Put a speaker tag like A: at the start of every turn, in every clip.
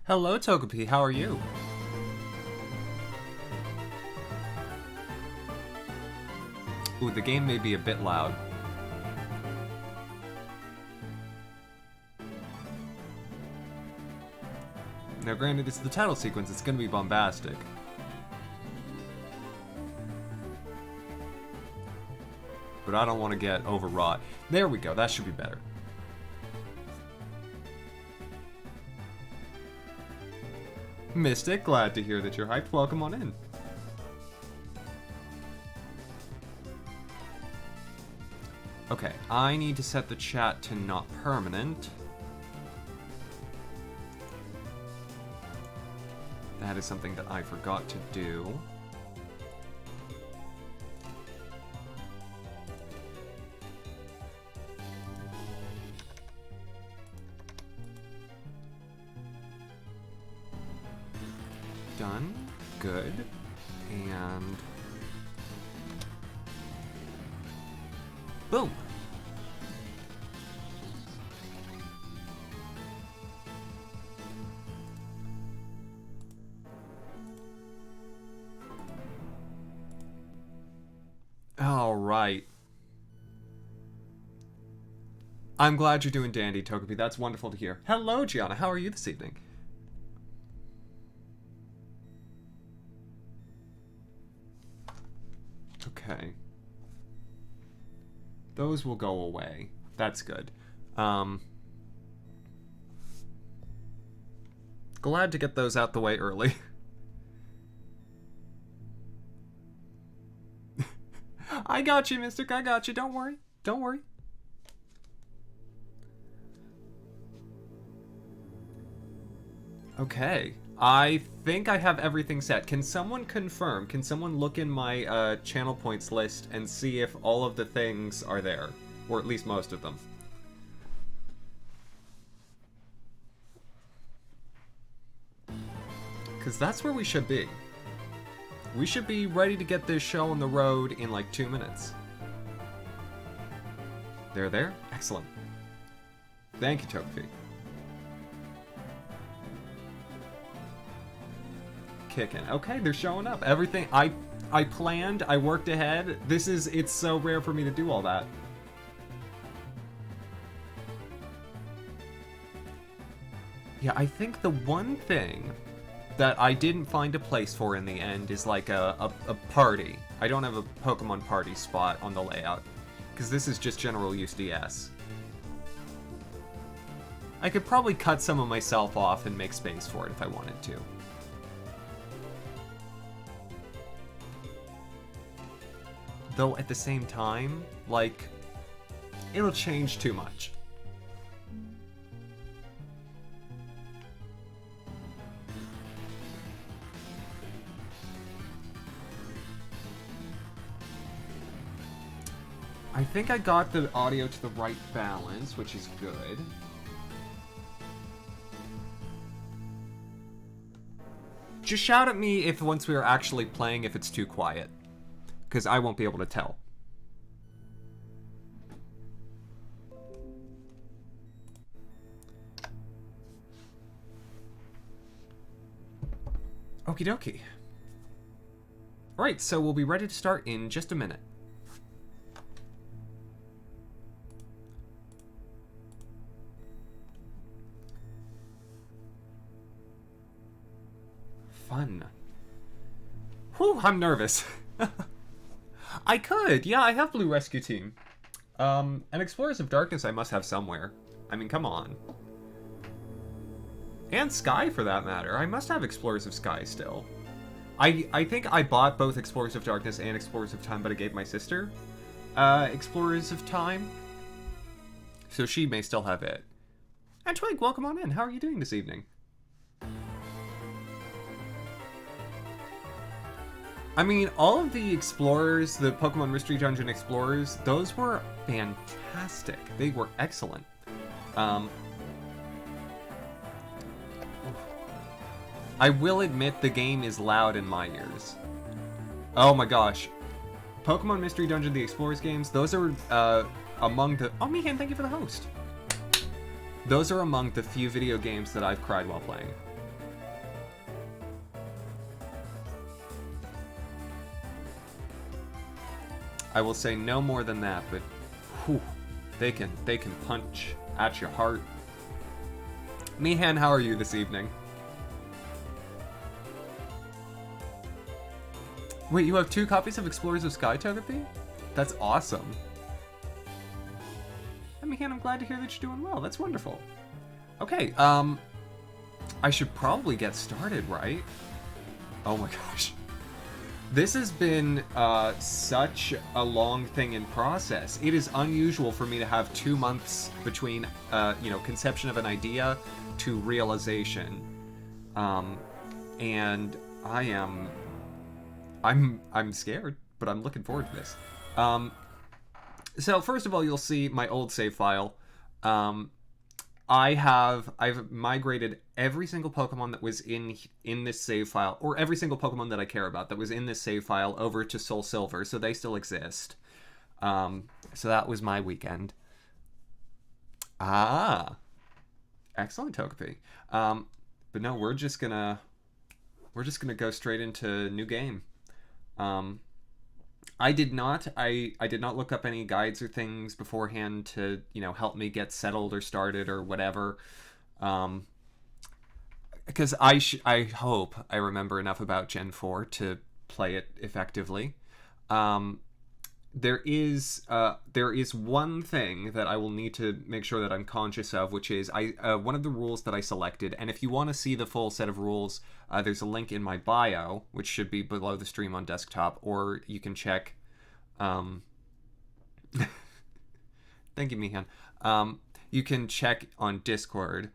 A: Hello, Togepi. How are you? Ooh, the game may be a bit loud. Now, granted, it's the title sequence. It's going to be bombastic. But I don't want to get overwrought. There we go. That should be better. Mystic, glad to hear that you're hyped. Welcome on in. Okay, I need to set the chat to not permanent. That is something that I forgot to do. Done. Good. And... boom! All right. I'm glad you're doing dandy, Togepi. That's wonderful to hear. Hello, Gianna. How are you this evening? Okay. Those will go away. That's good. Glad to get those out the way early. I got you, Mystic. I got you. Don't worry. Don't worry. Okay. I think I have everything set. Can someone confirm? Can someone look in my channel points list and see if all of the things are there? Or at least most of them. Because that's where we should be. We should be ready to get this show on the road in like 2 minutes. They're there? Excellent. Thank you, Togepi. Kicking. Okay, they're showing up. Everything I planned, I worked ahead. It's so rare for me to do all that. Yeah, I think the one thing that I didn't find a place for in the end is like a party. I don't have a Pokemon party spot on the layout, because this is just general use DS. I could probably cut some of myself off and make space for it if I wanted to. Though at the same time, like, it'll change too much. I think I got the audio to the right balance, which is good. Just shout at me if once we are actually playing if it's too quiet, because I won't be able to tell. Okie dokie. Alright, so we'll be ready to start in just a minute. Fun. Whew, I'm nervous. I could, yeah, I have Blue Rescue Team. And Explorers of Darkness I must have somewhere. I mean, come on. And Sky, for that matter. I must have Explorers of Sky still. I think I bought both Explorers of Darkness and Explorers of Time, but I gave my sister Explorers of Time. So she may still have it. And Twig, welcome on in. How are you doing this evening? I mean, all of the Explorers, the Pokemon Mystery Dungeon Explorers, those were fantastic. They were excellent. I will admit the game is loud in my ears. Oh my gosh. Pokemon Mystery Dungeon, the Explorers games, those are among the... Oh, Mihan, thank you for the host. Those are among the few video games that I've cried while playing. I will say no more than that, but whew, they can punch at your heart. Mihan, how are you this evening? Wait, you have 2 copies of Explorers of Sky, Togepi? That's awesome. Mihan, I'm glad to hear that you're doing well. That's wonderful. Okay, I should probably get started, right? Oh my gosh. This has been such a long thing in process. It is unusual for me to have 2 months between, conception of an idea to realization. And I'm scared, but I'm looking forward to this. So first of all, you'll see my old save file. I've migrated every single Pokemon that was in this save file, or every single Pokemon that I care about that was in this save file, over to Soul Silver, so they still exist. So that was my weekend. Ah, excellent, Togepi. But no, we're just gonna go straight into new game. I did not look up any guides or things beforehand to, help me get settled or started or whatever. Because I hope I remember enough about Gen 4 to play it effectively. There is one thing that I will need to make sure that I'm conscious of, which is one of the rules that I selected. And if you want to see the full set of rules, there's a link in my bio, which should be below the stream on desktop, or you can check. Thank you, Mihan. You can check on Discord.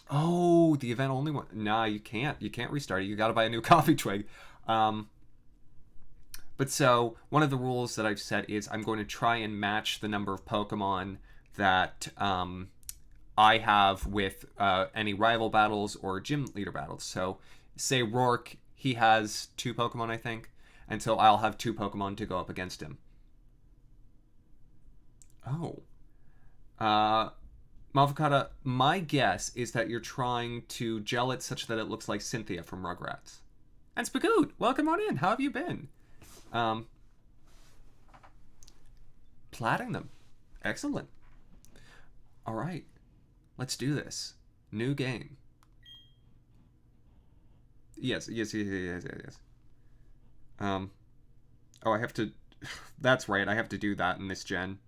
A: Oh, the event only one. Nah, you can't. You can't restart it. You got to buy a new coffee twig. But so, one of the rules that I've set is I'm going to try and match the number of Pokemon that I have with any rival battles or gym leader battles. So, say Rourke, he has 2 Pokemon, I think. And so I'll have 2 Pokemon to go up against him. Oh. Malvacata, my guess is that you're trying to gel it such that it looks like Cynthia from Rugrats. And Spagoot, welcome on in. How have you been? Platting them. Excellent. All right. Let's do this. New game. Yes. Oh, I have to... That's right, I have to do that in this gen.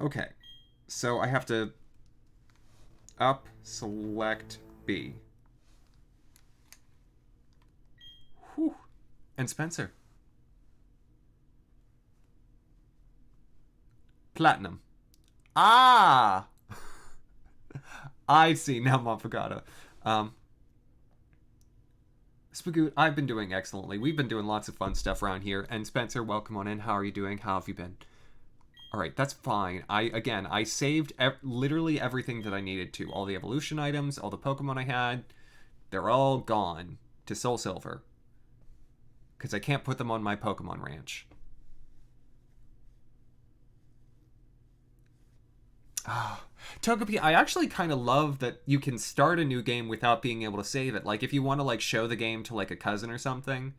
A: Okay. So I have to... select B. Whew. And Spencer. Platinum. Ah! I see now, Mopagata. Spagoot, I've been doing excellently. We've been doing lots of fun stuff around here. And Spencer, welcome on in. How are you doing? How have you been? Alright, that's fine. I saved literally everything that I needed to. All the evolution items, all the Pokemon I had, they're all gone to Soul Silver. Because I can't put them on my Pokemon Ranch. Ah, Togepi, I actually kind of love that you can start a new game without being able to save it. Like, if you want to, show the game to, a cousin or something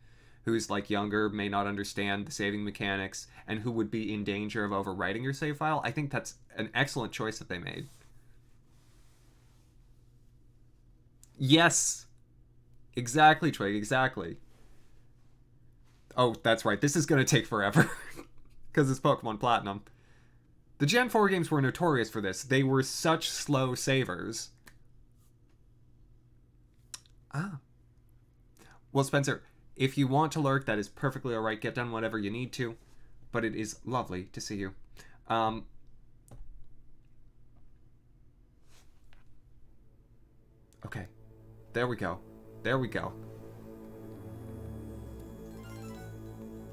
A: who's, younger, may not understand the saving mechanics, and who would be in danger of overwriting your save file, I think that's an excellent choice that they made. Yes! Exactly, Twig, exactly. Oh, that's right. This is going to take forever. Because it's Pokemon Platinum. The Gen 4 games were notorious for this. They were such slow savers. Ah. Well, Spencer, if you want to lurk, that is perfectly alright. Get done whatever you need to. But it is lovely to see you. Okay. There we go. There we go.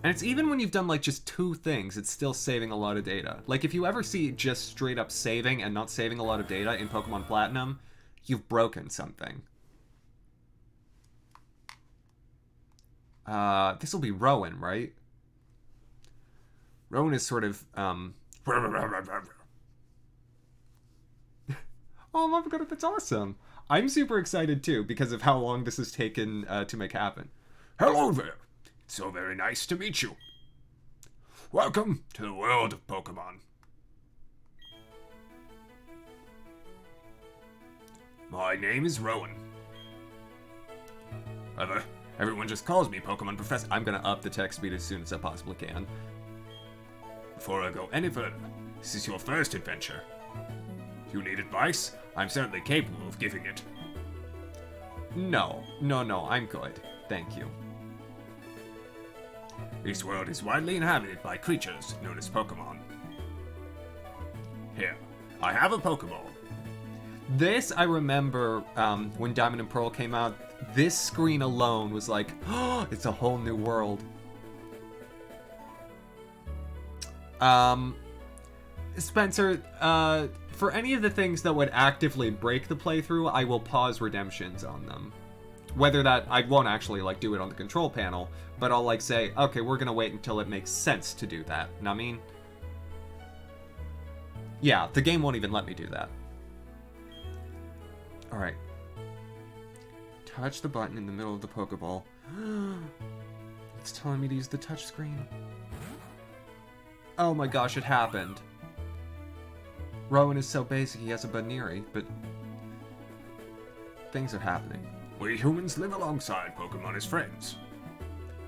A: And it's even when you've done, just 2 things, it's still saving a lot of data. If you ever see just straight up saving and not saving a lot of data in Pokemon Platinum, you've broken something. This will be Rowan, right? Rowan is sort of, Oh my god, that's awesome. I'm super excited too because of how long this has taken to make happen.
B: Hello there. It's so very nice to meet you. Welcome to the world of Pokemon. My name is Rowan. Everyone just calls me Pokemon Professor.
A: I'm gonna up the text speed as soon as I possibly can.
B: Before I go any further, this is your first adventure. If you need advice, I'm certainly capable of giving it.
A: No, I'm good. Thank you.
B: This world is widely inhabited by creatures known as Pokemon. Here, I have a Pokeball.
A: This, I remember when Diamond and Pearl came out, this screen alone was like, oh, it's a whole new world. Spencer, for any of the things that would actively break the playthrough, I will pause redemptions on them. Whether that, I won't actually, like, do it on the control panel, but I'll, like, say, okay, we're gonna wait until it makes sense to do that. Know what I mean? Yeah, the game won't even let me do that. Alright. Touch the button in the middle of the Pokeball. It's telling me to use the touch screen. Oh my gosh, it happened. Rowan is so basic, he has a Baniri, but things are happening.
B: We humans live alongside Pokemon as friends.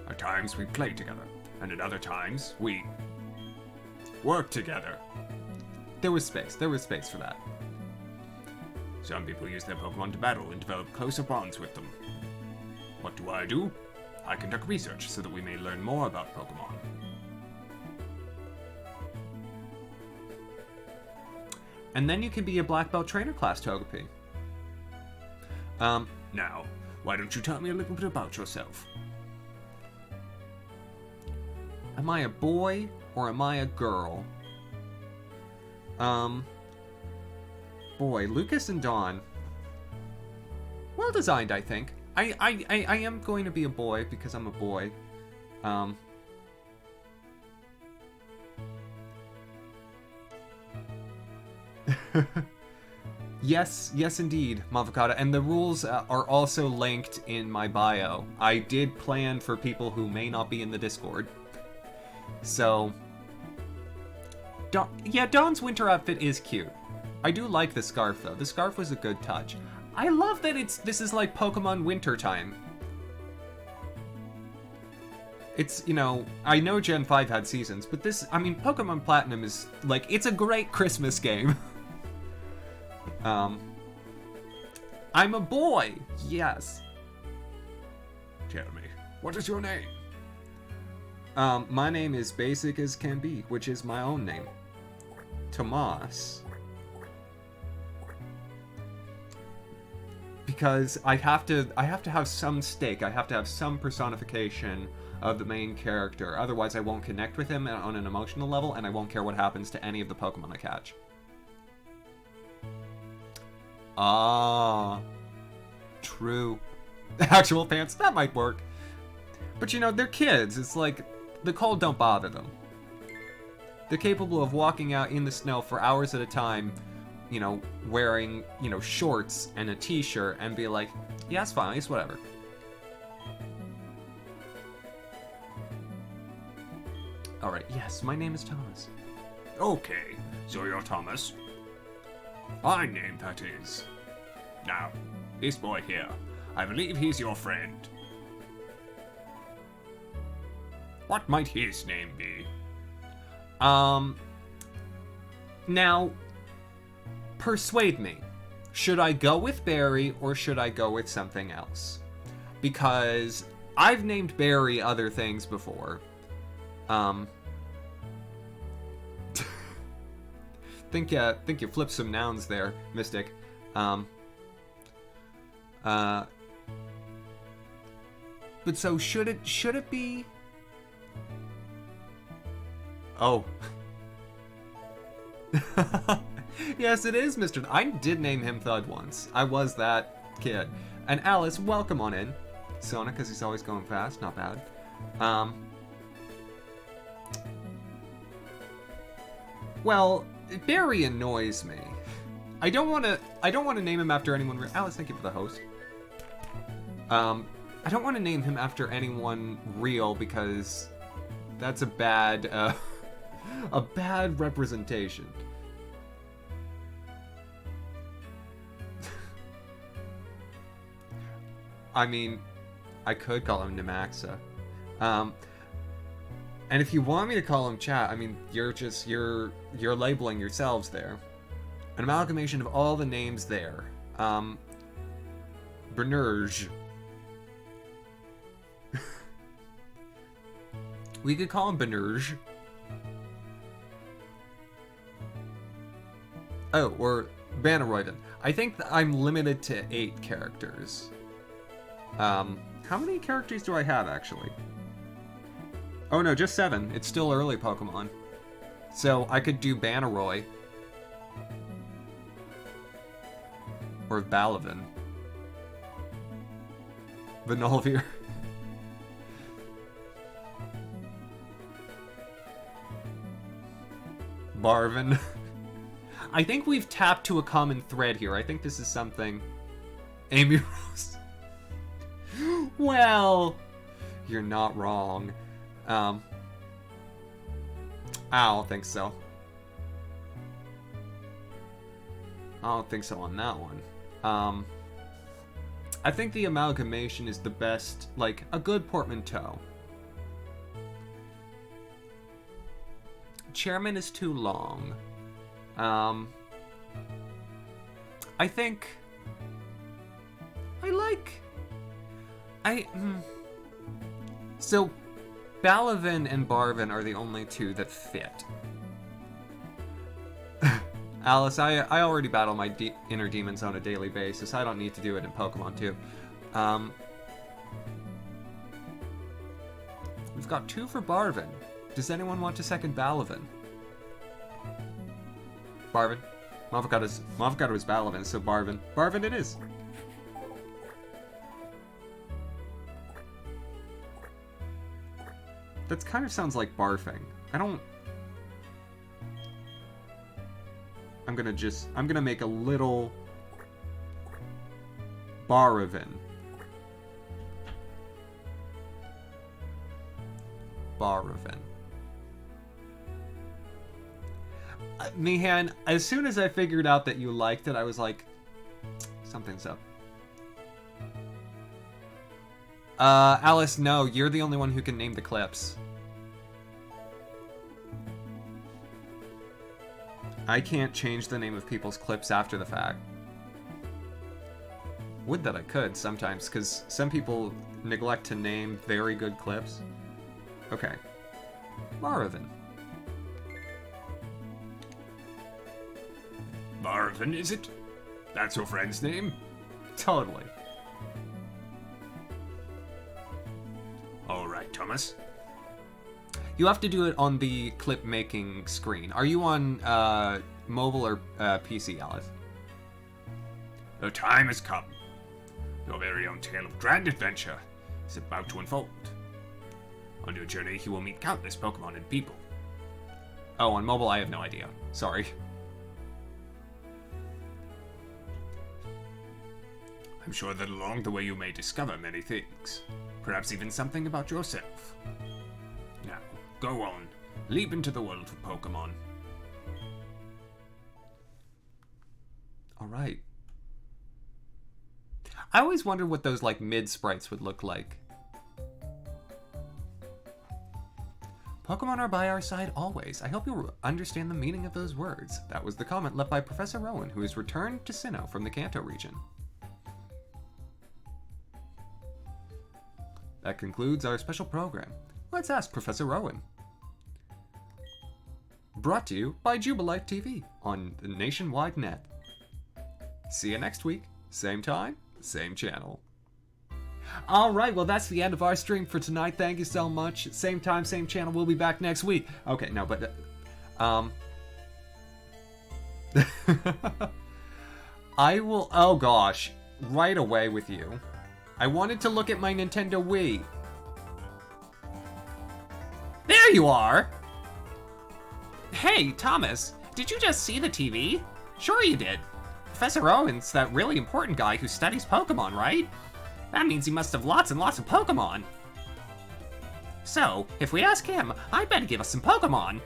B: At times we play together, and at other times we work together.
A: There was space for that.
B: Some people use their Pokemon to battle and develop closer bonds with them. What do? I conduct research so that we may learn more about Pokemon.
A: And then you can be a black belt trainer class, Togepi.
B: Now, why don't you tell me a little bit about yourself?
A: Am I a boy or am I a girl? Boy, Lucas and Dawn. Well designed, I think. I am going to be a boy because I'm a boy. Yes, indeed, Mavocata. And the rules are also linked in my bio. I did plan for people who may not be in the Discord. So, Dawn's winter outfit is cute. I do like the scarf, though. The scarf was a good touch. I love that this is like Pokemon winter time. It's, you know, I know Gen 5 had seasons, but this, I mean, Pokemon Platinum is, like, it's a great Christmas game. I'm a boy, yes.
B: Tell me, what is your name?
A: My name is basic as can be, which is my own name. Tomas. Because I have to have some stake. I have to have some personification of the main character. Otherwise, I won't connect with him on an emotional level, and I won't care what happens to any of the Pokemon I catch. Ah, true. Actual pants, that might work. But you know, they're kids. It's like, the cold don't bother them. They're capable of walking out in the snow for hours at a time, you know, wearing, you know, shorts and a t-shirt and be like, yeah, it's fine, it's whatever. Alright, yes, my name is Thomas.
B: Okay, so you're Thomas. Fine name, that is. Now, this boy here, I believe he's your friend. What might his name be?
A: Now, persuade me. Should I go with Barry or should I go with something else? Because I've named Barry other things before. Think you flipped some nouns there, Mystic. But so should it be? Oh. Yes, it is, Mr. I did name him Thud once. I was that kid. And Alice, welcome on in. Sona, because he's always going fast. Not bad. Well, Barry annoys me. I don't want to name him after anyone. Alice, thank you for the host. I don't want to name him after anyone real because that's a bad a bad representation. I mean, I could call him Nemaxa. And if you want me to call him Chat, I mean, you're labeling yourselves there. An amalgamation of all the names there. Bernurge. We could call him Bernurge. Oh, or Banneroiden. I think that I'm limited to 8 characters. How many characters do I have, actually? Oh no, just 7. It's still early Pokemon. So I could do Banneroy. Or Balavin. Vanolvir. Barvin. I think we've tapped to a common thread here. I think this is something... Amy Rose. Well, you're not wrong. I don't think so. I don't think so on that one. I think the amalgamation is the best, like, a good portmanteau. Chairman is too long. I think... So, Balavin and Barvin are the only 2 that fit. Alice, I already battle my inner demons on a daily basis. I don't need to do it in Pokemon too. We've got 2 for Barvin. Does anyone want to second Balavin? Barvin. Mavocado is Balavin, so Barvin. Barvin it is. That kind of sounds like barfing. I'm gonna make a little Baravin. Baravin. Mihan, as soon as I figured out that you liked it, I was like, something's up. Alice, no, you're the only one who can name the clips. I can't change the name of people's clips after the fact. Would that I could sometimes, because some people neglect to name very good clips. Okay. Baravin.
B: Baravin, is it? That's your friend's name?
A: Totally.
B: Alright, Thomas.
A: You have to do it on the clip making screen. Are you on mobile or PC, Alice?
B: The time has come. Your very own tale of grand adventure is about to unfold. On your journey, you will meet countless Pokemon and people.
A: Oh, on mobile, I have no idea. Sorry.
B: I'm sure that along the way you may discover many things. Perhaps even something about yourself. Now, go on. Leap into the world of Pokemon.
A: Alright. I always wonder what those, like, mid-sprites would look like. Pokemon are by our side always. I hope you understand the meaning of those words. That was the comment left by Professor Rowan, who has returned to Sinnoh from the Kanto region. That concludes our special program. Let's ask Professor Rowan. Brought to you by Jubilite TV on the nationwide net. See you next week. Same time, same channel. Alright, well that's the end of our stream for tonight. Thank you so much. Same time, same channel. We'll be back next week. Okay, no, but... I will... Oh gosh. Right away with you. I wanted to look at my Nintendo Wii. There you are! Hey, Thomas, did you just see the TV? Sure you did. Professor Owen's that really important guy who studies Pokemon, right? That means he must have lots and lots of Pokemon. So, if we ask him, I bet he'd give us some Pokemon.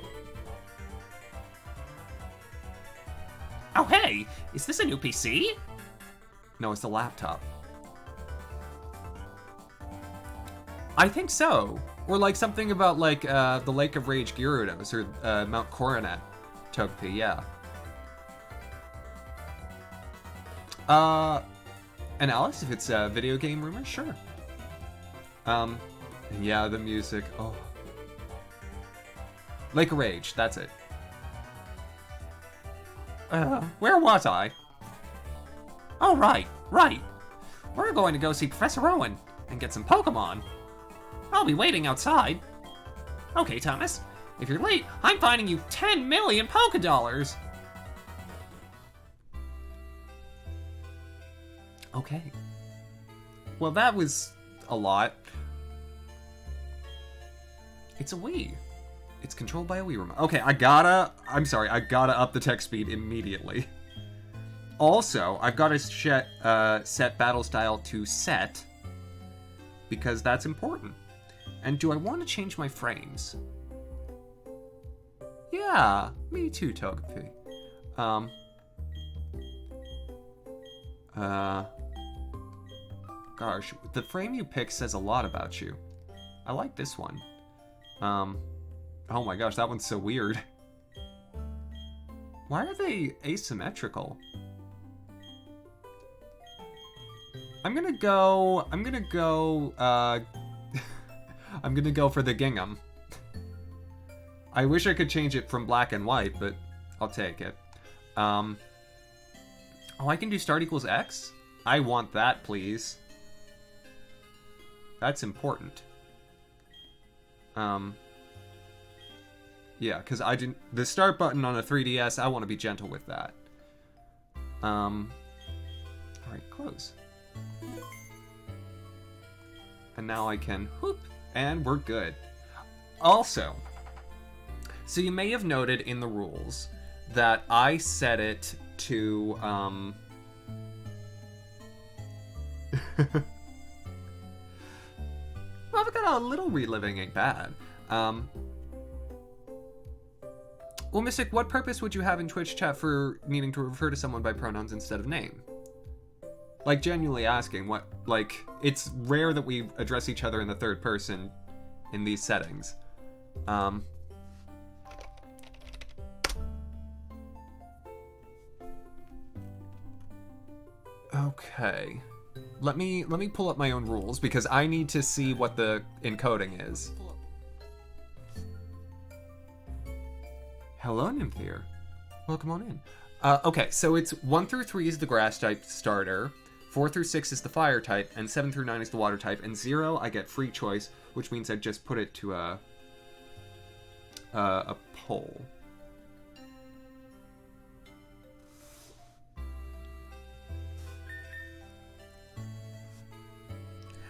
A: Oh hey, is this a new PC? No, it's a laptop. I think so. Or like something about like the Lake of Rage Gyarados or Mount Coronet Togepi, yeah. And Alice, if it's a video game rumor, sure. Yeah, the music, oh. Lake of Rage, that's it. Where was I? Oh, right. We're going to go see Professor Owen and get some Pokemon. I'll be waiting outside. Okay, Thomas. If you're late, I'm fining you 10 million Pokédollars. Okay. Well, that was a lot. It's a Wii. It's controlled by a Wii remote. Okay, I gotta up the text speed immediately. Also, I've got to set battle style to set, because that's important. And do I want to change my frames? Yeah, me too, Togepi. Gosh, the frame you pick says a lot about you. I like this one. Oh my gosh, that one's so weird. Why are they asymmetrical? I'm gonna go for the gingham. I wish I could change it from black and white, but I'll take it. Oh, I can do start equals X? I want that, please. That's important. Yeah, because the start button on a 3DS, I want to be gentle with that. Alright, close. And now I can whoop, and we're good. Also, so you may have noted in the rules that I set it to, well, I've got a little reliving, ain't bad. Well, Mystic, what purpose would you have in Twitch chat for needing to refer to someone by pronouns instead of name? Like, genuinely asking, what, like, it's rare that we address each other in the third person in these settings. Okay. Let me pull up my own rules, because I need to see what the encoding is. Hello, Nymphere. Welcome on in. Okay, so it's 1 through 3 is the grass type starter, 4 through 6 is the fire type, and 7 through 9 is the water type, and 0 I get free choice, which means I just put it to a poll.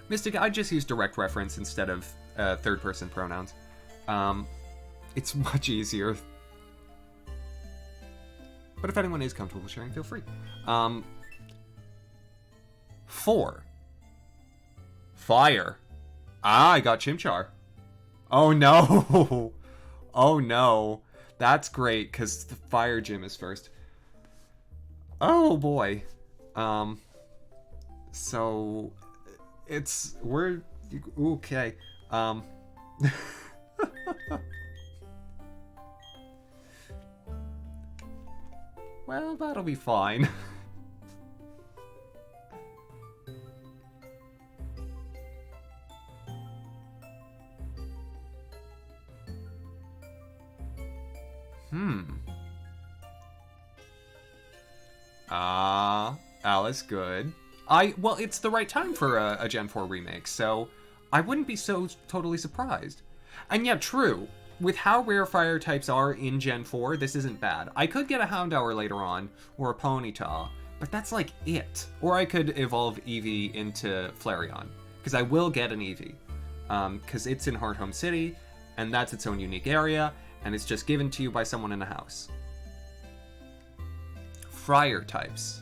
A: Mystic, I just use direct reference instead of third-person pronouns. It's much easier. But if anyone is comfortable sharing, feel free. 4. Fire. Ah, I got Chimchar. Oh no! Oh no. That's great, because the fire gym is first. Oh boy. So... we're... Okay. Well, that'll be fine. Alice, good. Well, it's the right time for a Gen 4 remake, so I wouldn't be so totally surprised. And yeah, true. With how rare fire types are in Gen 4, this isn't bad. I could get a Houndour later on, or a Ponyta, but that's like it. Or I could evolve Eevee into Flareon, because I will get an Eevee. Because it's in Hearthome City, and that's its own unique area, and it's just given to you by someone in the house. Fire types.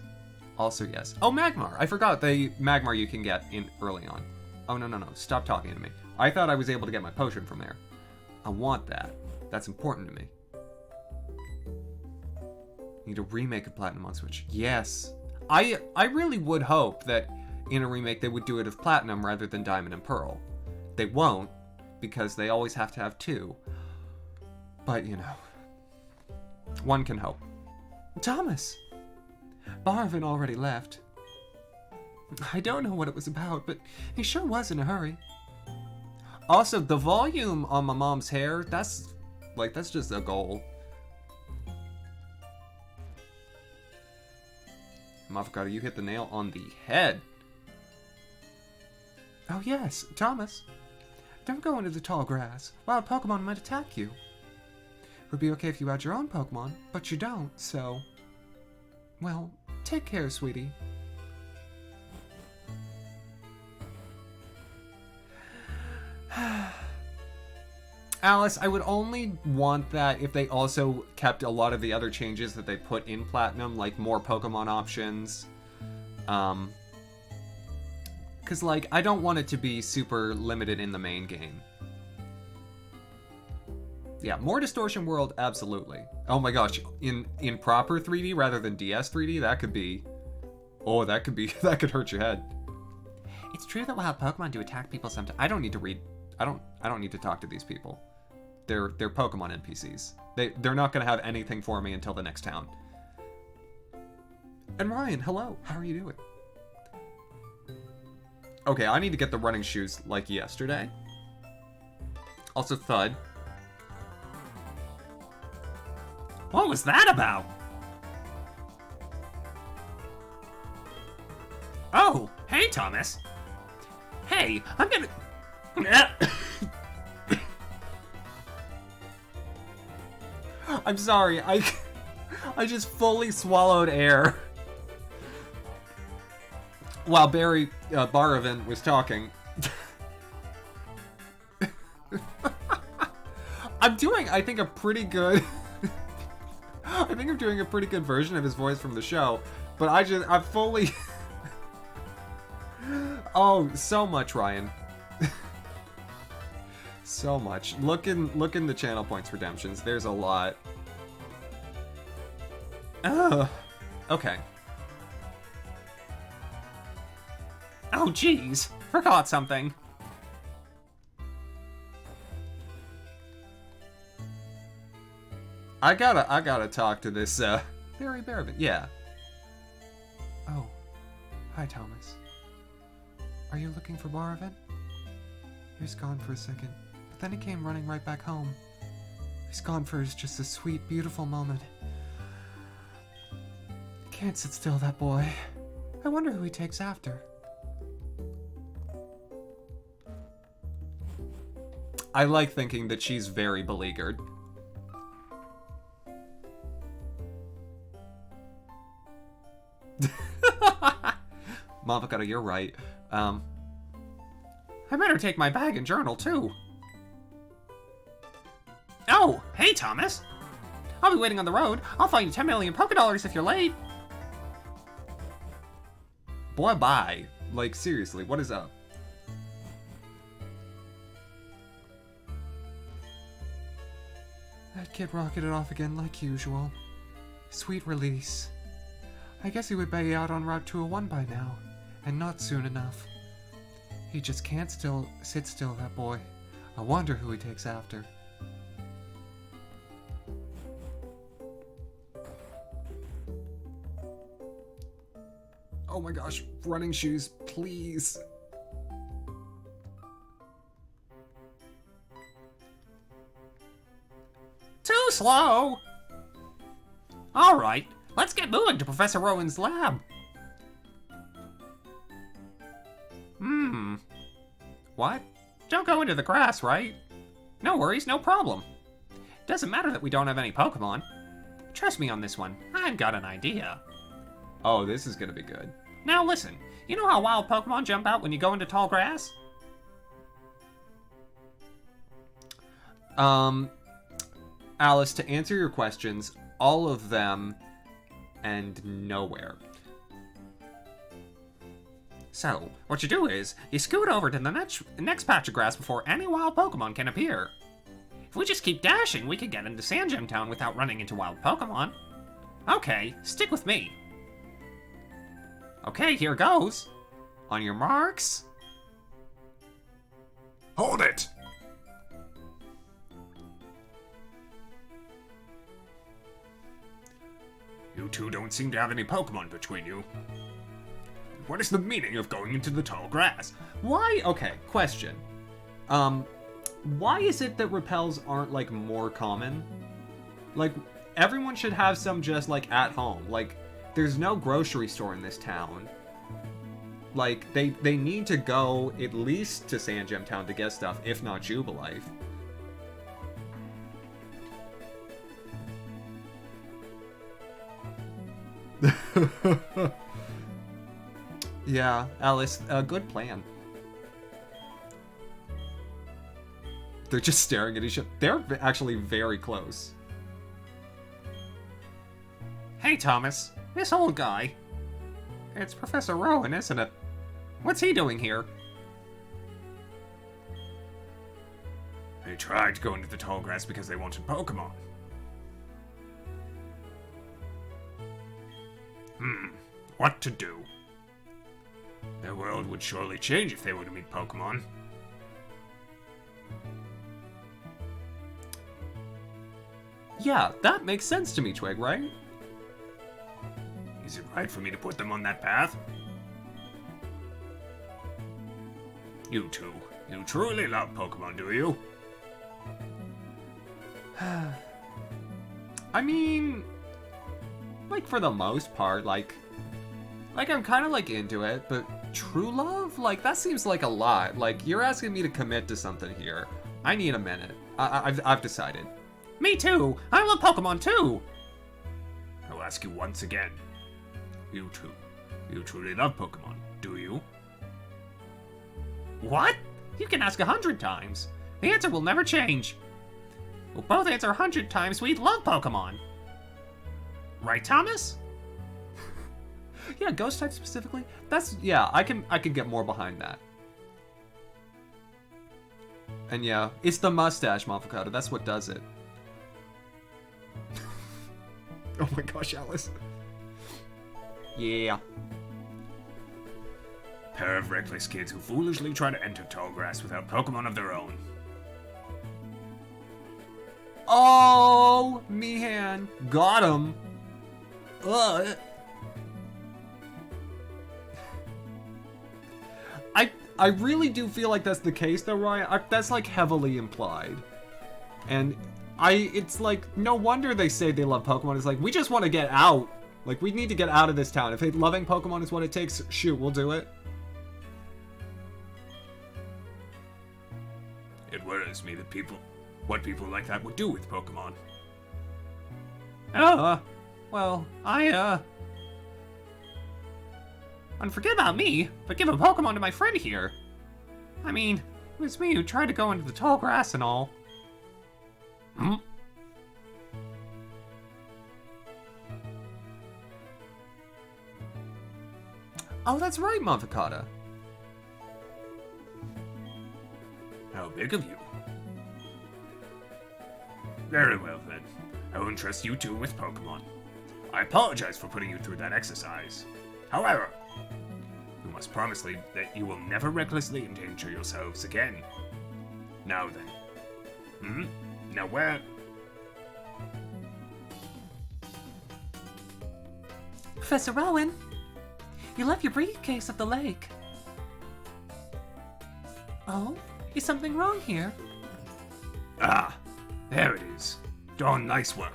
A: Also, yes. Oh, Magmar. I forgot the Magmar you can get in early on. Oh, no, no, no. Stop talking to me. I thought I was able to get my potion from there. I want that. That's important to me. Need a remake of Platinum on Switch. Yes. I really would hope that in a remake they would do it of Platinum rather than Diamond and Pearl. They won't, because they always have to have two. But, you know. One can hope. Thomas! Barvin already left. I don't know what it was about, but he sure was in a hurry. Also, the volume on my mom's hair, that's just a goal. Avocado, you hit the nail on the head. Oh yes, Thomas. Don't go into the tall grass. Wild Pokemon might attack you. It would be okay if you had your own Pokemon, but you don't, so... Well, take care, sweetie. Alice, I would only want that if they also kept a lot of the other changes that they put in Platinum, like more Pokemon options. Because, like, I don't want it to be super limited in the main game. Yeah, more Distortion World, absolutely. Oh my gosh, in proper 3D rather than DS 3D, that could be... Oh, that could hurt your head. It's true that wild Pokemon do attack people sometimes. I don't need to read... I don't need to talk to these people. They're Pokemon NPCs. They're not going to have anything for me until the next town. And Ryan, hello. How are you doing? Okay, I need to get the running shoes like yesterday. Also, Thud.
B: What was that about? Oh, hey, Thomas. Hey, I'm gonna...
A: I'm sorry, I just fully swallowed air while Baravin was talking. I'm doing, I think, a pretty good... I think I'm doing a pretty good version of his voice from the show, but I'm fully... Oh, so much, Ryan. So much. Look in the channel points redemptions. There's a lot. Ugh. Okay.
B: Oh, jeez. Forgot something.
A: I gotta talk to this, Barry Barabin. Yeah. Oh. Hi, Thomas. Are you looking for Baravin? He was gone for a second, but then he came running right back home. He's gone for just a sweet, beautiful moment. Can't sit still, that boy. I wonder who he takes after. I like thinking that she's very beleaguered. Mavocado, you're right. I better take my bag and journal, too.
B: Oh, hey, Thomas. I'll be waiting on the road. I'll find you 10 million Pokédollars if you're late.
A: Boy, bye. Like, seriously, what is up? That kid rocketed off again like usual. Sweet release. I guess he would be out on Route 201 by now, and not soon enough. He just can't sit still, that boy. I wonder who he takes after. Oh my gosh, running shoes, please.
B: Too slow. All right, let's get moving to Professor Rowan's lab. What? Don't go into the grass, right? No worries, no problem. Doesn't matter that we don't have any Pokemon. Trust me on this one, I've got an idea.
A: Oh, this is gonna be good.
B: Now listen, you know how wild Pokemon jump out when you go into tall grass?
A: Alice, to answer your questions, all of them and nowhere.
B: So, what you do is, you scoot over to the next patch of grass before any wild Pokemon can appear. If we just keep dashing, we could get into Sand Gem Town without running into wild Pokemon. Okay, stick with me. Okay, here goes. On your marks.
C: Hold it! You two don't seem to have any Pokemon between you. What is the meaning of going into the tall grass?
A: Why? Okay, question. Why is it that repels aren't, like, more common? Like, everyone should have some just, like, at home. Like, there's no grocery store in this town. Like, they need to go at least to Sand Gem Town to get stuff, if not Jubilife. Yeah, Alice, a good plan. They're just staring at each other. They're actually very close.
B: Hey, Thomas. This old guy. It's Professor Rowan, isn't it? What's he doing here?
C: They tried to go into the tall grass because they wanted Pokemon. What to do? Their world would surely change if they were to meet Pokemon.
A: Yeah, that makes sense to me, Twig, right?
C: Is it right for me to put them on that path? You two, you truly love Pokemon, do you?
A: I mean, like, for the most part, like I'm kind of, like, into it, but true love? Like, that seems like a lot. Like, you're asking me to commit to something here. I need a minute. I've decided.
B: Me too! I love Pokemon too!
C: I'll ask you once again. You two, you truly love Pokemon, do you?
B: What? You can ask 100 times. The answer will never change. We'll both answer 100 times we love Pokemon. Right, Thomas?
A: Yeah, ghost type specifically. That's, yeah, I can get more behind that. And yeah, it's the mustache, Mafakata. That's what does it. Oh my gosh, Alice. Yeah.
C: Pair of reckless kids who foolishly try to enter tall grass without Pokemon of their own.
A: Oh, Mihan. Got him. Ugh. I really do feel like that's the case, though, Ryan. That's, like, heavily implied. And it's like, no wonder they say they love Pokemon. It's like, we just want to get out. Like, we need to get out of this town. If loving Pokemon is what it takes, shoot, we'll do it.
C: It worries me that what people like that would do with Pokemon.
B: Well, and forget about me, but give a Pokemon to my friend here. I mean, it was me who tried to go into the tall grass and all.
A: Oh, that's right, Mafakata.
C: How big of you? Very well then. I will entrust you two with Pokemon. I apologize for putting you through that exercise. However, you must promise me that you will never recklessly endanger yourselves again. Now then. Now where?
B: Professor Rowan, you left your briefcase at the lake. Oh, is something wrong here?
C: Ah, there it is. Darn nice work.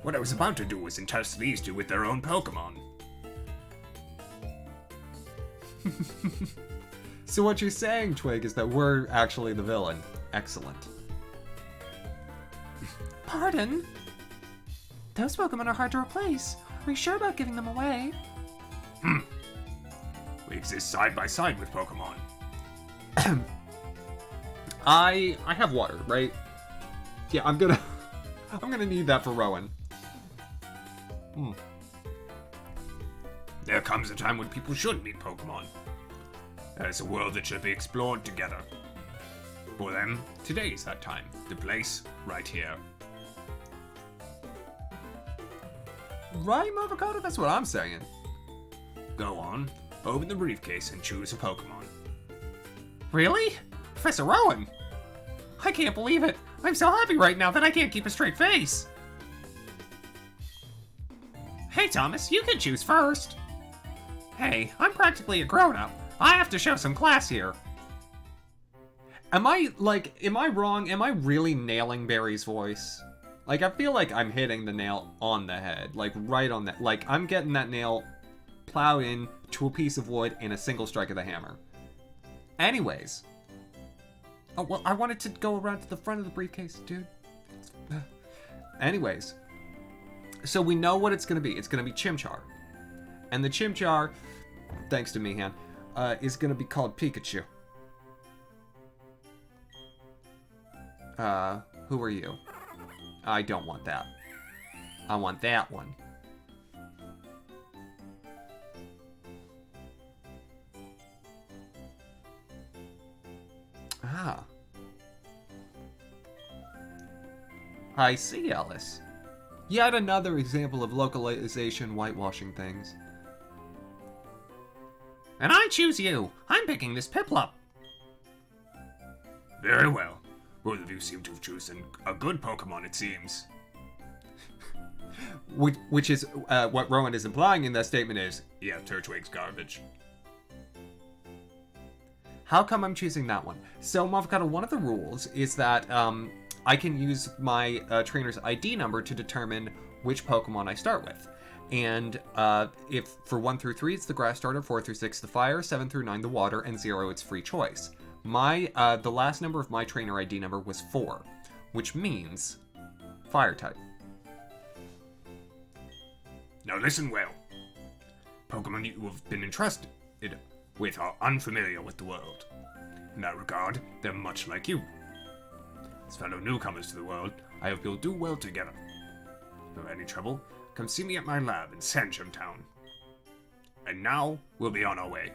C: What I was about to do was entrust these two with their own Pokemon.
A: So what you're saying, Twig, is that we're actually the villain. Excellent.
B: Pardon? Those Pokemon are hard to replace. Are you sure about giving them away?
C: We exist side by side with Pokemon.
A: I have water, right? Yeah, I'm gonna need that for Rowan.
C: There comes a time when people should meet Pokémon. It's a world that should be explored together. For them, today's that time. The place, right here.
A: Right, Mothercoda? That's what I'm saying.
C: Go on, open the briefcase and choose a Pokémon.
B: Really? Professor Rowan? I can't believe it. I'm so happy right now that I can't keep a straight face. Hey, Thomas, you can choose first. Hey, I'm practically a grown-up. I have to show some class here.
A: Am I wrong? Am I really nailing Barry's voice? Like, I feel like I'm hitting the nail on the head. Like, right on that. Like, I'm getting that nail plowed in to a piece of wood in a single strike of the hammer. Anyways. Oh, well, I wanted to go around to the front of the briefcase, dude. Anyways. So we know what it's going to be. It's going to be Chimchar. And the Chimchar, thanks to Mihan, is going to be called Pikachu. Who are you? I don't want that. I want that one. Ah. I see, Alice. Yet another example of localization whitewashing things.
B: And I choose you. I'm picking this Piplup.
C: Very well. Both of you seem to have chosen a good Pokemon, it seems.
A: Which is what Rowan is implying in that statement is,
C: yeah, Turtwig's garbage.
A: How come I'm choosing that one? So, Mavocado, one of the rules is that I can use my trainer's ID number to determine which Pokemon I start with. And if for 1 through 3, it's the grass starter, 4 through 6, the fire, 7 through 9, the water, and 0, it's free choice. The last number of my trainer ID number was 4, which means fire type.
C: Now listen well. Pokemon you have been entrusted with are unfamiliar with the world. In that regard, they're much like you. As fellow newcomers to the world, I hope you'll do well together. If any trouble, come see me at my lab in Sancham Town. And now, we'll be on our way.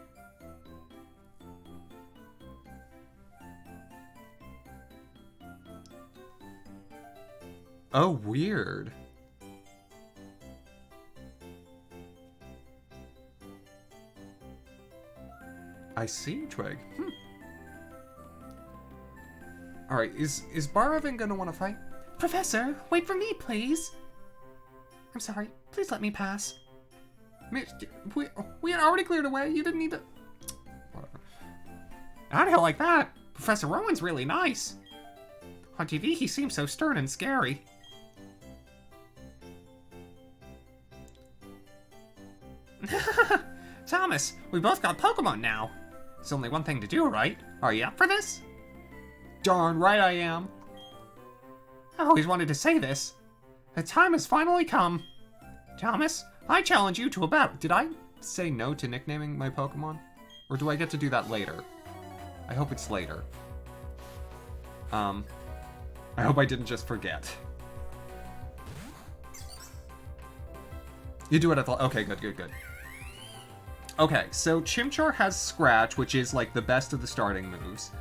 A: Oh, weird. I see, Twig. Alright, is Barvin gonna want to fight?
B: Professor, wait for me, please. I'm sorry. Please let me pass.
A: We had already cleared away. You didn't need to... Whatever.
B: I don't like that. Professor Rowan's really nice. On TV, he seems so stern and scary. Thomas, we both got Pokemon now. There's only one thing to do, right? Are you up for this?
A: Darn right I am.
B: I always wanted to say this. The time has finally come. Thomas, I challenge you to a battle.
A: Did I say no to nicknaming my Pokemon? Or do I get to do that later? I hope it's later. I hope I didn't just forget. You do what I thought. Okay, good. Okay, so Chimchar has Scratch, which is like the best of the starting moves.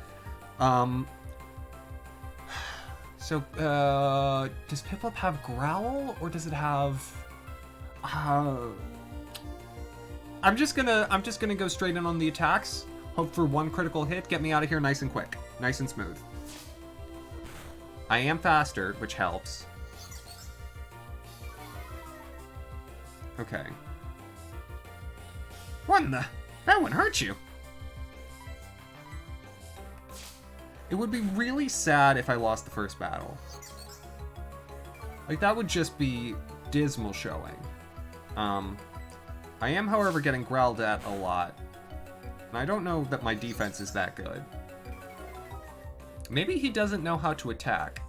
A: So, does Piplup have Growl, or does it have... I'm just gonna go straight in on the attacks. Hope for one critical hit, get me out of here nice and quick. Nice and smooth. I am faster, which helps. Okay.
B: What in the... That one hurt you.
A: It would be really sad if I lost the first battle. Like, that would just be dismal showing. I am, however, getting growled at a lot. And I don't know that my defense is that good. Maybe he doesn't know how to attack.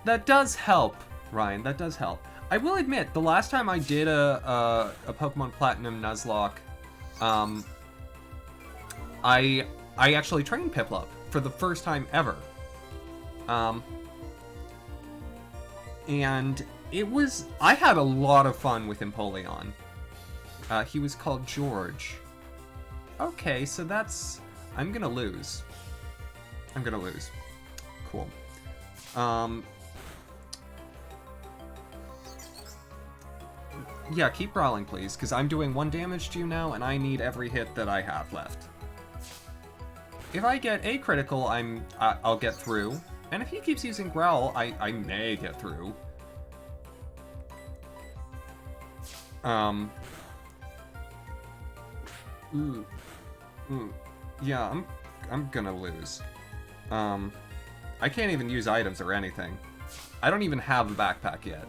A: That does help, Ryan. That does help. I will admit, the last time I did a Pokemon Platinum Nuzlocke, I actually trained Piplup for the first time ever. And I had a lot of fun with Empoleon. He was called George. Okay, so I'm gonna lose. Cool. Yeah, keep brawling, please, because I'm doing 1 damage to you now, and I need every hit that I have left. If I get a critical, I'll get through. And if he keeps using Growl, I may get through. Yeah, I'm gonna lose. I can't even use items or anything. I don't even have a backpack yet.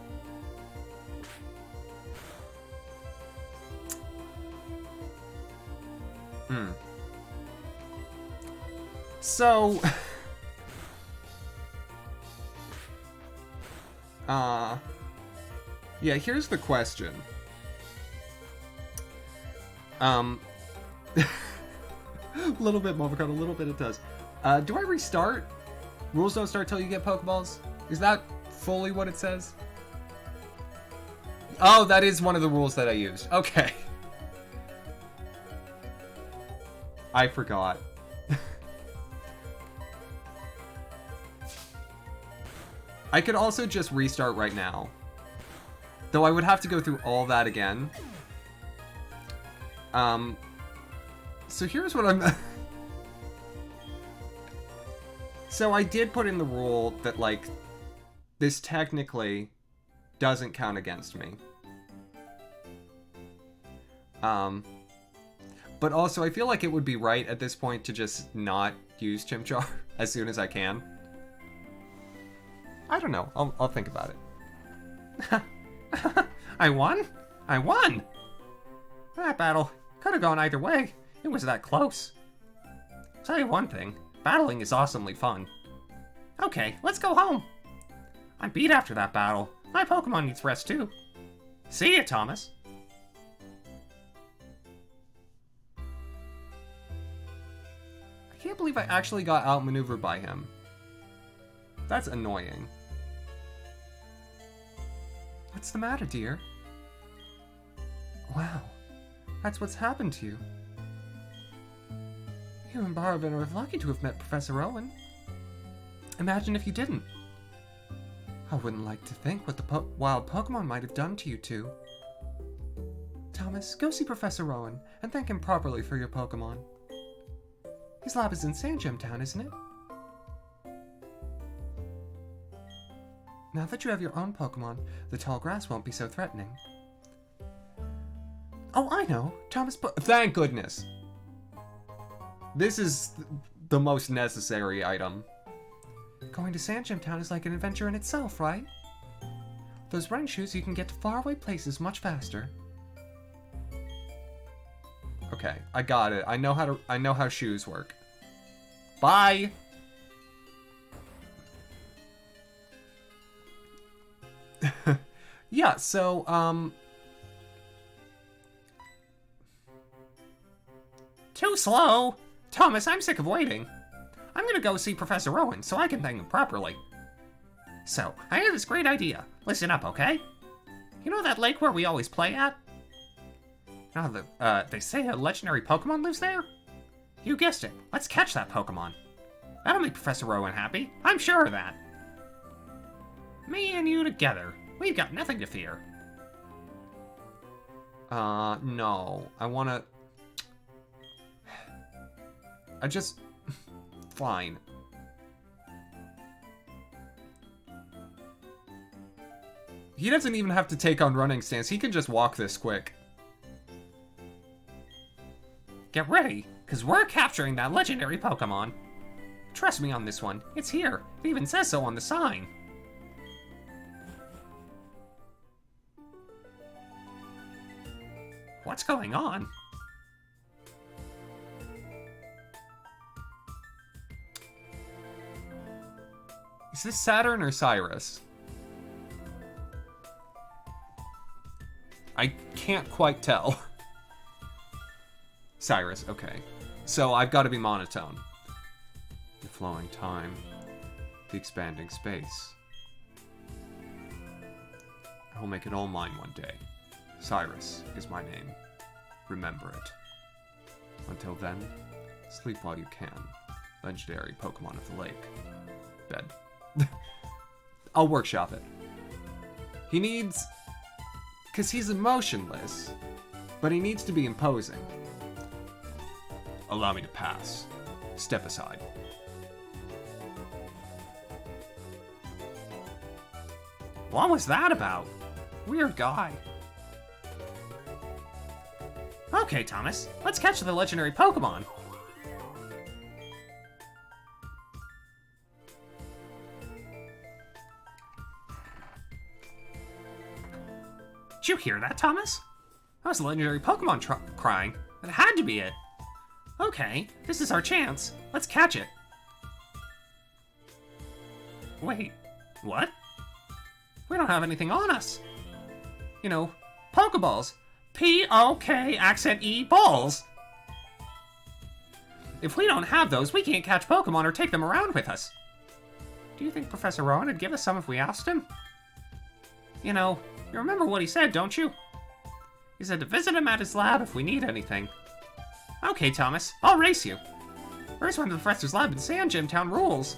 A: So... yeah, here's the question. A little bit, Movicar, a little bit it does. Do I restart? Rules don't start till you get Pokeballs? Is that fully what it says? Oh, that is one of the rules that I used. Okay. I forgot. I could also just restart right now. Though I would have to go through all that again. So here's what I'm... So I did put in the rule that, like, this technically doesn't count against me. But also, I feel like it would be right at this point to just not use Chimchar as soon as I can. I don't know. I'll think about it.
B: I won? I won! That battle could have gone either way. It was that close. Tell you one thing, battling is awesomely fun. Okay, let's go home. I'm beat after that battle. My Pokemon needs rest too. See ya, Thomas.
A: I can't believe I actually got outmaneuvered by him. That's annoying. What's the matter, dear? Wow, that's what's happened to you. You and Barabin are lucky to have met Professor Owen. Imagine if you didn't. I wouldn't like to think what the wild Pokemon might have done to you two. Thomas, go see Professor Owen and thank him properly for your Pokemon. His lab is in Sandgem Town, isn't it? Now that you have your own Pokemon, the tall grass won't be so threatening. Oh, I know. Thomas thank goodness! This is the most necessary item. Going to Sandgem Town is like an adventure in itself, right? Those running shoes, you can get to faraway places much faster. Okay, I got it. I know how shoes work. Bye! Yeah, so,
B: Too slow! Thomas, I'm sick of waiting. I'm gonna go see Professor Owen so I can thank him properly. So, I have this great idea. Listen up, okay? You know that lake where we always play at? Now, they say a legendary Pokemon lives there? You guessed it. Let's catch that Pokemon. That'll make Professor Owen happy. I'm sure of that. Me and you together. We've got nothing to fear.
A: No. Fine. He doesn't even have to take on running stance. He can just walk this quick.
B: Get ready, because we're capturing that legendary Pokemon. Trust me on this one. It's here. It even says so on the sign. What's going on?
A: Is this Saturn or Cyrus? I can't quite tell. Cyrus, okay. So I've got to be monotone. The flowing time. The expanding space. I'll make it all mine one day. Cyrus is my name. Remember it. Until then, sleep while you can. Legendary Pokemon of the Lake. Bed. I'll workshop it. He needs... Because he's emotionless, but he needs to be imposing. Allow me to pass. Step aside.
B: What was that about? Weird guy. Okay, Thomas, let's catch the legendary Pokemon. Did you hear that, Thomas? That was a legendary Pokemon crying. That had to be it. Okay, this is our chance. Let's catch it. Wait, what? We don't have anything on us. You know, Pokeballs. P-O-K accent E balls. If we don't have those, we can't catch Pokemon or take them around with us. Do you think Professor Rowan would give us some if we asked him? You know, you remember what he said, don't you? He said to visit him at his lab if we need anything. Okay, Thomas, I'll race you. First one to the Professor's lab in Sand Gym Town rules.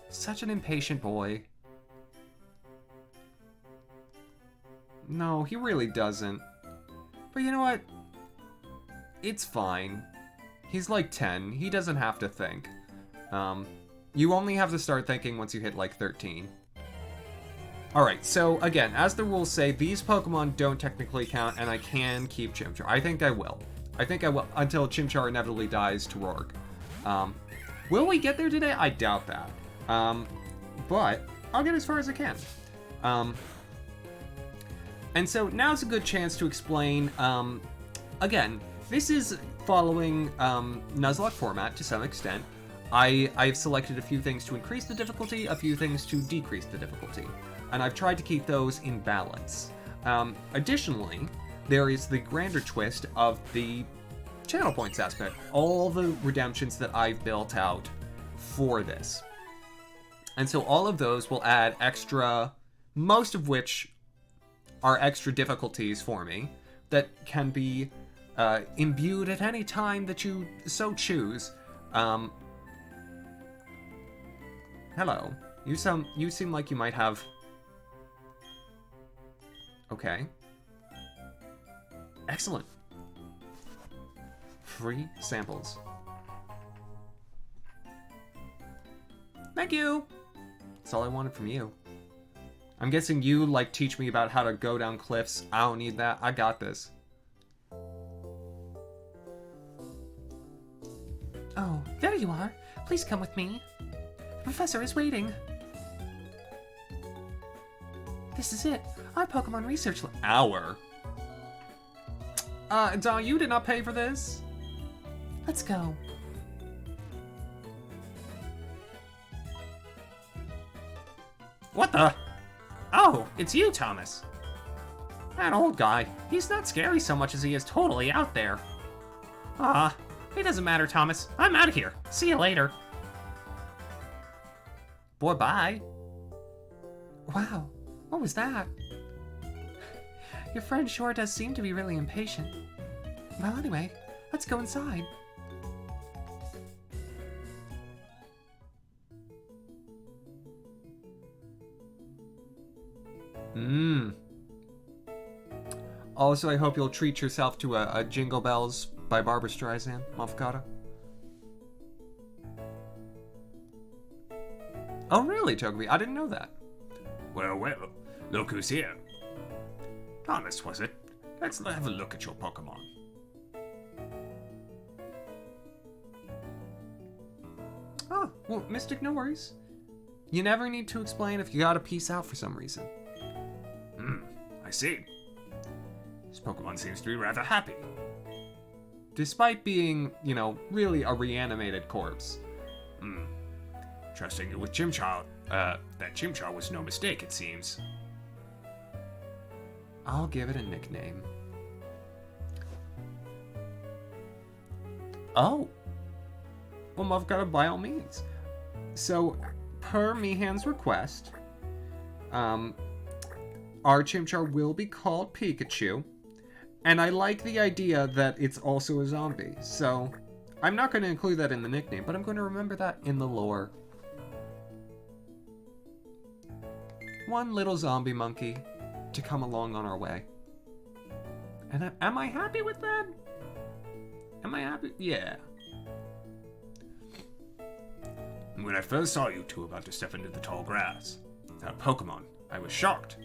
A: Such an impatient boy. No, he really doesn't. But you know what? It's fine. He's like 10. He doesn't have to think. You only have to start thinking once you hit like 13. Alright, so again, as the rules say, these Pokemon don't technically count, and I can keep Chimchar. I think I will. I think I will, until Chimchar inevitably dies to Rourke. Will we get there today? I doubt that. But I'll get as far as I can. And so now's a good chance to explain, again, this is following Nuzlocke format to some extent. I've selected a few things to increase the difficulty, a few things to decrease the difficulty, and I've tried to keep those in balance. Additionally, there is the grander twist of the channel points aspect, all the redemptions that I've built out for this. And so all of those will add extra, most of which are extra difficulties for me that can be imbued at any time that you so choose. Hello. You seem like you might have... Okay. Excellent. Free samples. Thank you! That's all I wanted from you. I'm guessing you, like, teach me about how to go down cliffs. I don't need that. I got this.
B: Oh, there you are. Please come with me. The professor is waiting. This is it. Our Pokemon research lab.
A: Hour? Don, you did not pay for this?
B: Let's go. What the? Oh, it's you, Thomas. That old guy. He's not scary so much as he is totally out there. It doesn't matter, Thomas. I'm out of here. See you later. Boy, bye. Wow, what was that? Your friend sure does seem to be really impatient. Well, anyway, let's go inside.
A: Also, I hope you'll treat yourself to a Jingle Bells by Barbra Streisand, Mafkata. Oh, really, Togepi? I didn't know that.
C: Well, well, look who's here. Thomas, was it? Let's have a look at your Pokemon.
A: Oh, well, Mystic, no worries. You never need to explain if you gotta peace out for some reason.
C: I see. This Pokemon seems to be rather happy.
A: Despite being, you know, really a reanimated corpse.
C: Trusting it with Chimchar, that Chimchar was no mistake, it seems.
A: I'll give it a nickname. Oh. Well, Mafkata, by all means. So, per Mihan's request, our Chimchar will be called Pikachu. And I like the idea that it's also a zombie. So, I'm not going to include that in the nickname, but I'm going to remember that in the lore. One little zombie monkey to come along on our way. And am I happy with that? Am I happy? Yeah.
C: When I first saw you two about to step into the tall grass, that Pokemon, I was shocked.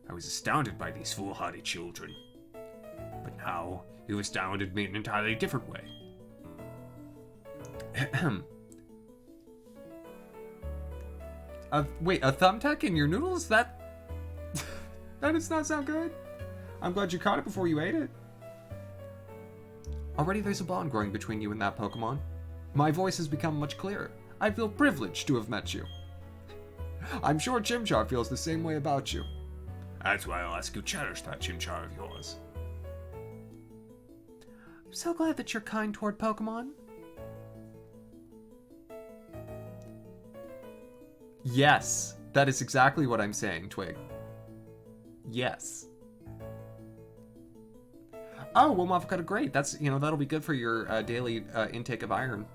C: I was astounded by these foolhardy children. But now, you astounded me in an entirely different way.
A: Wait, a thumbtack in your noodles? That does not sound good. I'm glad you caught it before you ate it. Already there's a bond growing between you and that Pokemon. My voice has become much clearer. I feel privileged to have met you. I'm sure Chimchar feels the same way about you.
C: That's why I'll ask you to cherish that Chimchar of yours.
A: I'm so glad that you're kind toward Pokemon. Yes, that is exactly what I'm saying, Twig. Yes. Oh, well, Mafakata, great. That's, that'll be good for your daily intake of iron.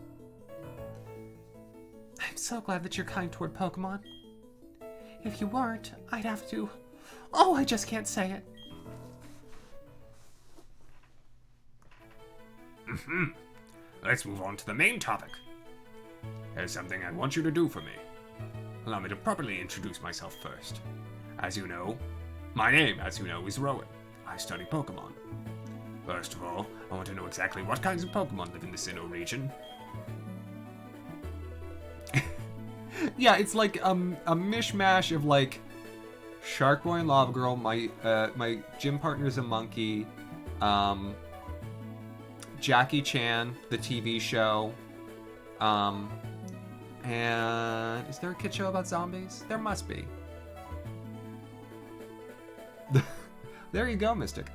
A: I'm so glad that you're kind toward Pokemon. If you weren't, I'd have to... Oh, I just can't say it.
C: Let's move on to the main topic. There's something I want you to do for me. Allow me to properly introduce myself first. As you know, my name, is Rowan. I study Pokemon. First of all, I want to know exactly what kinds of Pokemon live in the Sinnoh region.
A: Yeah, it's like a mishmash of like Shark Boy and Lava Girl. My gym partner's a monkey. Jackie Chan, the TV show. And is there a kid show about zombies? There must be. There you go, Mystic.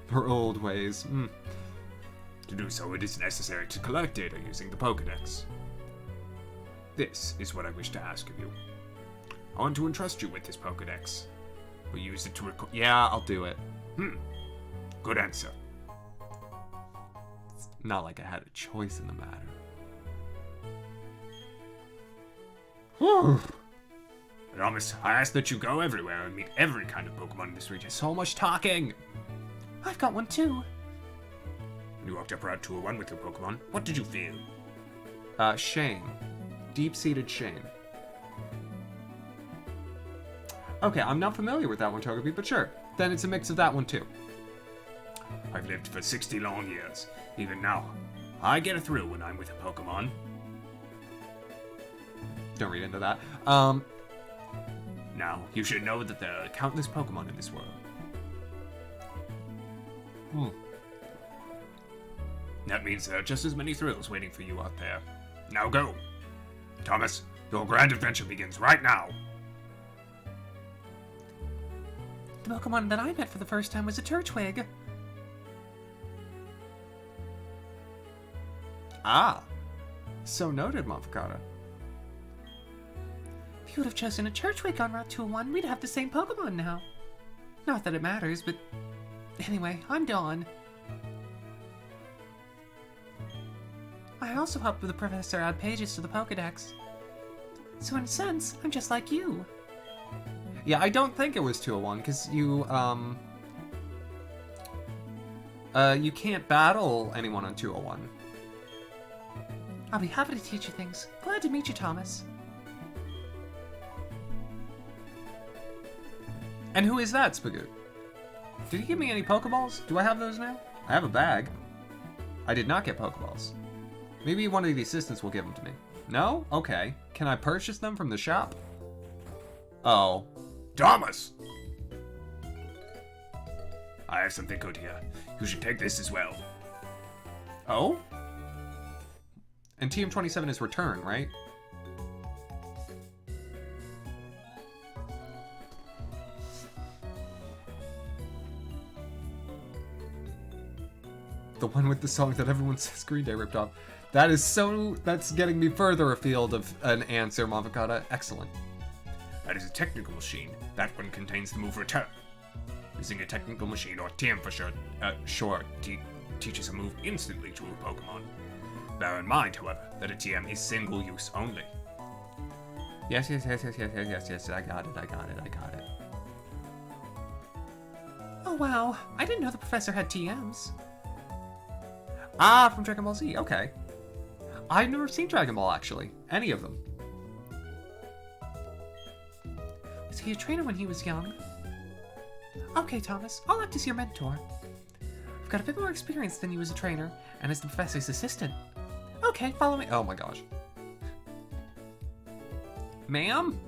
A: Her old ways.
C: To do so, it is necessary to collect data using the Pokédex. This is what I wish to ask of you. I want to entrust you with this Pokédex. We use it to record.
A: Yeah, I'll do it.
C: Good answer.
A: It's not like I had a choice in the matter.
C: Thomas, I ask that you go everywhere and meet every kind of Pokemon in this region.
A: So much talking.
D: I've got one too.
C: When you walked up Route 201 with your Pokemon, what did you feel?
A: Shame. Deep-seated shame. Okay, I'm not familiar with that one, Togepi, but sure. Then it's a mix of that one too.
C: I've lived for 60 long years. Even now, I get a thrill when I'm with a Pokemon.
A: Don't read into that.
C: Now, you should know that there are countless Pokemon in this world. That means there are just as many thrills waiting for you out there. Now go! Thomas, your grand adventure begins right now!
D: The Pokemon that I met for the first time was a Turtwig.
A: Ah. So noted, Mafakata.
D: If you would have chosen a Turtwig on Route 201, we'd have the same Pokemon now. Not that it matters, but... Anyway, I'm Dawn. I also helped the professor add pages to the Pokédex. So in a sense, I'm just like you.
A: Yeah, I don't think it was 201, because you can't battle anyone on 201.
D: I'll be happy to teach you things. Glad to meet you, Thomas.
A: And who is that, Spagoot? Did he give me any Pokeballs? Do I have those now? I have a bag. I did not get Pokeballs. Maybe one of the assistants will give them to me. No? Okay. Can I purchase them from the shop? Oh.
C: Thomas! I have something good here. You should take this as well.
A: Oh? And TM27 is return, right? The one with the song that everyone says Green Day ripped off. That is so... That's getting me further afield of an answer, Mavakata. Excellent.
C: That is a technical machine. That one contains the move return. Using a technical machine, or TM for short, teaches a move instantly to a Pokemon. Bear in mind, however, that a TM is single use only.
A: Yes, I got it.
D: Oh wow, I didn't know the professor had TMs.
A: Ah, from Dragon Ball Z, okay. I've never seen Dragon Ball, actually. Any of them.
D: Was he a trainer when he was young? Okay, Thomas, I'll act as your mentor. I've got a bit more experience than you as a trainer, and as the professor's assistant. Okay, follow me.
A: Oh my gosh. Ma'am?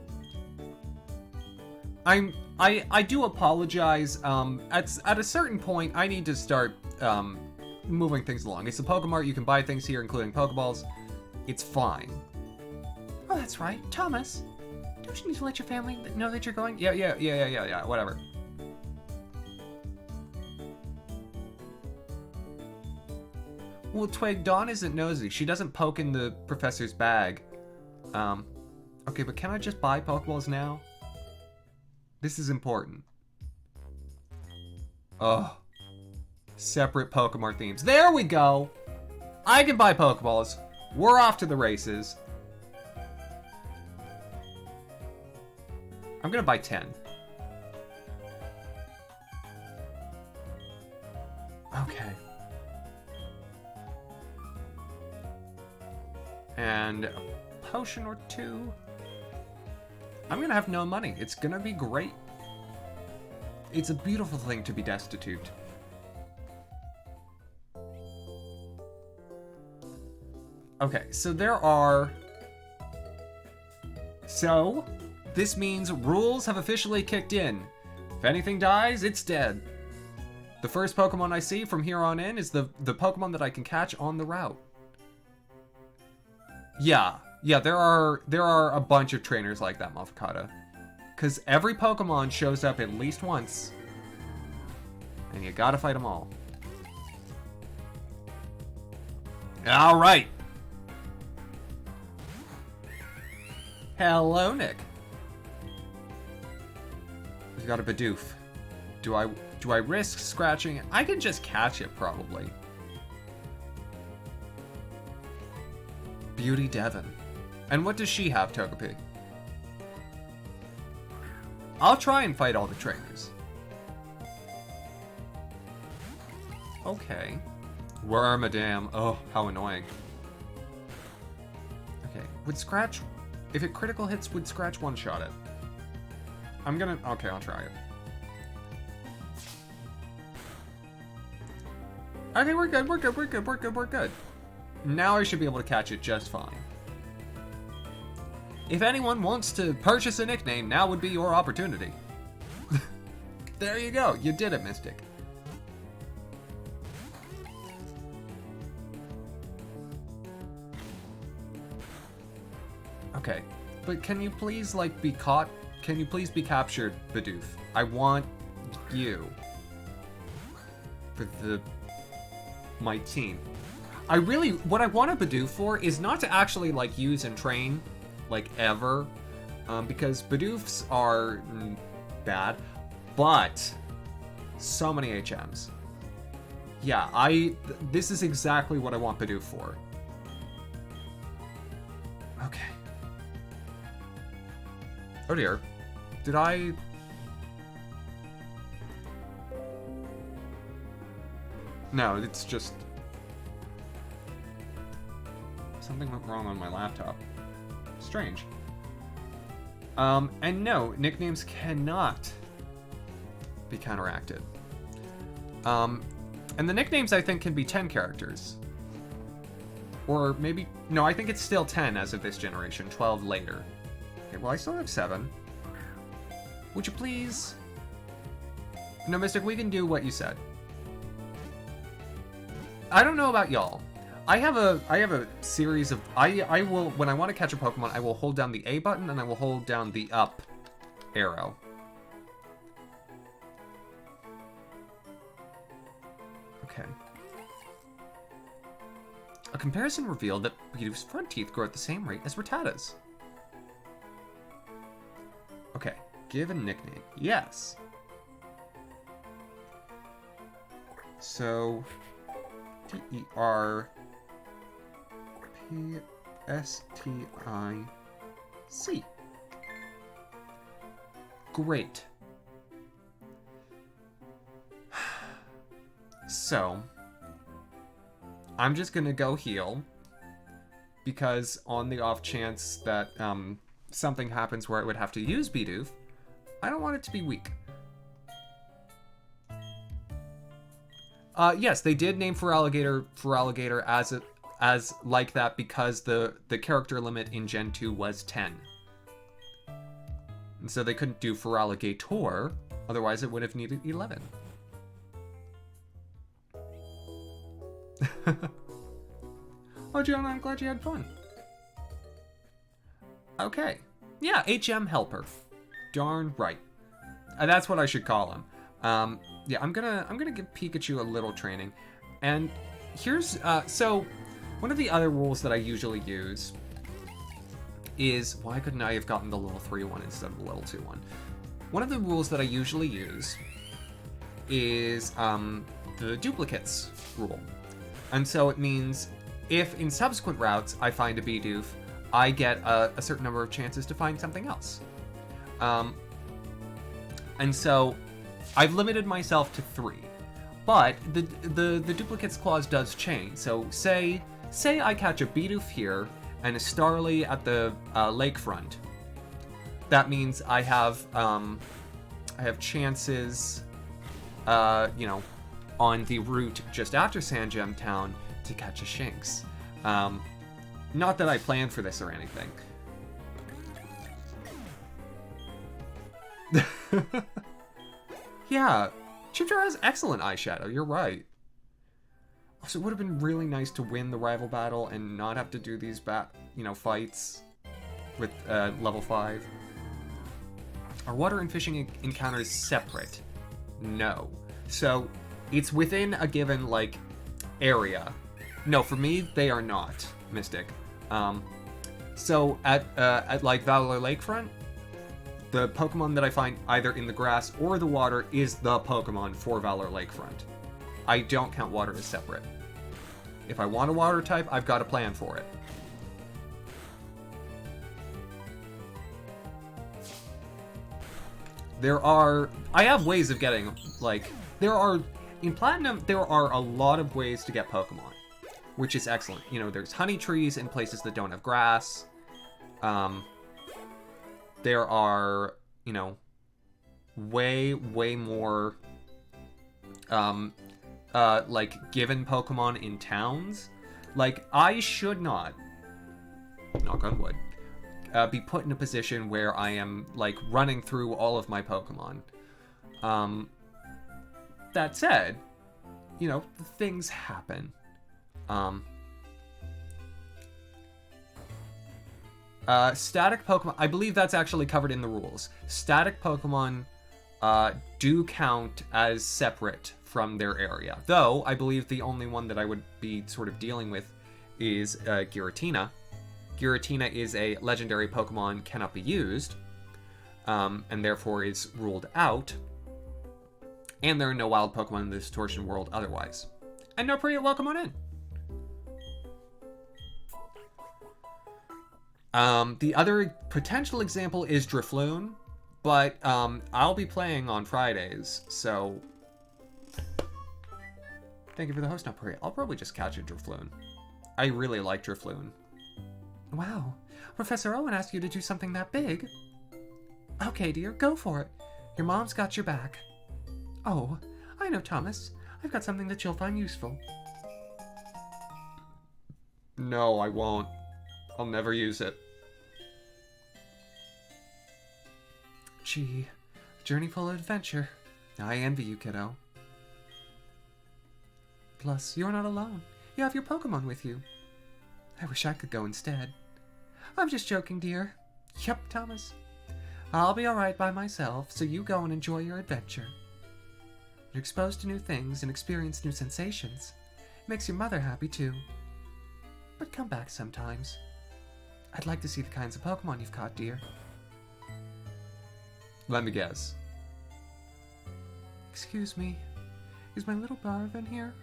A: I do apologize. At a certain point, I need to start, moving things along. It's a Pokemart, you can buy things here, including Pokeballs. It's fine.
D: Oh, that's right. Thomas, don't you need to let your family know that you're going?
A: Yeah, whatever. Well, Twig, Dawn isn't nosy. She doesn't poke in the professor's bag. Okay, but can I just buy Pokeballs now? This is important. Oh. Separate Pokemon themes. There we go! I can buy Pokeballs. We're off to the races. I'm gonna buy 10. Okay. And a potion or two. I'm gonna have no money. It's gonna be great. It's a beautiful thing to be destitute. Okay, so there are... So, this means rules have officially kicked in. If anything dies, it's dead. The first Pokemon I see from here on in is the Pokemon that I can catch on the route. Yeah, there are a bunch of trainers like that, Mafakata. Because every Pokemon shows up at least once. And you gotta fight them all. Alright. Hello, Nick. We've got a Bidoof. Do I risk scratching it? I can just catch it, probably. Beauty Devon. And what does she have, Togepi? I'll try and fight all the trainers. Okay. Wormadam. Oh, how annoying. Okay, would Scratch... If it critical hits, would Scratch one-shot it? I'm gonna... Okay, I'll try it. Okay, we're good. Now I should be able to catch it just fine. If anyone wants to purchase a nickname, now would be your opportunity. There you go. You did it, Mystic. Okay. But can you please, like, be caught? Can you please be captured, Bidoof? I want you. For my team. What I want a Bidoof for is not to actually, like, use and train, like, ever. Because Bidoofs are bad. But so many HMs. Yeah, this is exactly what I want Bidoof for. Okay. Oh dear. Did I... No, it's just... Something went wrong on my laptop. Strange. And no, nicknames cannot be counteracted. And the nicknames, I think, can be 10 characters. Or maybe... No, I think it's still 10 as of this generation, 12 later. Okay, well, I still have 7. Would you please... No, Mystic, we can do what you said. I don't know about y'all. I have a series of... I will... When I want to catch a Pokemon, I will hold down the A button and I will hold down the up arrow. Okay. A comparison revealed that Bidoof's front teeth grow at the same rate as Rattata's. Okay, give a nickname. Yes. So, Terpstic. Great. So, I'm just gonna go heal, because on the off chance that something happens where I would have to use Bidoof, I don't want it to be weak. Yes, they did name Feraligatr as like that because the character limit in Gen 2 was 10. And so they couldn't do Feraligator, otherwise it would have needed 11. Oh, Jonah, I'm glad you had fun. Okay. Yeah, HM Helper. Darn right. That's what I should call him. Yeah, I'm gonna give Pikachu a little training. And here's, so, one of the other rules that I usually use is, why couldn't I have gotten the level 3 one instead of the level 2 one? One of the rules that I usually use is, the duplicates rule. And so it means, if in subsequent routes I find a Bidoof, I get a certain number of chances to find something else. And so I've limited myself to 3, but the duplicates clause does change. So say I catch a Bidoof here and a Starly at the lakefront. That means I have chances, you know, on the route just after Sandgem Town to catch a Shinx. Not that I planned for this or anything. Yeah, Chipchar has excellent eyeshadow, you're right. Also, it would have been really nice to win the rival battle and not have to do these fights with level 5. Are water and fishing encounters separate? No. So, it's within a given, like, area. No, for me, they are not, Mystic. So, at like, Valor Lakefront, the Pokemon that I find either in the grass or the water is the Pokemon for Valor Lakefront. I don't count water as separate. If I want a water type, I've got a plan for it. I have ways of getting, like, in Platinum, there are a lot of ways to get Pokemon, which is excellent. You know, there's honey trees in places that don't have grass. There are, you know, way more, like, given Pokemon in towns. Like, I should not, knock on wood, be put in a position where I am, like, running through all of my Pokemon. That said, you know, things happen. Static Pokemon, I believe that's actually covered in the rules. Static Pokemon do count as separate from their area. Though, I believe the only one that I would be sort of dealing with is Giratina. Giratina is a legendary Pokemon, cannot be used, and therefore is ruled out. And there are no wild Pokemon in the Distortion world otherwise. And no Priya, welcome on in. The other potential example is Drifloon, but I'll be playing on Fridays, so thank you for the host, not Priya. I'll probably just catch a Drifloon. I really like Drifloon.
D: Wow, Professor Owen asked you to do something that big. Okay, dear, go for it. Your mom's got your back. Oh, I know, Thomas. I've got something that you'll find useful.
A: No, I won't. I'll never use it.
D: Gee, a journey full of adventure. I envy you, kiddo. Plus, you're not alone. You have your Pokemon with you. I wish I could go instead. I'm just joking, dear. Yup, Thomas. I'll be alright by myself, so you go and enjoy your adventure. You're exposed to new things and experience new sensations. It makes your mother happy, too. but come back sometimes. I'd like to see the kinds of Pokemon you've caught, dear.
A: Let me guess.
D: Excuse me, is my little Barvin here?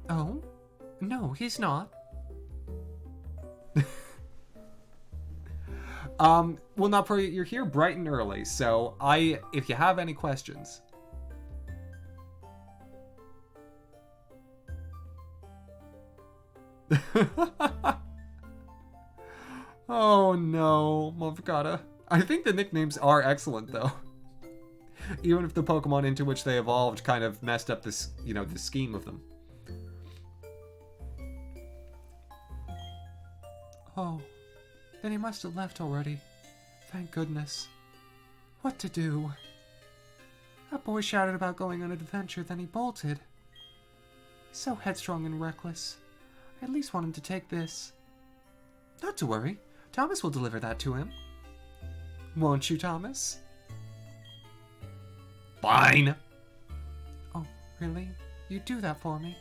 D: Oh? No, he's not.
A: Well, now, you're here bright and early, so if you have any questions. Oh no, Mofgata. I think the nicknames are excellent, though. Even if the Pokemon into which they evolved kind of messed up this, the scheme of them.
D: Oh, then he must have left already. Thank goodness. What to do? That boy shouted about going on an adventure, then he bolted. So headstrong and reckless. I at least want him to take this. Not to worry. Thomas will deliver that to him. Won't you, Thomas?
A: Fine.
D: Oh, really? You'd do that for me?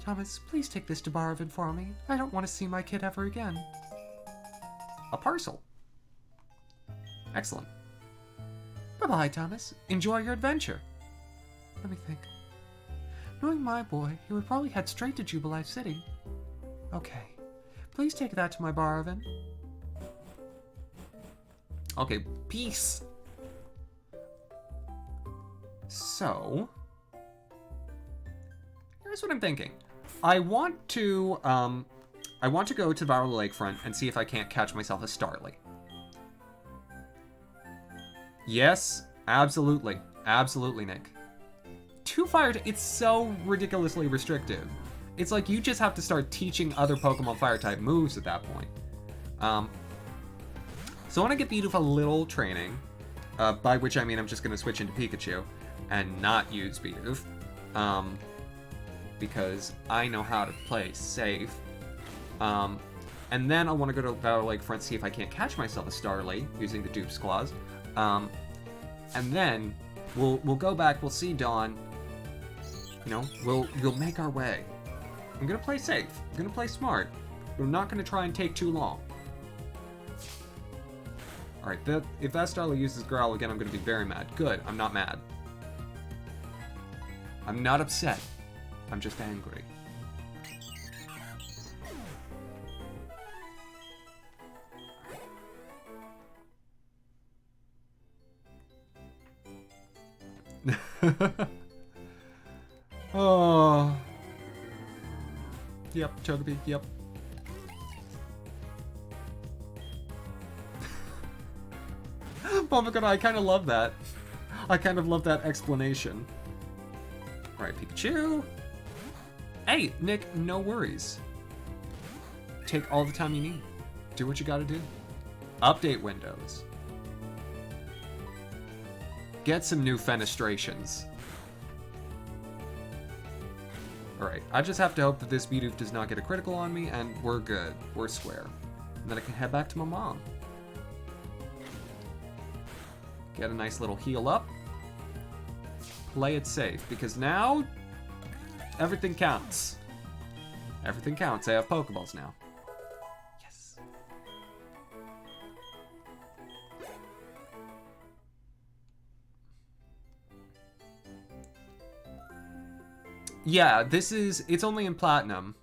D: Thomas, please take this to Barvin for me. I don't want to see my kid ever again.
A: A parcel. Excellent.
D: Bye-bye, Thomas. Enjoy your adventure. Let me think. Knowing my boy, he would probably head straight to Jubilife City. Okay. Please take that to my Barvin.
A: Okay, peace. So, here's what I'm thinking. I want to go to Violet Lakefront and see if I can't catch myself a Starly. Yes, absolutely. Absolutely, Nick. 2 fire, it's so ridiculously restrictive. It's like you just have to start teaching other Pokemon fire-type moves at that point. So I want to get Bidoof a little training, by which I mean I'm just going to switch into Pikachu and not use Bidoof, because I know how to play safe. And then I want to go to Battle Lakefront, see if I can't catch myself a Starly using the Dupe's Claws. And then we'll go back, we'll see Dawn. We'll make our way. I'm gonna play safe. I'm gonna play smart. But I'm not gonna try and take too long. Alright, if that Starly uses Growl again, I'm gonna be very mad. Good, I'm not mad. I'm not upset. I'm just angry. Oh. Yep, Chogepi, yep. Oh my god, I kind of love that. I kind of love that explanation. Alright, Pikachu. Hey, Nick, no worries. Take all the time you need. Do what you gotta do. Update Windows. Get some new fenestrations. Alright, I just have to hope that this Bidoof does not get a critical on me, and we're good. We're square. And then I can head back to my mom. Get a nice little heal up. Play it safe, because now everything counts. Everything counts. I have Pokeballs now. Yes. Yeah, it's only in Platinum.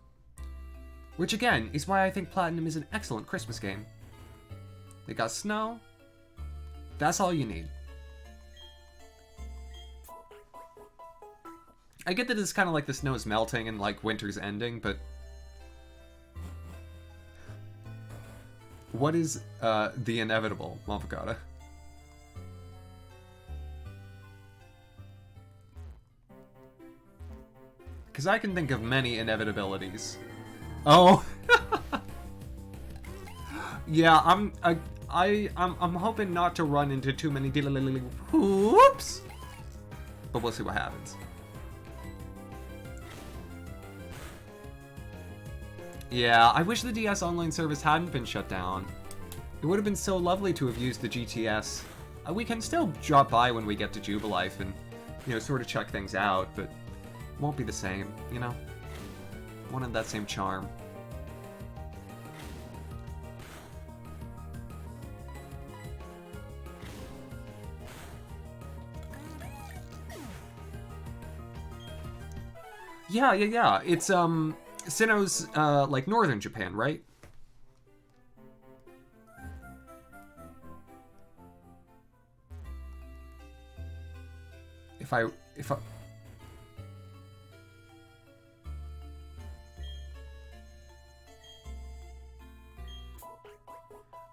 A: Which again, is why I think Platinum is an excellent Christmas game. They got snow. That's all you need. I get that it's kind of like the snow's melting and like winter's ending, but what is the inevitable, Mofgata? Because I can think of many inevitabilities. Oh, yeah. I'm hoping not to run into too many whoops, but we'll see what happens. Yeah, I wish the DS Online service hadn't been shut down. It would have been so lovely to have used the GTS. We can still drop by when we get to Jubilife and, sort of check things out, but it won't be the same, wanted that same charm. Yeah. It's, Sinnoh's, like, northern Japan, right? If I...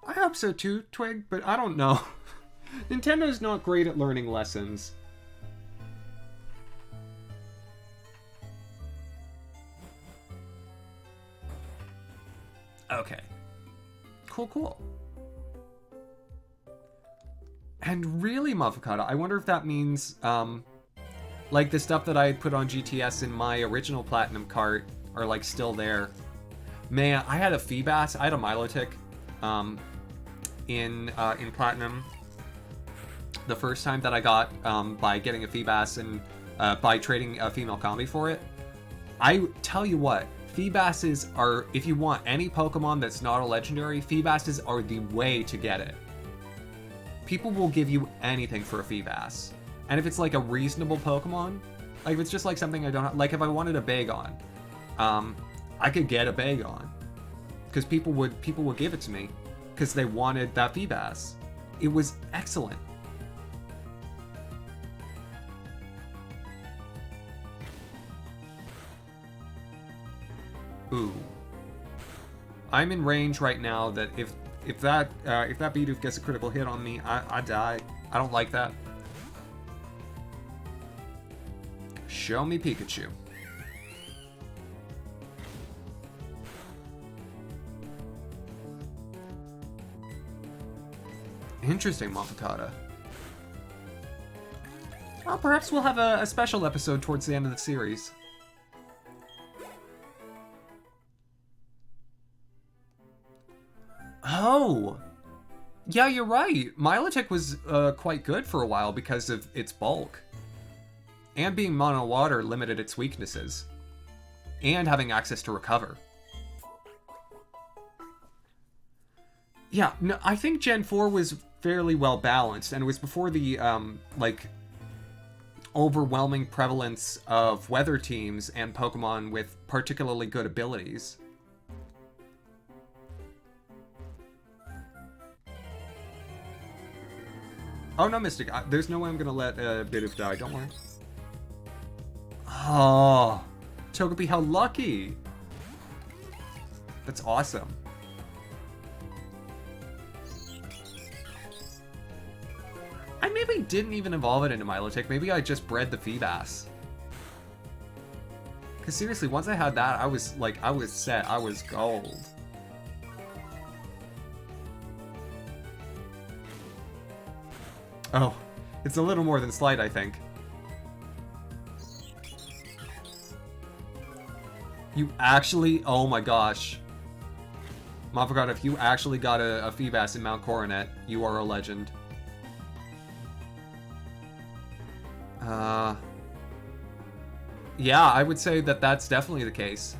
A: I hope so too, Twig, but I don't know. Nintendo's not great at learning lessons. Okay. Cool. And really, Mafukata, I wonder if that means, like, the stuff that I had put on GTS in my original Platinum cart are, like, still there. Man, I had a Feebas, I had a Milotic, in Platinum. The first time that I got, by getting a Feebas and, by trading a female combi for it. I tell you what, Feebases are, if you want any Pokemon that's not a legendary, Feebases are the way to get it. People will give you anything for a Feebas. And if it's like a reasonable Pokemon, like if it's just like something I don't have, like if I wanted a Bagon, I could get a Bagon. Because people would give it to me. Because they wanted that Feebas. It was excellent. Ooh. I'm in range right now that if that Bidoof gets a critical hit on me, I die. I don't like that. Show me Pikachu. Interesting, Mafukata. Well, perhaps we'll have a special episode towards the end of the series. Oh! Yeah, you're right. Milotic was quite good for a while because of its bulk. And being mono water limited its weaknesses. And having access to recover. Yeah, no, I think Gen 4 was fairly well balanced, and it was before the, like, overwhelming prevalence of weather teams and Pokemon with particularly good abilities. Oh no, Mystic, there's no way I'm gonna let Bidoof die, don't worry. Oh, Togepi, how lucky! That's awesome. I maybe didn't even evolve it into Milotic, maybe I just bred the Feebas. Because seriously, once I had that, I was set, I was gold. Oh, it's a little more than slight, I think. You actually... Oh my gosh. Mafukata, if you actually got a Feebas in Mount Coronet, you are a legend. Yeah, I would say that that's definitely the case.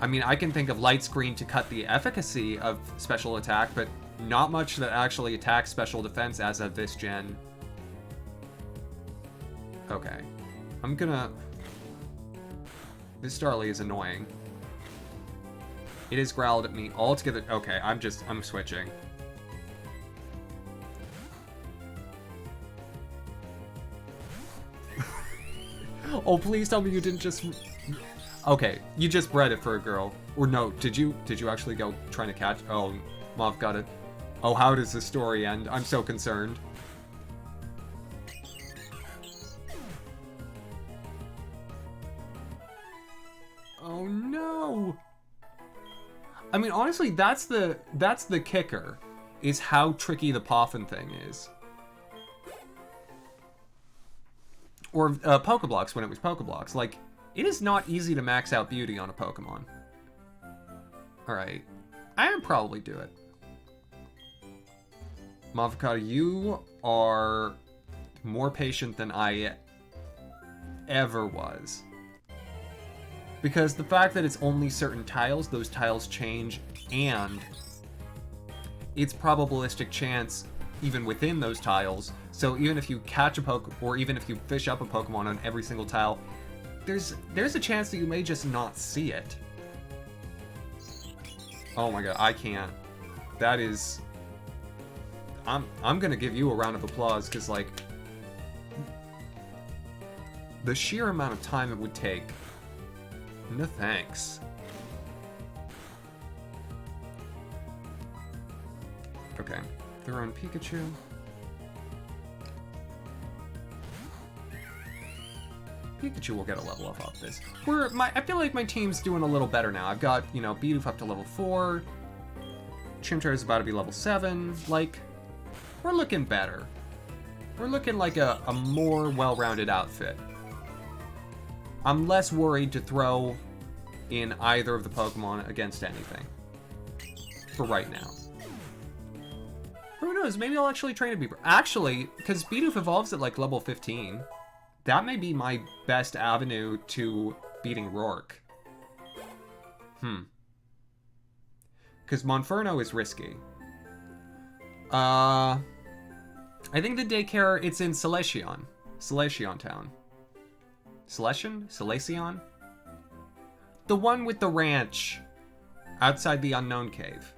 A: I mean, I can think of Light Screen to cut the efficacy of special attack, but not much that actually attacks special defense as of this gen. Okay. I'm gonna... This Starly is annoying. It has growled at me altogether. Okay, I'm switching. Oh, please tell me you didn't just... Okay, you just bred it for a girl. Or no, did you actually go trying to catch... Oh, Mom got it. Oh, how does this story end? I'm so concerned. Oh no! I mean, honestly, that's the kicker, is how tricky the Poffin thing is. Or Pokeblocks when it was Pokeblocks. Like, it is not easy to max out Beauty on a Pokemon. Alright. I would probably do it. Mafukata, you are more patient than I ever was. Because the fact that it's only certain tiles, those tiles change, and it's probabilistic chance even within those tiles. So even if you catch a or even if you fish up a Pokemon on every single tile, there's a chance that you may just not see it. Oh my god, I can't. That is... I'm gonna give you a round of applause, because, like, the sheer amount of time it would take. No thanks. Okay, throw in Pikachu. Pikachu will get a level up off this. I feel like my team's doing a little better now. I've got, you know, Bidoof up to level 4. Chimchar is about to be level 7. Like, we're looking better. We're looking like a more well-rounded outfit. I'm less worried to throw in either of the Pokemon against anything. For right now. Who knows, maybe I'll actually train a Beaver. Actually, because Bidoof evolves at like level 15, that may be my best avenue to beating Rourke. Because Monferno is risky. I think the daycare, it's in Selection. Selection Town. Selection? The one with the ranch outside the Unknown Cave.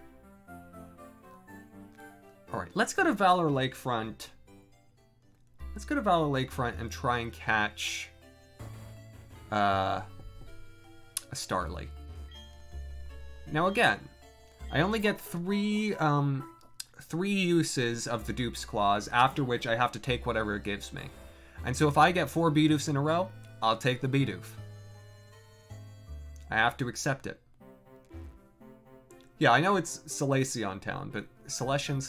A: Alright, let's go to Valor Lakefront. Let's go to Valor Lakefront and try and catch a Starly. Now again, I only get three uses of the Dupe's Claws, after which I have to take whatever it gives me. And so if I get 4 Bidoofs in a row, I'll take the Bidoof. I have to accept it. Yeah, I know it's Selection Town, but Selection.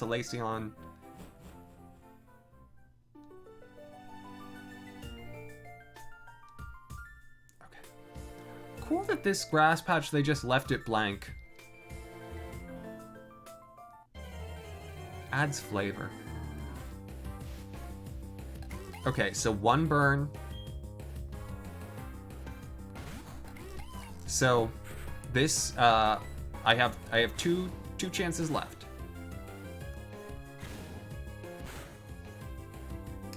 A: Okay. Cool that this grass patch, they just left it blank. Adds flavor. Okay, so 1 burn. So this I have two chances left.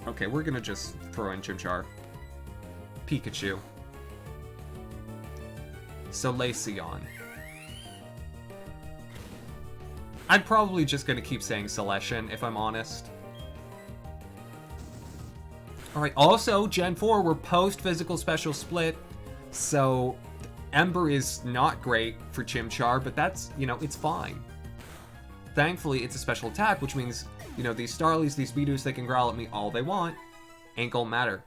A: Okay, we're gonna just throw in Chimchar. Pikachu. Selection. I'm probably just gonna keep saying Selection, if I'm honest. Alright, also, Gen 4, we're post-physical special split, so Ember is not great for Chimchar, but that's, you know, it's fine. Thankfully, it's a special attack, which means, you know, these Starlies, these Bidoofs, they can growl at me all they want. Ain't gonna matter.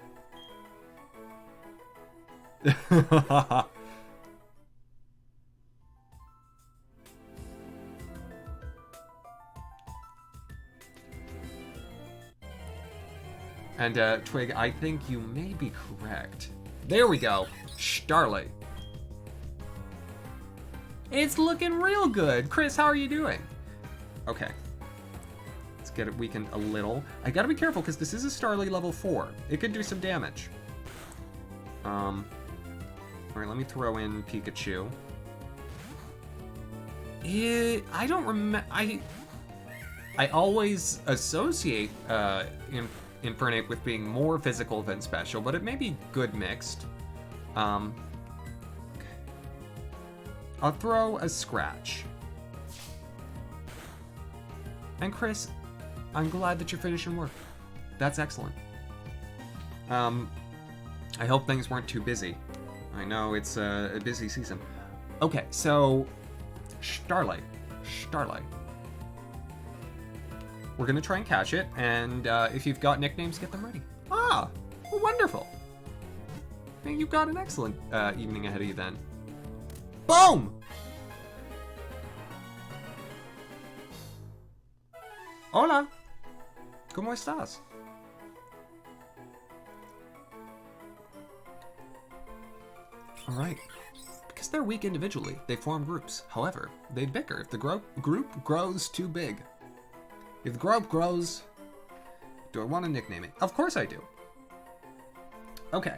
A: And, Twig, I think you may be correct. There we go. Starly. It's looking real good. Chris, how are you doing? Okay. Let's get it weakened a little. I gotta be careful, because this is a Starly level 4. It could do some damage. Alright, let me throw in Pikachu. I don't remember... I always associate, Infernape with being more physical than special, but it may be good mixed. I'll throw a Scratch. And Chris, I'm glad that you're finishing work. That's excellent. I hope things weren't too busy. I know it's a busy season. Okay, so Starlight. We're gonna try and catch it, and if you've got nicknames, get them ready. Ah, well, wonderful. I think you've got an excellent evening ahead of you then. Boom! Hola. ¿Cómo estás? Alright. Because they're weak individually, they form groups. However, they bicker if the group grows too big. If the group grows... Do I want to nickname it? Of course I do. Okay.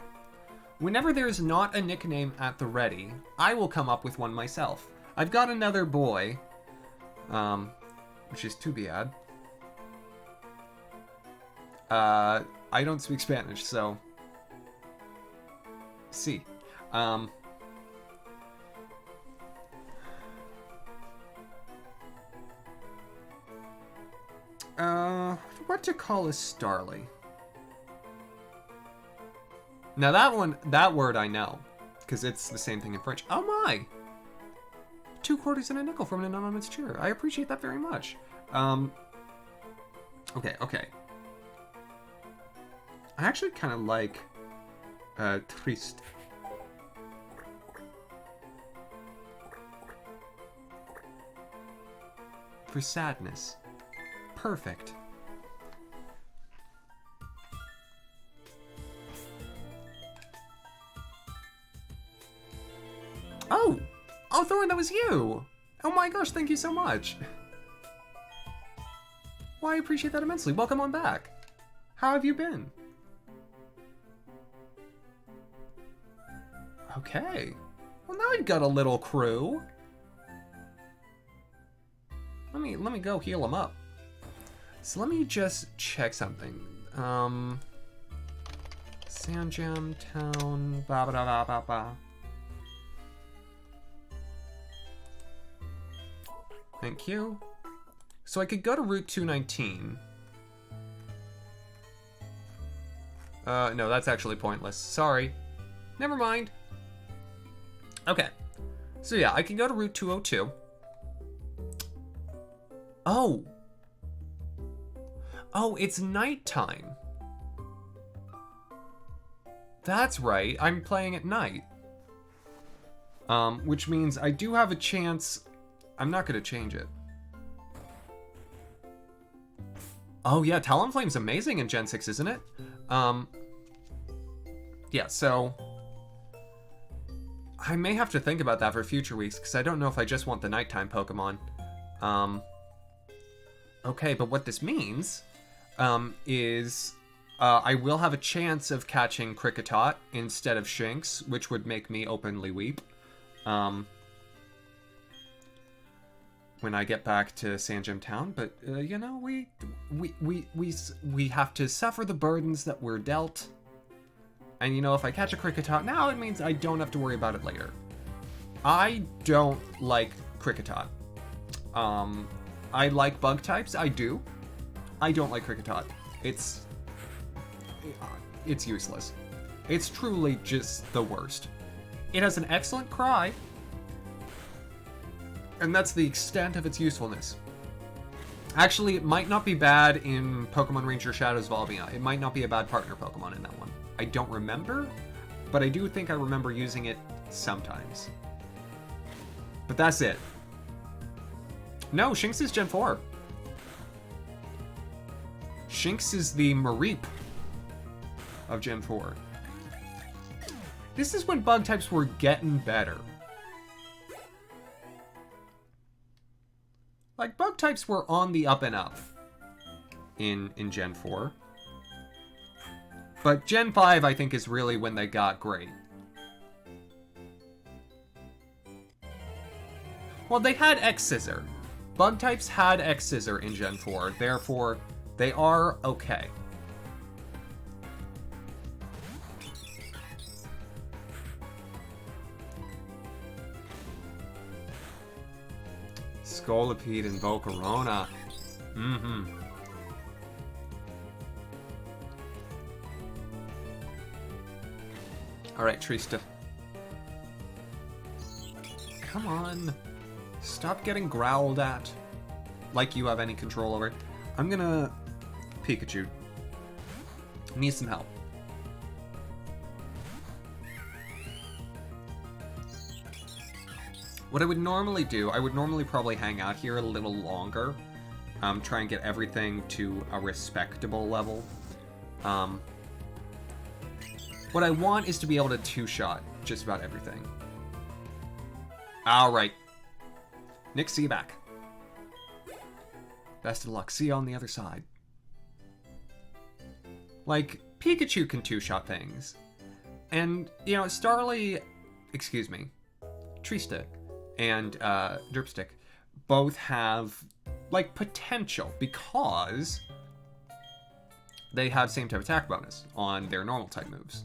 A: Whenever there's not a nickname at the ready, I will come up with one myself. I've got another boy, which is too bad. I don't speak Spanish, so... See. What to call a Starly? Now that word I know, because it's the same thing in French. Oh my! 2 quarters and a nickel from an anonymous cheer. I appreciate that very much. Okay. I actually kind of like, triste. For sadness. Perfect. Oh, Thorin, that was you! Oh my gosh, thank you so much. Well, I appreciate that immensely. Welcome on back. How have you been? Okay. Well, now we've got a little crew. Let me go heal them up. So let me just check something. Sandgem Town. Ba ba ba ba ba. Thank you. So I could go to Route 219. No, that's actually pointless. Sorry. Never mind. Okay. So yeah, I can go to Route 202. Oh, it's nighttime. That's right, I'm playing at night. Which means I do have a chance. I'm not gonna change it. Oh yeah, Talonflame's amazing in Gen 6, isn't it? Yeah, so I may have to think about that for future weeks, because I don't know if I just want the nighttime Pokemon. Okay, but what this means is I will have a chance of catching Kricketot instead of Shinx, which would make me openly weep. When I get back to Sandgem Town, but you know, we have to suffer the burdens that we're dealt. And you know, if I catch a Kricketot now, it means I don't have to worry about it later. I don't like Kricketot. I like bug types, I do. I don't like Kricketot. It's useless. It's truly just the worst. It has an excellent cry, and that's the extent of its usefulness. Actually, it might not be bad in Pokemon Ranger Shadows of Albion. It might not be a bad partner Pokemon in that one. I don't remember, but I do think I remember using it sometimes. But that's it. No, Shinx is Gen 4. Shinx is the Mareep of Gen 4. This is when bug types were getting better. Like, bug types were on the up and up in Gen 4. But Gen 5, I think, is really when they got great. Well, they had X-Scissor. Bug types had X-Scissor in Gen 4, therefore, they are okay. Scolipede and Volcarona. Mm-hmm. Alright, Trista. Come on. Stop getting growled at. Like you have any control over it. I'm gonna... Pikachu. Need some help. What I would normally do, I would normally probably hang out here a little longer. Try and get everything to a respectable level. What I want is to be able to two-shot just about everything. Alright. Nick, see you back. Best of luck. See you on the other side. Like, Pikachu can two-shot things. And, you know, Trista and Derpstick both have, like, potential because they have same type attack bonus on their normal type moves.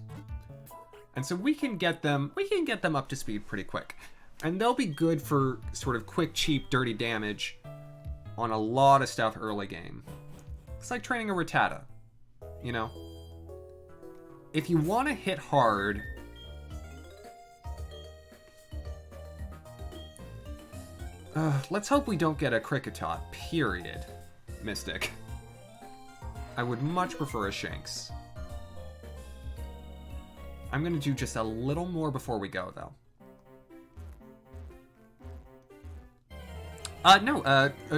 A: And so we can get them up to speed pretty quick. And they'll be good for sort of quick, cheap, dirty damage on a lot of stuff early game. It's like training a Rattata, you know? If you want to hit hard, let's hope we don't get a Kricketot, period, Mystic. I would much prefer a Shanks. I'm going to do just a little more before we go, though.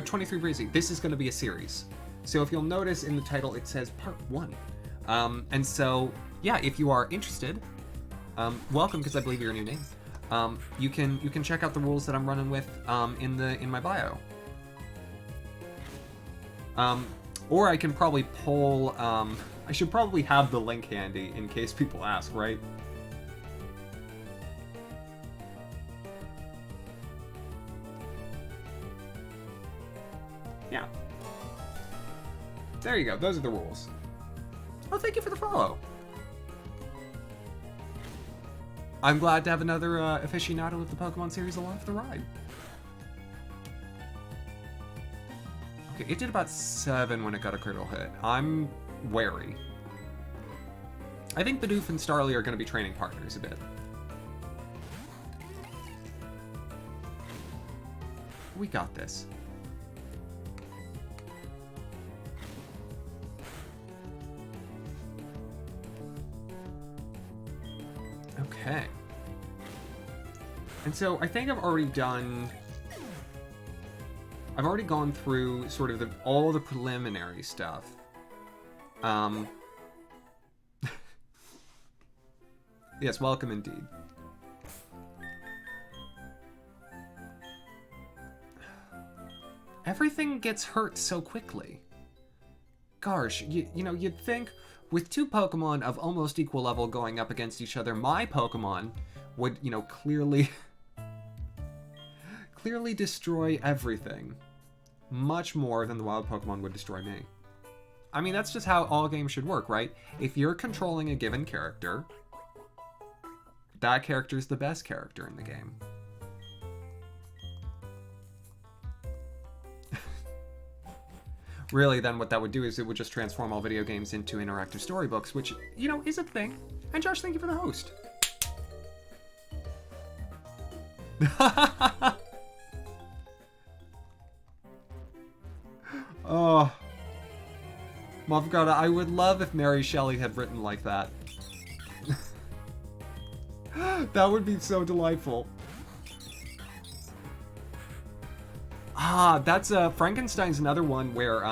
A: 23 Breezy. This is going to be a series. So if you'll notice in the title, it says Part 1. And so, yeah, if you are interested, welcome, because I believe you're a new name. You can check out the rules that I'm running with in my bio. Or I can probably pull. I should probably have the link handy in case people ask, right? Yeah. There you go. Those are the rules. Oh, thank you for the follow. I'm glad to have another aficionado of the Pokemon series along for the ride. Okay, it did about 7 when it got a critical hit. I'm wary. I think Bidoof and Starly are going to be training partners a bit. We got this. Okay. And so I think I've already gone through sort of all the preliminary stuff. Yes, welcome indeed. Everything gets hurt so quickly. Gosh, you know, you'd think with 2 Pokemon of almost equal level going up against each other, my Pokemon would, you know, clearly destroy everything. Much more than the wild Pokemon would destroy me. I mean, that's just how all games should work, right? If you're controlling a given character, that character's the best character in the game. Really, then what that would do is it would just transform all video games into interactive storybooks, which, you know, is a thing. And Josh, thank you for the host. Oh. Mavgada, I would love if Mary Shelley had written like that. That would be so delightful. Ah, that's Frankenstein's another one where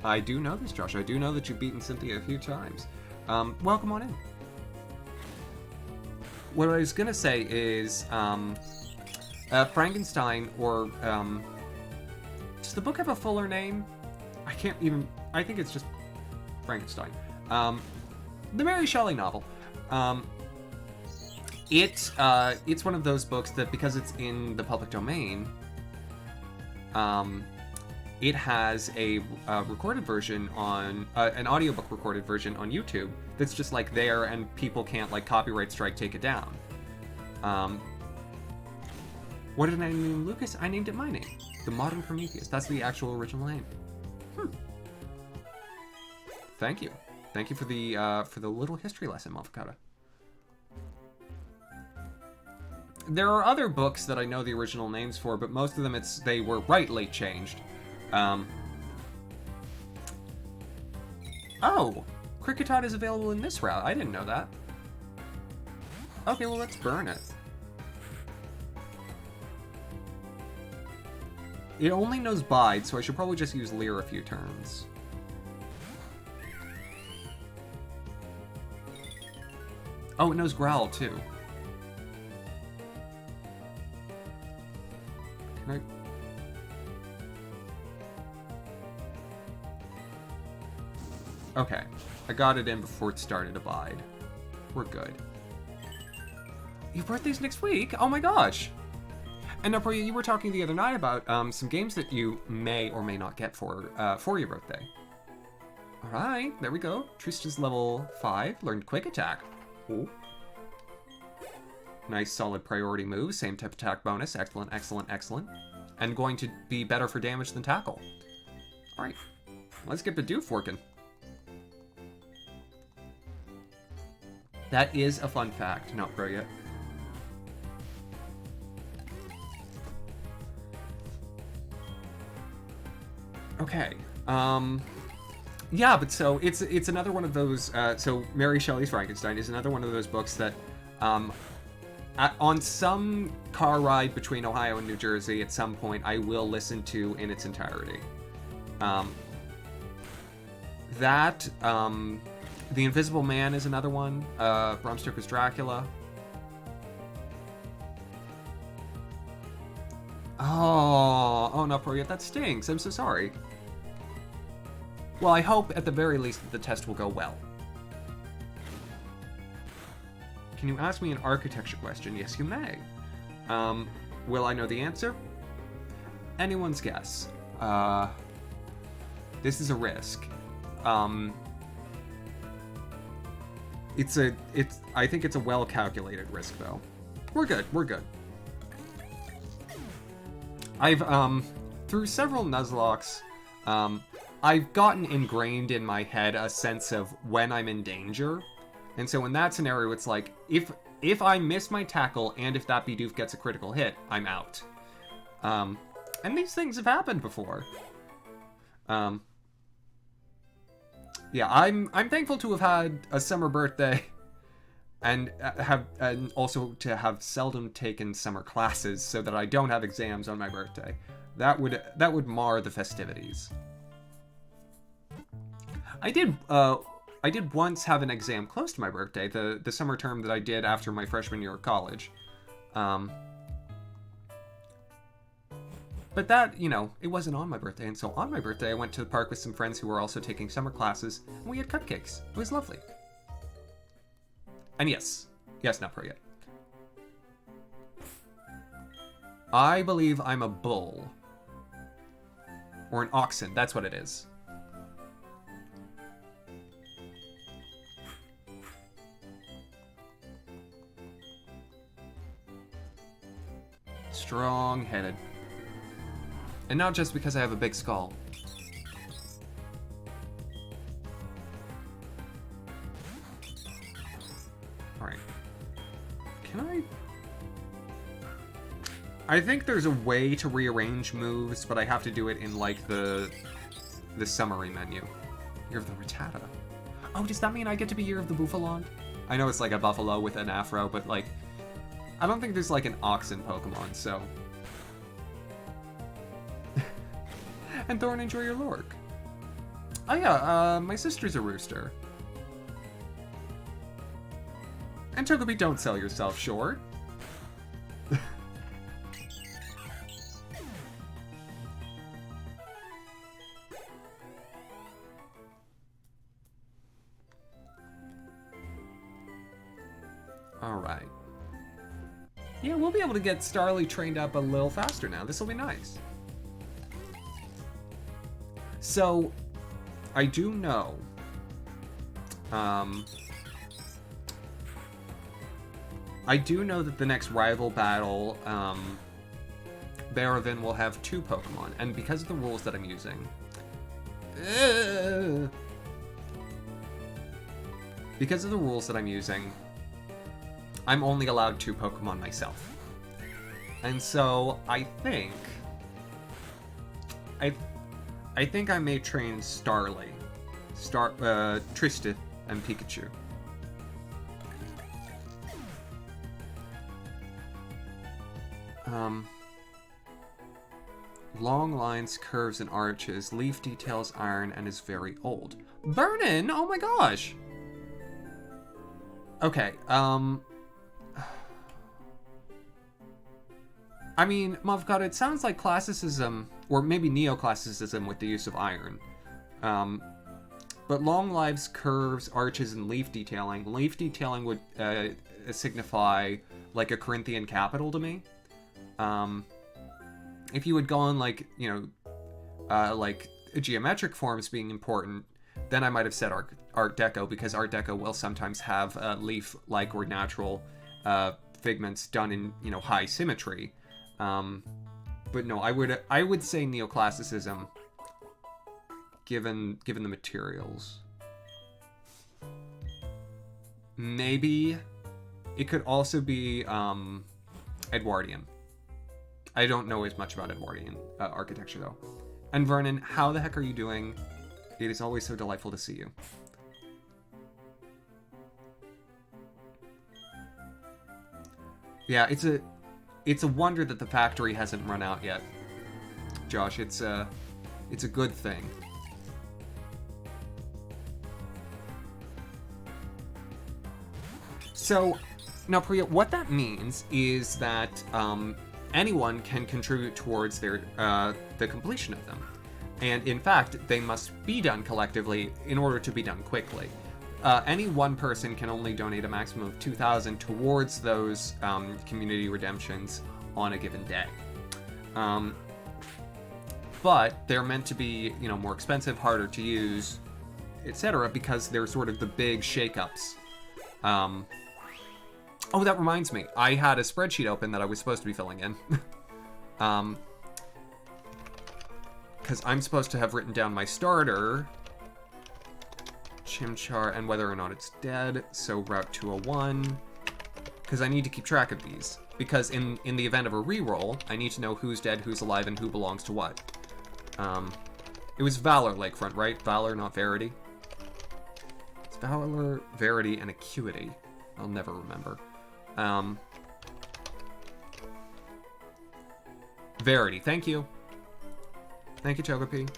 A: I do know this, Josh. I do know that you've beaten Cynthia a few times. Welcome on in. What I was gonna say is Frankenstein, or does the book have a fuller name? I think it's just Frankenstein. The Mary Shelley novel. It's one of those books that, because it's in the public domain, it has a recorded version on an audiobook recorded version on YouTube that's just like there, and people can't like copyright strike take it down. What did I name Lucas? I named it my name, the Modern Prometheus. That's the actual original name. Thank you for the little history lesson, Mofakata. There are other books that I know the original names for, but most of them they were rightly changed. Oh, Kricketot is available in this route. I didn't know that. Okay, well, let's burn it. It only knows Bide, so I should probably just use Leer a few turns. Oh, it knows Growl, too. Can I... Okay. I got it in before it started to bide. We're good. Your birthday's next week? Oh my gosh! And now, Priya, you were talking the other night about some games that you may or may not get for your birthday. Alright, there we go. Trista's level 5, learned Quick Attack. Ooh. Nice solid priority move, same type attack bonus. Excellent, excellent, excellent. And going to be better for damage than tackle. Alright, let's get Bidoof working. That is a fun fact, not pro yet. Okay, yeah, but so it's another one of those, so Mary Shelley's Frankenstein is another one of those books that, on some car ride between Ohio and New Jersey at some point, I will listen to in its entirety. The Invisible Man is another one, Bram Stoker's Dracula. Oh no, Pro, that stinks. I'm so sorry. Well, I hope at the very least that the test will go well. Can you ask me an architecture question? Yes, you may. Will I know the answer? Anyone's guess. This is a risk. I think it's a well-calculated risk, though. We're good, we're good. I've, through several Nuzlockes, I've gotten ingrained in my head a sense of when I'm in danger. And so in that scenario, it's like, if I miss my tackle and if that Bidoof gets a critical hit, I'm out. And these things have happened before. Yeah, I'm thankful to have had a summer birthday and also to have seldom taken summer classes so that I don't have exams on my birthday. That would mar the festivities. I did once have an exam close to my birthday, the summer term that I did after my freshman year of college. But that, it wasn't on my birthday, and so on my birthday I went to the park with some friends who were also taking summer classes, and we had cupcakes. It was lovely. And yes, not pro yet. I believe I'm a bull. Or an oxen, that's what it is. Strong-headed. And not just because I have a big skull. Alright. Can I think there's a way to rearrange moves, but I have to do it in, like, the summary menu. Year of the Rattata. Oh, does that mean I get to be Year of the Buffalon? I know it's like a buffalo with an afro, but, like, I don't think there's, like, an oxen Pokemon, so... And Thorn, enjoy your lork. Oh yeah, my sister's a rooster. And Togepi, don't sell yourself short. Alright. Yeah, we'll be able to get Starly trained up a little faster now. This will be nice. So, I do know, that the next rival battle, Baravin will have 2 Pokemon, and because of the rules that I'm using, I'm only allowed 2 Pokemon myself. And so, I think I may train Starly, Trista, and Pikachu. Long lines, curves, and arches. Leaf details iron and is very old. Burnin'? Oh my gosh! Okay, I mean, Mavkata, it sounds like classicism, or maybe neoclassicism with the use of iron. But long lives, curves, arches, and leaf detailing. Leaf detailing would signify like a Corinthian capital to me. If you had gone like, you know, like geometric forms being important, then I might have said Art Deco, because Art Deco will sometimes have leaf-like or natural figments done in, you know, high symmetry. But no, I would say neoclassicism, given the materials. Maybe it could also be Edwardian. I don't know as much about Edwardian architecture though. And Vernon, how the heck are you doing? It is always so delightful to see you. Yeah, it's a wonder that the factory hasn't run out yet, Josh. It's a good thing. So, now Priya, what that means is that anyone can contribute towards their the completion of them, and in fact, they must be done collectively in order to be done quickly. Any one person can only donate a maximum of 2,000 towards those community redemptions on a given day. But they're meant to be, you know, more expensive, harder to use, etc., because they're sort of the big shakeups. Oh, that reminds me. I had a spreadsheet open that I was supposed to be filling in. Because I'm supposed to have written down my starter, Chimchar, and whether or not it's dead. So Route 201. Because I need to keep track of these. Because in the event of a reroll, I need to know who's dead, who's alive, and who belongs to what. It was Valor Lakefront, right? Valor, not Verity. It's Valor, Verity, and Acuity. I'll never remember. Verity, thank you. Thank you, Chocopi.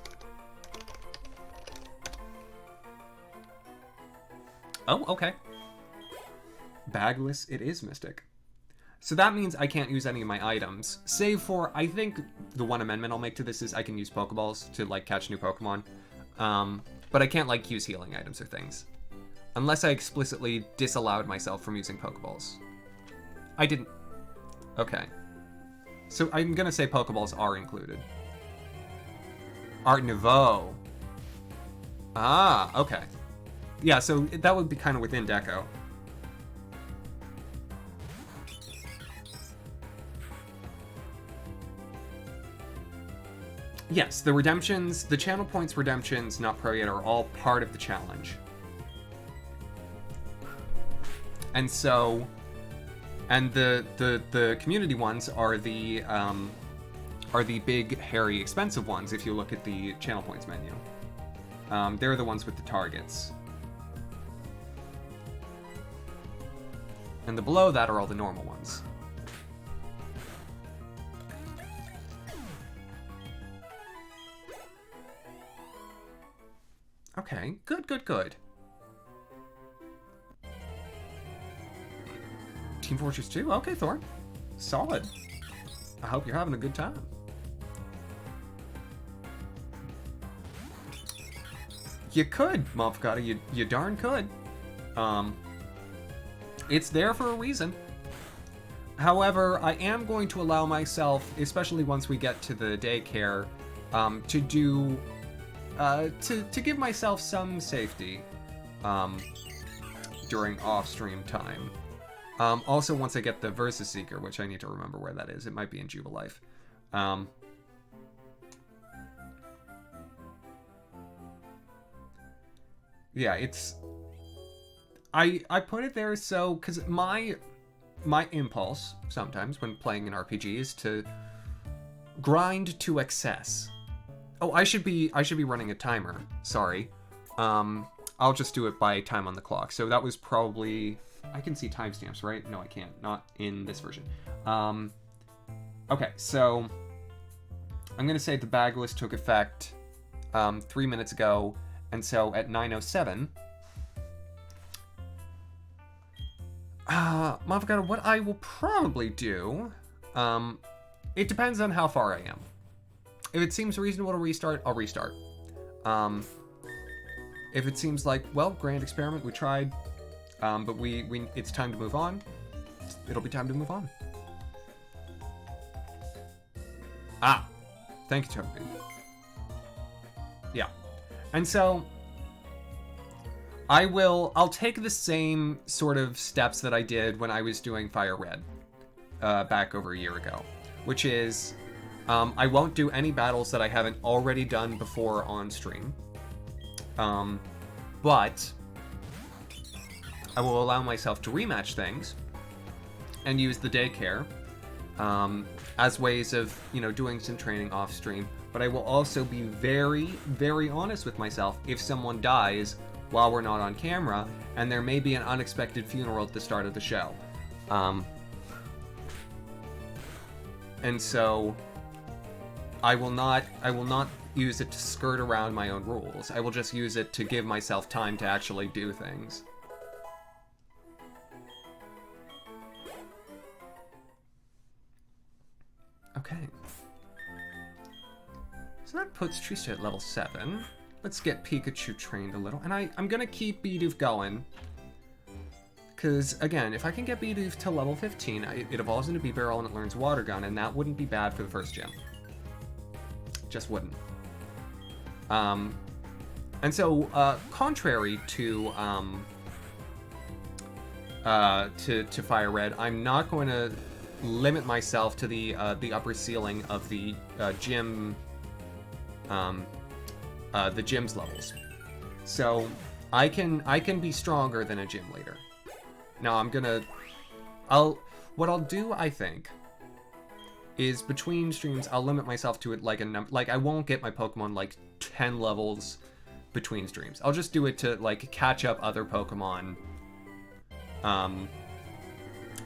A: Oh, okay. Bagless, it is Mystic. So that means I can't use any of my items, save for, I think the one amendment I'll make to this is I can use Pokeballs to, like, catch new Pokemon. But I can't, like, use healing items or things. Unless I explicitly disallowed myself from using Pokeballs. I didn't. Okay. So I'm gonna say Pokeballs are included. Art Nouveau. Ah, okay. Yeah, so that would be kind of within Deco. Yes, the redemptions, the channel points redemptions, not pro yet, are all part of the challenge. And so, and the community ones are the big, hairy, expensive ones. If you look at the channel points menu, they're the ones with the targets. And the below that are all the normal ones. Okay, good, good, good. Team Fortress 2? Okay, Thorn. Solid. I hope you're having a good time. You could, Mofgata. You darn could. It's there for a reason. However, I am going to allow myself, especially once we get to the daycare, to do... to give myself some safety during off-stream time. Also, once I get the Versus Seeker, which I need to remember where that is. It might be in Jubilife. Yeah, it's... I put it there so... Because my impulse, sometimes, when playing an RPG, is to grind to excess. Oh, I should be running a timer. Sorry. I'll just do it by time on the clock. So that was probably... I can see timestamps, right? No, I can't. Not in this version. Okay, so... I'm going to say the bag list took effect 3 minutes ago. And so at 9:07... Motherfucker, what I will probably do... it depends on how far I am. If it seems reasonable to restart, I'll restart. if it seems like, well, grand experiment, we tried, but it's time to move on, it'll be time to move on. Ah, thank you, Toby. Yeah, and so I'll take the same sort of steps that I did when I was doing Fire Red back over a year ago, which is I won't do any battles that I haven't already done before on stream, but I will allow myself to rematch things and use the daycare as ways of, doing some training off stream. But I will also be very, very honest with myself if someone dies while we're not on camera, and there may be an unexpected funeral at the start of the show. And so I will not use it to skirt around my own rules. I will just use it to give myself time to actually do things. Okay. So that puts Trista at level 7. Let's get Pikachu trained a little. And I'm gonna keep Bidoof going. Because, again, if I can get Bidoof to level 15, it evolves into Bibarel and it learns Water Gun, and that wouldn't be bad for the first gym. Just wouldn't. And so, contrary to Fire Red, I'm not going to limit myself to the upper ceiling of the gym, the gym's levels. So I can be stronger than a gym leader. Now what I'll do, I think, is between streams I'll limit myself to it like a number. Like, I won't get my Pokemon like 10 levels between streams. I'll just do it to like catch up other Pokemon,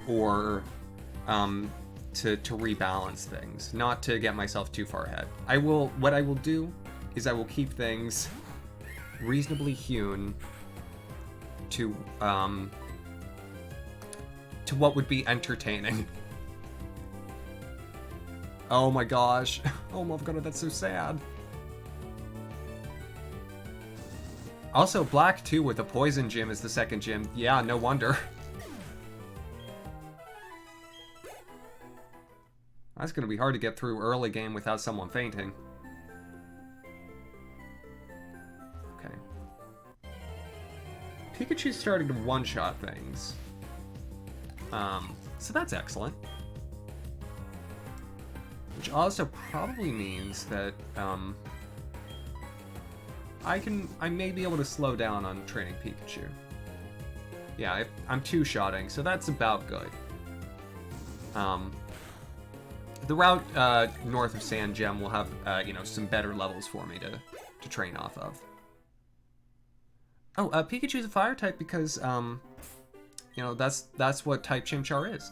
A: or to rebalance things, not to get myself too far ahead. What I will do is I will keep things reasonably hewn to what would be entertaining. Oh my gosh. Oh my god, that's so sad. Also, Black 2 with the Poison Gym as the second gym. Yeah, no wonder. That's gonna be hard to get through early game without someone fainting. Okay. Pikachu's starting to one-shot things. So that's excellent. Which also probably means that, I may be able to slow down on training Pikachu. Yeah, I'm two-shotting, so that's about good. The route north of Sand Gem will have, some better levels for me to train off of. Oh, Pikachu's a fire type because, that's what type Chimchar is.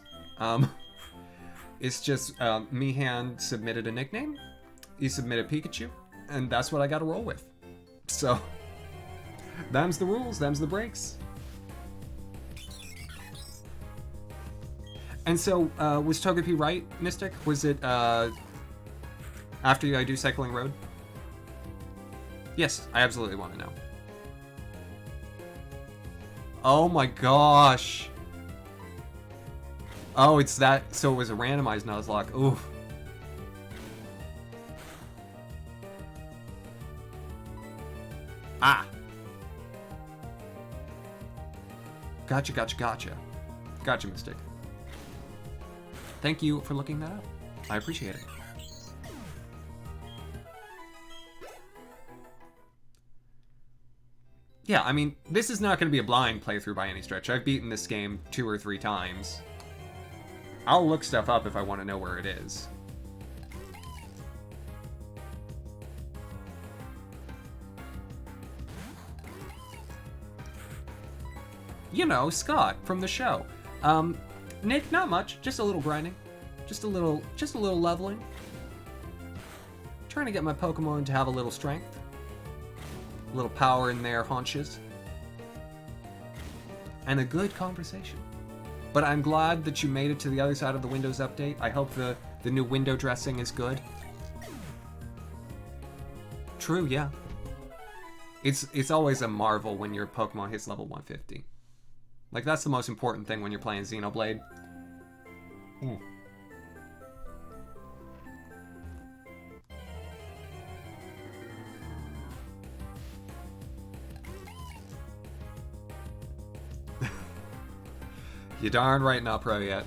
A: It's just, Mihan submitted a nickname, he submitted Pikachu, and that's what I gotta roll with. So, them's the rules, them's the breaks. And so, was Togepi right, Mystic? Was it, after I do Cycling Road? Yes, I absolutely want to know. Oh my gosh! Oh, it's that, so it was a randomized Nuzlocke, oof. Ah! Gotcha. Gotcha, Mystic. Thank you for looking that up. I appreciate it. Yeah, I mean, this is not going to be a blind playthrough by any stretch. I've beaten this game 2 or 3 times. I'll look stuff up if I want to know where it is. You know, Scott from the show. Nick, not much. Just a little grinding. Just a little leveling. Trying to get my Pokemon to have a little strength. A little power in their haunches. And a good conversation. But I'm glad that you made it to the other side of the Windows update. I hope the new window dressing is good. True, yeah. It's always a marvel when your Pokemon hits level 150. Like, that's the most important thing when you're playing Xenoblade. You darn right not pro yet.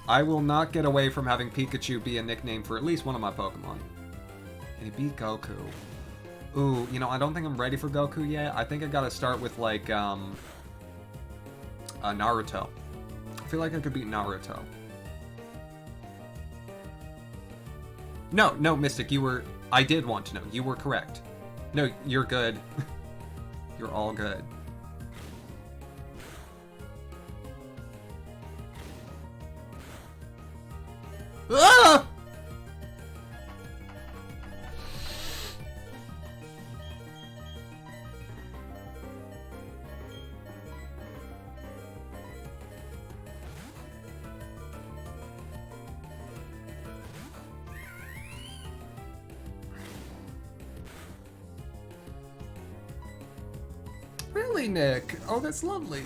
A: I will not get away from having Pikachu be a nickname for at least one of my Pokemon. And he beat Goku. Ooh, you know, I don't think I'm ready for Goku yet. I think I gotta start with, like, Naruto. I feel like I could beat Naruto. No, Mystic, you were... I did want to know. You were correct. No, you're good. You're all good. Ah! Really, Nick? Oh, that's lovely.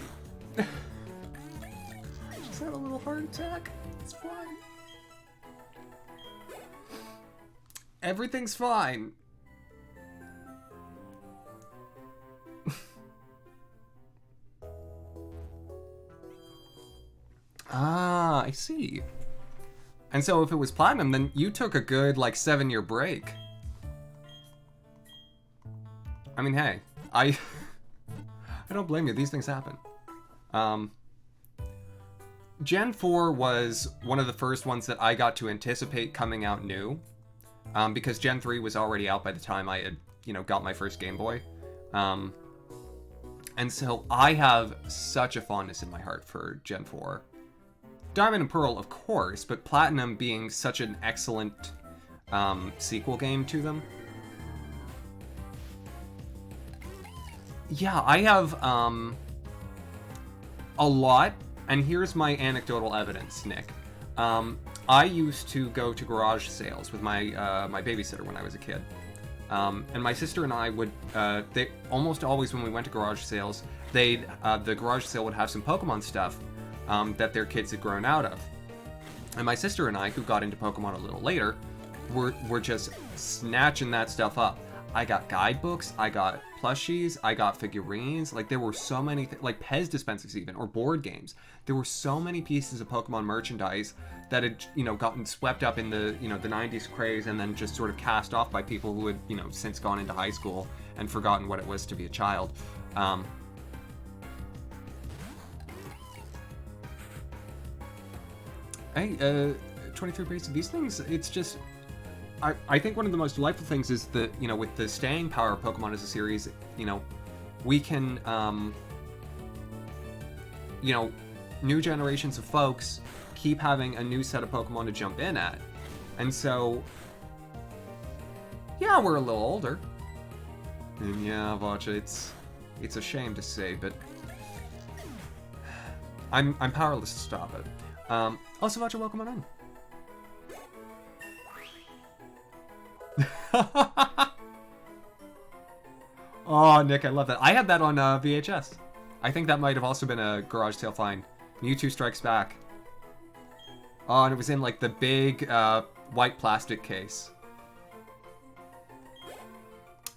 A: Just had a little heart attack. It's fine. Everything's fine. Ah, I see. And so if it was platinum, then you took a good, like, 7-year break. I mean, hey, I don't blame you. These things happen. Gen 4 was one of the first ones that I got to anticipate coming out new. Because Gen 3 was already out by the time I had, you know, got my first Game Boy. And so I have such a fondness in my heart for Gen 4. Diamond and Pearl, of course, but Platinum being such an excellent sequel game to them. Yeah, I have a lot, and here's my anecdotal evidence, Nick. I used to go to garage sales with my my babysitter when I was a kid. And my sister and I would, they almost always when we went to garage sales, the garage sale would have some Pokemon stuff that their kids had grown out of. And my sister and I, who got into Pokemon a little later, were just snatching that stuff up. I got guidebooks, I got plushies, I got figurines. Like, there were so many, like Pez dispensers even, or board games. There were so many pieces of Pokemon merchandise that had, you know, gotten swept up in the, you know, the 90s craze and then just sort of cast off by people who had, you know, since gone into high school and forgotten what it was to be a child. Hey, 23 basic, these things, it's just... I think one of the most delightful things is that, you know, with the staying power of Pokemon as a series, you know, we can, you know, new generations of folks keep having a new set of Pokemon to jump in at. And so, yeah, we're a little older. And yeah, Vacha, it's a shame to say, but I'm powerless to stop it. Also, Vacha, welcome on in. Oh, Nick, I love that. I had that on VHS. I think that might have also been a garage sale find. Mewtwo Strikes Back. Oh, and it was in like the big white plastic case.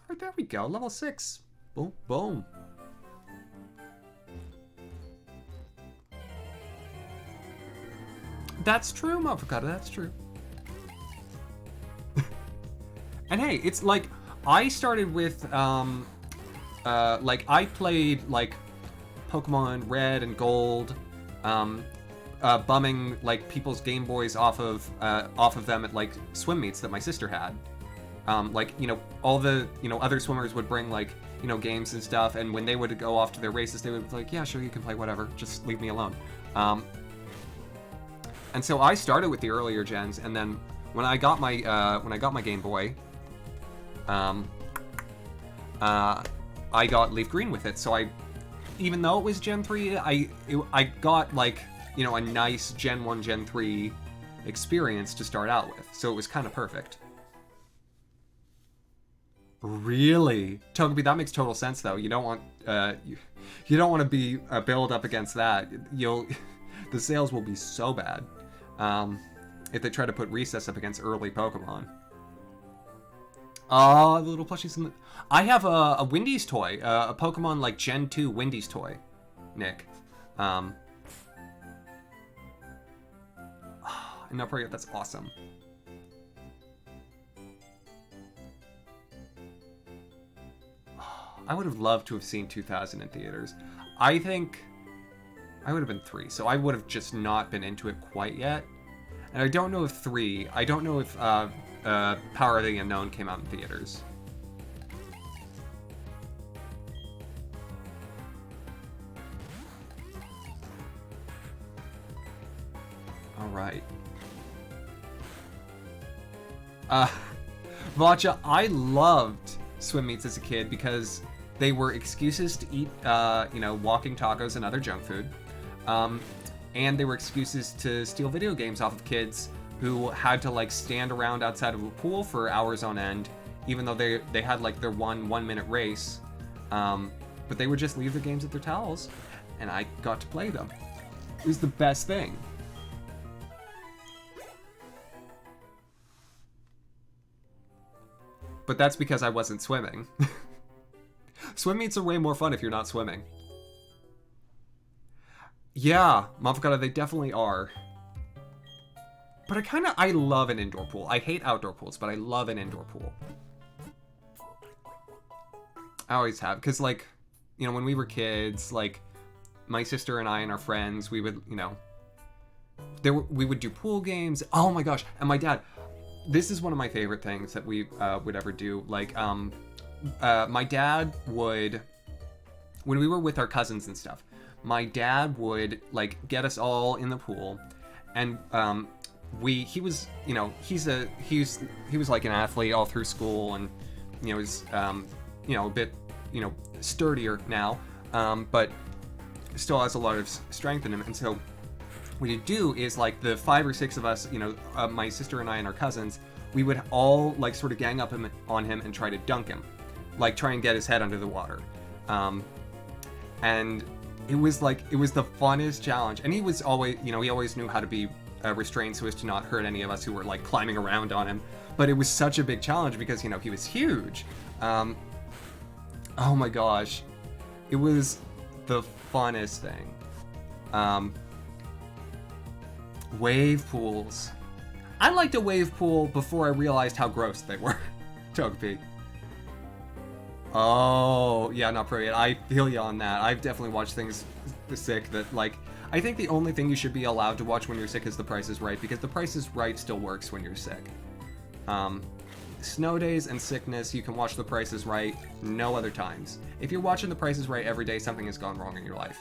A: Alright, there we go. Level 6. Boom, boom. That's true, motherfucker. That's true. And hey, it's like, I started with, like, I played, like, Pokemon Red and Gold, bumming, like, people's Game Boys off of them at, like, swim meets that my sister had. Like, you know, all the, you know, other swimmers would bring, like, you know, games and stuff, and when they would go off to their races, they would be like, yeah, sure, you can play whatever, just leave me alone. And so I started with the earlier gens, and then when I got my Game Boy, I got Leaf Green with it, so even though it was Gen 3, I got, like, you know, a nice Gen 1, Gen 3 experience to start out with, so it was kind of perfect. Really? Togepi, that makes total sense though. You don't want you don't want to be build up against that. You'll the sales will be so bad if they try to put Recess up against early Pokemon. The little plushies in the... I have a Wendy's toy, a Pokemon like Gen 2 Wendy's toy, Nick. No, probably that's awesome. I would have loved to have seen 2000 in theaters. I think I would have been 3, so I would have just not been into it quite yet. And I don't know if 3, I don't know if Power of the Unknown came out in theaters. All right. Vacha, I loved swim meets as a kid because they were excuses to eat, walking tacos and other junk food. And they were excuses to steal video games off of kids who had to, like, stand around outside of a pool for hours on end, even though they had, like, their one-minute race. But they would just leave the games at their towels, and I got to play them. It was the best thing. But that's because I wasn't swimming. Swim meets are way more fun if you're not swimming. Yeah, Mafukata, they definitely are. But I love an indoor pool. I hate outdoor pools, but I love an indoor pool. I always have, because, like, when we were kids, like, my sister and I and our friends, we would, we would do pool games. Oh my gosh, and my dad... This is one of my favorite things that we would ever do. Like, my dad would, when we were with our cousins and stuff, my dad would, like, get us all in the pool, and he was like an athlete all through school, and was a bit sturdier now, but still has a lot of strength in him, and so. What he'd do is, like, the 5 or 6 of us, my sister and I and our cousins, we would all, like, sort of gang up on him and try to dunk him. Like, try and get his head under the water. And it was the funnest challenge. And he was always, he always knew how to be restrained so as to not hurt any of us who were, like, climbing around on him. But it was such a big challenge because, he was huge. Oh my gosh. It was the funnest thing. Wave pools. I liked a wave pool before I realized how gross they were. Togepi. Oh, yeah, not pro yet. I feel you on that. I've definitely watched things sick that, like... I think the only thing you should be allowed to watch when you're sick is The Price is Right, because The Price is Right still works when you're sick. Snow days and sickness, you can watch The Price is Right no other times. If you're watching The Price is Right every day, something has gone wrong in your life.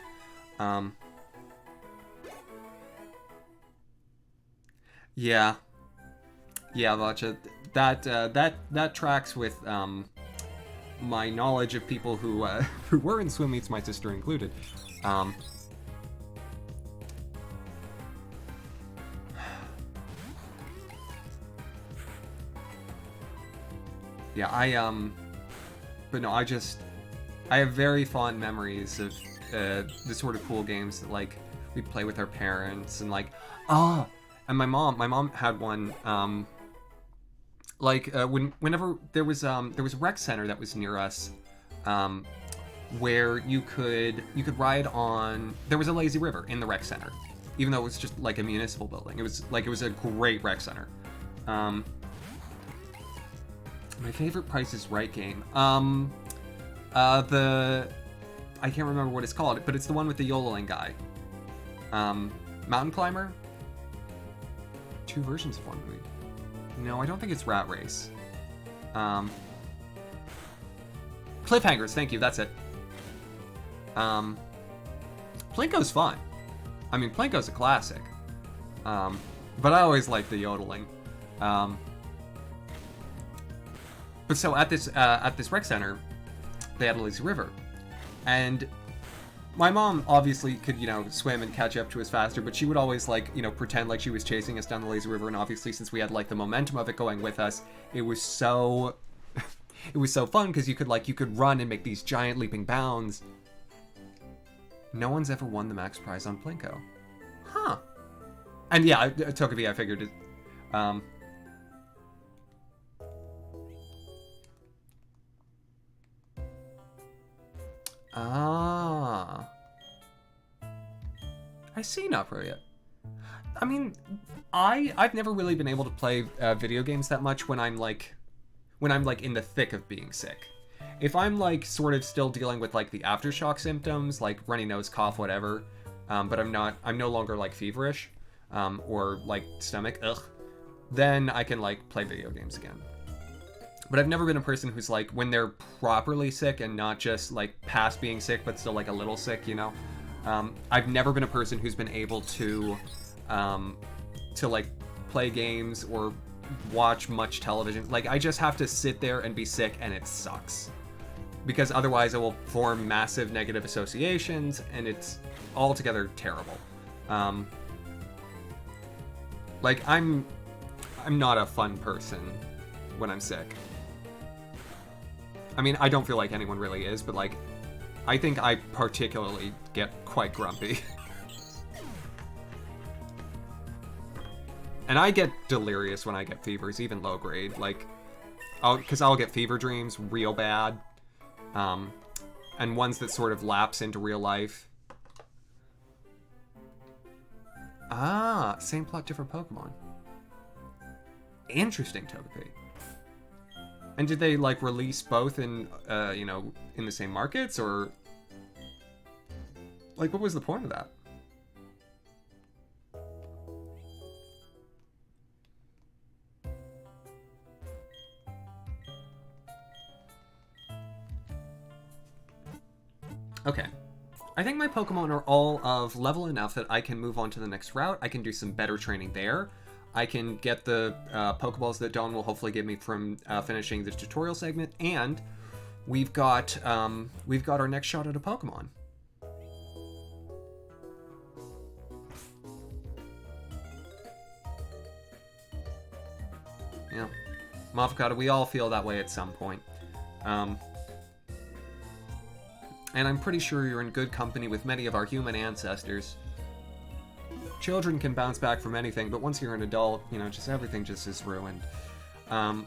A: Yeah, Vacha, that tracks with my knowledge of people who were in swim meets, my sister included. Yeah, but no, I have very fond memories of the sort of cool games that, like, we'd play with our parents, and, like, and my mom had one, whenever there was a rec center that was near us, where you could ride on, there was a lazy river in the rec center, even though it was just like a municipal building. It was a great rec center. My favorite Price is Right game, I can't remember what it's called, but it's the one with the yodeling guy. Mountain Climber? 2 versions of one movie. No, I don't think it's Rat Race. Cliffhangers, thank you, that's it. Plinko's fun. I mean, Plinko's a classic. But I always like the yodeling. But so at this rec center, they had a lazy river. And my mom obviously could, swim and catch up to us faster, but she would always, like, pretend like she was chasing us down the lazy river, and obviously since we had, like, the momentum of it going with us, it was so it was so fun because you could run and make these giant leaping bounds. No one's ever won the max prize on Plinko. Huh. And yeah, Togepi, I figured it. Ah. I see, not pro yet. I mean, I've never really been able to play video games that much when I'm like in the thick of being sick. If I'm like sort of still dealing with like the aftershock symptoms, like runny nose, cough, whatever, but I'm no longer like feverish, or like stomach, then I can like play video games again. But I've never been a person who's like, when they're properly sick and not just like past being sick, but still like a little sick, you know? I've never been a person who's been able to like play games or watch much television. Like, I just have to sit there and be sick, and it sucks. Because otherwise I will form massive negative associations, and it's altogether terrible. Like, I'm not a fun person when I'm sick. I mean, I don't feel like anyone really is, but like, I think I particularly get quite grumpy. And I get delirious when I get fevers, even low grade. Like, because I'll get fever dreams real bad. And ones that sort of lapse into real life. Ah, same plot, different Pokemon. Interesting, Togepi. And did they, like, release both in, in the same markets, or... Like, what was the point of that? Okay. I think my Pokemon are all of level enough that I can move on to the next route. I can do some better training there. I can get the Pokeballs that Dawn will hopefully give me from finishing the tutorial segment, and we've got our next shot at a Pokemon. Yeah, Mafakata, we all feel that way at some point. And I'm pretty sure you're in good company with many of our human ancestors. Children can bounce back from anything, but once you're an adult, just everything just is ruined. Alright.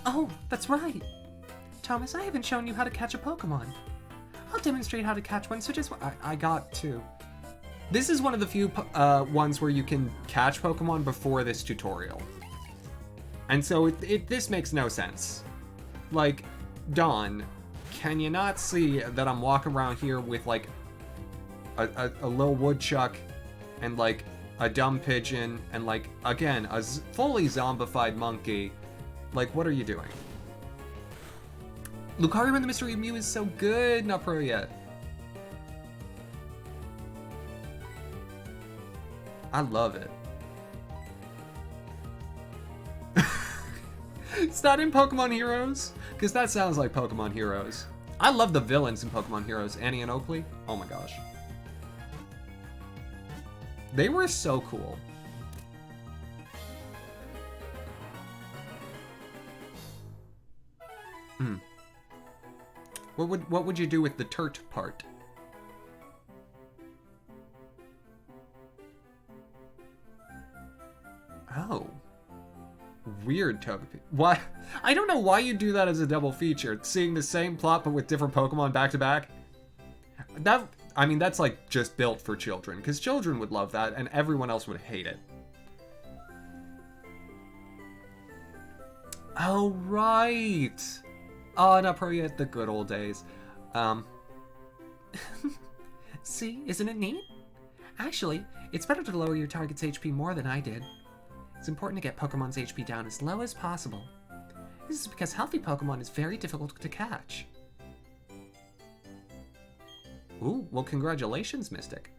D: Oh, that's right. Thomas, I haven't shown you how to catch a Pokemon. I'll demonstrate how to catch one, so just...
A: I got two. This is one of the few ones where you can catch Pokemon before this tutorial. And so this makes no sense. Like, Dawn, can you not see that I'm walking around here with, like, a little woodchuck and, like, a dumb pigeon and, like, again, a fully zombified monkey? Like, what are you doing? Lucario and the Mystery Mew is so good, not pro yet. I love it. It's not in Pokemon Heroes? Because that sounds like Pokemon Heroes. I love the villains in Pokemon Heroes. Annie and Oakley. Oh my gosh. They were so cool. What would you do with the turt part? Oh. Weird, Togepi. Why? I don't know why you do that as a double feature. Seeing the same plot but with different Pokemon back to back. I mean, that's like just built for children, because children would love that and everyone else would hate it. Oh, right. Oh, not probably at the good old days.
D: See, isn't it neat? Actually, it's better to lower your target's HP more than I did. It's important to get Pokemon's HP down as low as possible. This is because healthy Pokemon is very difficult to catch.
A: Ooh, well, congratulations, Mystic.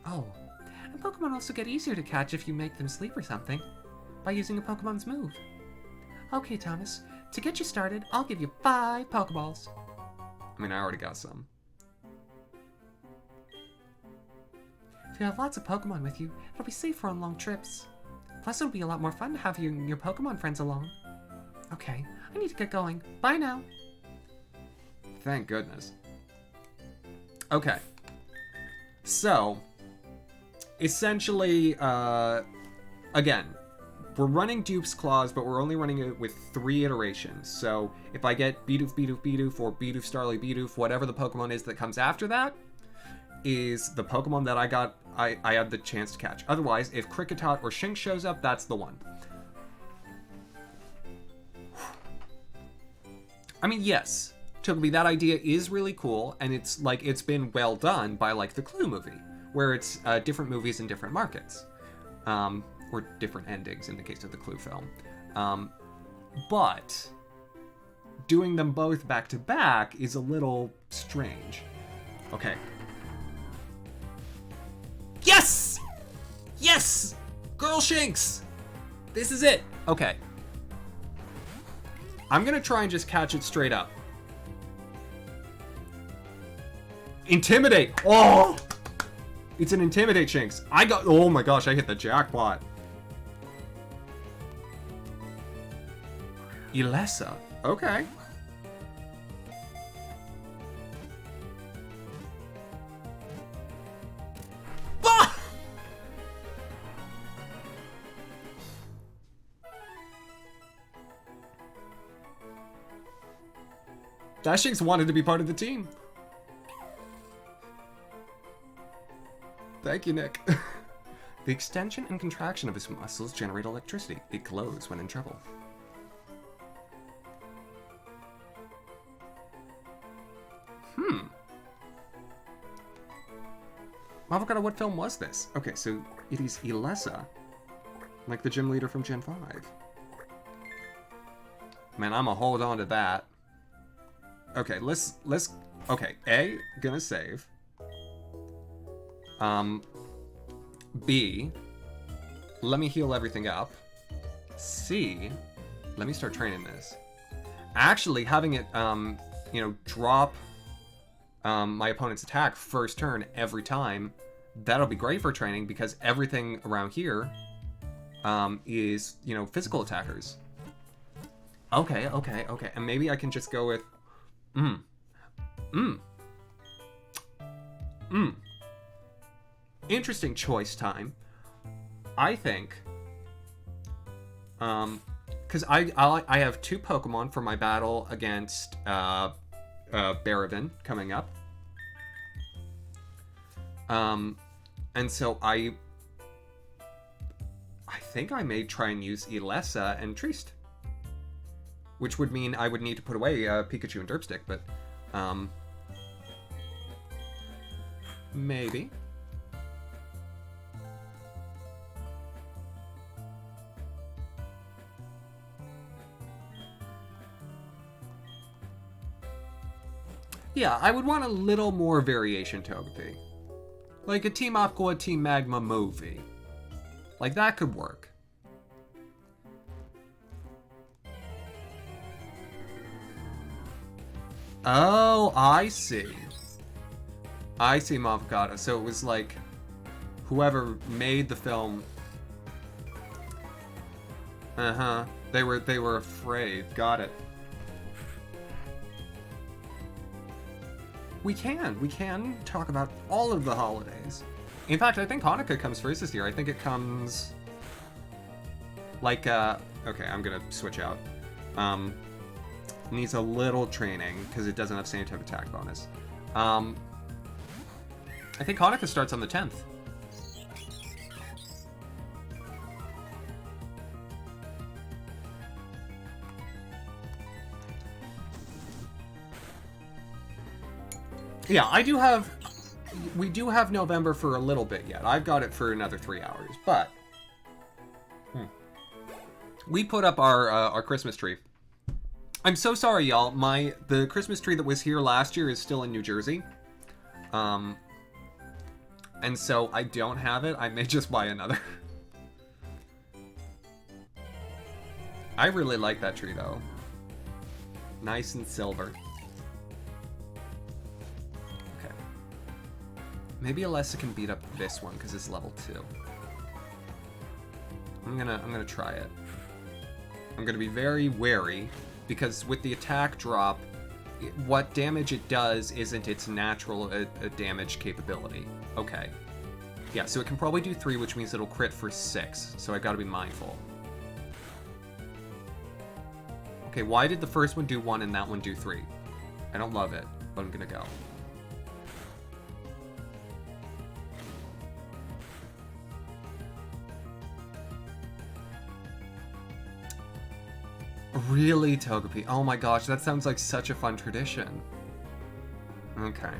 D: Oh, and Pokemon also get easier to catch if you make them sleep or something, by using a Pokemon's move. Okay, Thomas, to get you started, I'll give you 5 Pokeballs.
A: I mean, I already got some.
D: If you have lots of Pokemon with you, it'll be safer on long trips. Plus, it'll be a lot more fun to have you and your Pokemon friends along. Okay, I need to get going. Bye now.
A: Thank goodness. Okay. So, essentially, again, we're running Dupe's Claws, but we're only running it with 3 iterations. So, if I get Bidoof, Bidoof, Bidoof, or Bidoof, Starly, Bidoof, whatever the Pokemon is that comes after that, is the Pokemon that I had the chance to catch. Otherwise, if Kricketot or Shinx shows up, that's the one. I mean, yes, Togepi, that idea is really cool, and it's like it's been well done by like the Clue movie, where it's different movies in different markets, or different endings in the case of the Clue film. But doing them both back to back is a little strange. Okay. Yes! Yes! Girl Shinx! This is it! Okay. I'm gonna try and just catch it straight up. Intimidate! Oh! It's an Intimidate Shinx. Oh my gosh, I hit the jackpot. Ilessa. Okay. Ah! That Shinx wanted to be part of the team. Thank you, Nick. The extension and contraction of his muscles generate electricity. It glows when in trouble. Avocado, what film was this? Okay, so it is Ilessa. Like the gym leader from Gen 5. Man, I'ma hold on to that. Okay, let's okay, A, gonna save. B, let me heal everything up. C, let me start training this. Actually, having it, you know, drop my opponent's attack first turn every time, that'll be great for training because everything around here is, you know, physical attackers. Okay. And maybe I can just go with interesting choice time. I think because I have 2 Pokemon for my battle against Barabin coming up. And so I think I may try and use Ilessa and Triste. Which would mean I would need to put away Pikachu and Derpstick, but maybe. Yeah, I would want a little more variation Togepi. Like a Team Aqua, Team Magma movie. Like that could work. Oh, I see. I see, Mavocado. So it was like whoever made the film. They were afraid. Got it. We can talk about all of the holidays. In fact, I think Hanukkah comes first this year. I think it comes like okay, I'm gonna switch out. Needs a little training because it doesn't have same type attack bonus. I think Hanukkah starts on the 10th. Yeah, we do have November for a little bit yet. I've got it for another 3 hours, but we put up our Christmas tree. I'm so sorry, y'all. The Christmas tree that was here last year is still in New Jersey. And so I don't have it. I may just buy another. I really like that tree, though. Nice and silver. Okay. Maybe Alessa can beat up this one because it's level 2. I'm gonna try it. I'm gonna be very wary because with the attack drop, what damage it does isn't its natural damage capability. Okay. Yeah, so it can probably do 3, which means it'll crit for 6, so I gotta be mindful. Okay, why did the first one do 1 and that one do 3? I don't love it, but I'm gonna go. Really, Togepi? Oh my gosh, that sounds like such a fun tradition. Okay.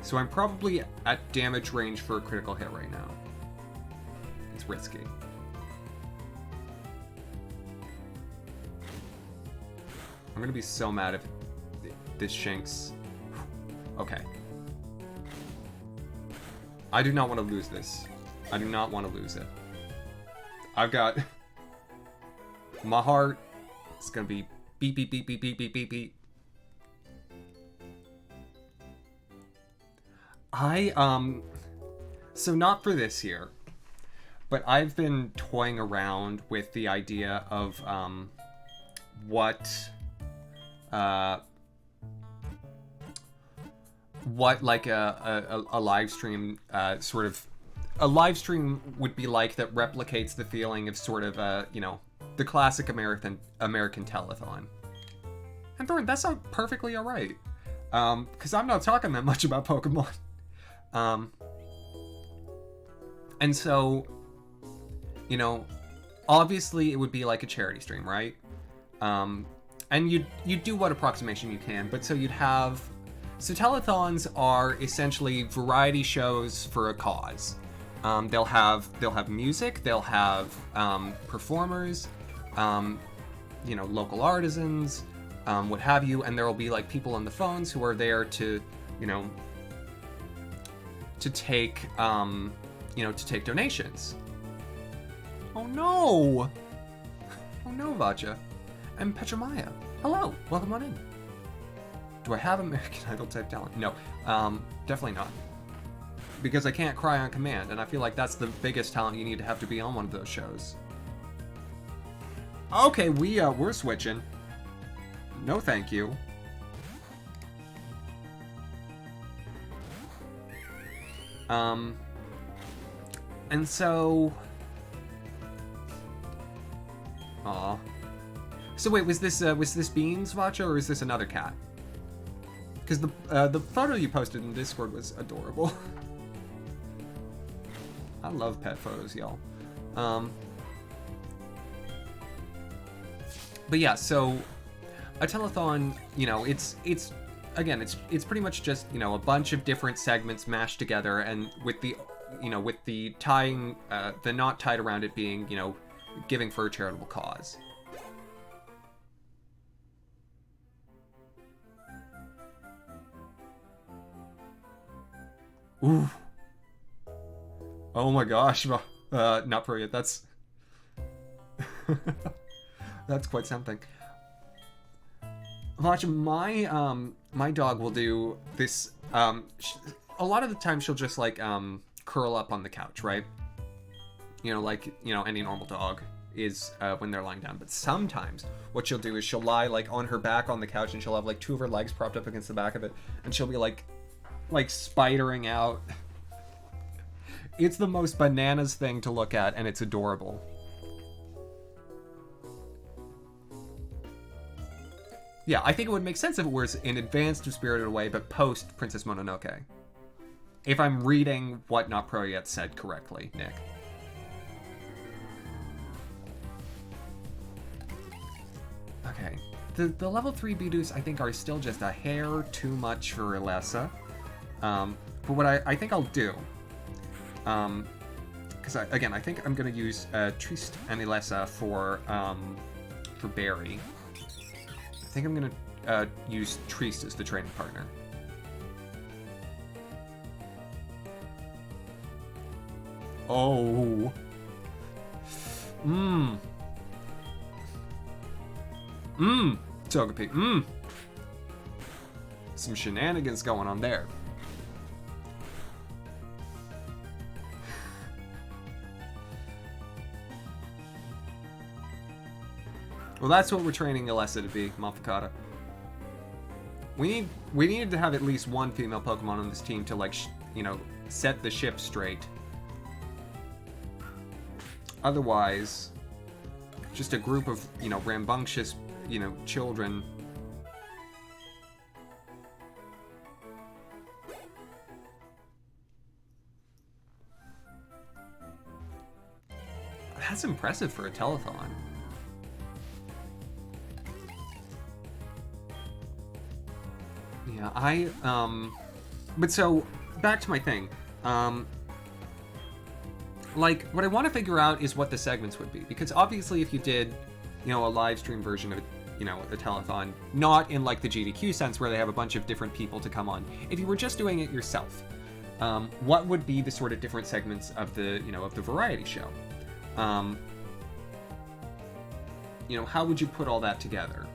A: So I'm probably at damage range for a critical hit right now. It's risky. I'm gonna be so mad if this Shinx... Okay. I do not want to lose this. I do not want to lose it. I've got... My heart is gonna be beep, beep, beep, beep, beep, beep, beep, beep. So not for this year, but I've been toying around with the idea of, what like a live stream, sort of, a live stream would be like that replicates the feeling of sort of, you know, the classic American telethon. And Thorn, that's not perfectly alright. Because I'm not talking that much about Pokemon. And so, you know, obviously it would be like a charity stream, right? And you'd do what approximation you can, but so you'd have... So telethons are essentially variety shows for a cause. They'll have music, they'll have performers, you know, local artisans, what have you, and there will be like people on the phones who are there to, you know, to take, you know, to take donations. Oh no! Oh no, Vacha. I'm Petramaya. Hello, welcome on in. Do I have American Idol type talent? No, definitely not. Because I can't cry on command, and I feel like that's the biggest talent you need to have to be on one of those shows. Okay, we're switching. No thank you. And so... Aw. So wait, was this Beans, Vacha, or is this another cat? Because the photo you posted in Discord was adorable. I love pet photos, y'all. But yeah, so a telethon, you know, it's again, it's pretty much just, you know, a bunch of different segments mashed together, and with the, you know, with the tying, the knot tied around it being, you know, giving for a charitable cause. Ooh. Oh my gosh, not pro yet. That's that's quite something. Watch, my dog will do this. A lot of the time she'll just like curl up on the couch, right? You know, like, you know, any normal dog is when they're lying down. But sometimes what she'll do is she'll lie like on her back on the couch, and she'll have like 2 of her legs propped up against the back of it, and she'll be like spidering out. It's the most bananas thing to look at, and it's adorable. Yeah, I think it would make sense if it was in advance to Spirited Away, but post Princess Mononoke. If I'm reading what Not Pro Yet said correctly, Nick. Okay. The level 3 Bidoof, I think, are still just a hair too much for Alessa. But what I think I'll do, because again, I think I'm gonna use Triste and Alessa for Barry. I think I'm gonna use Triste as the training partner. Oh. Togepi. Some shenanigans going on there. Well, that's what we're training Alessa to be, Mofficata. We needed to have at least one female Pokemon on this team to, like, you know, set the ship straight. Otherwise, just a group of, you know, rambunctious, you know, children. That's impressive for a telethon. Yeah, but so, back to my thing. Like, what I want to figure out is what the segments would be. Because obviously if you did, you know, a live stream version of, you know, the telethon, not in, like, the GDQ sense where they have a bunch of different people to come on. If you were just doing it yourself, what would be the sort of different segments of the, you know, of the variety show? You know, how would you put all that together?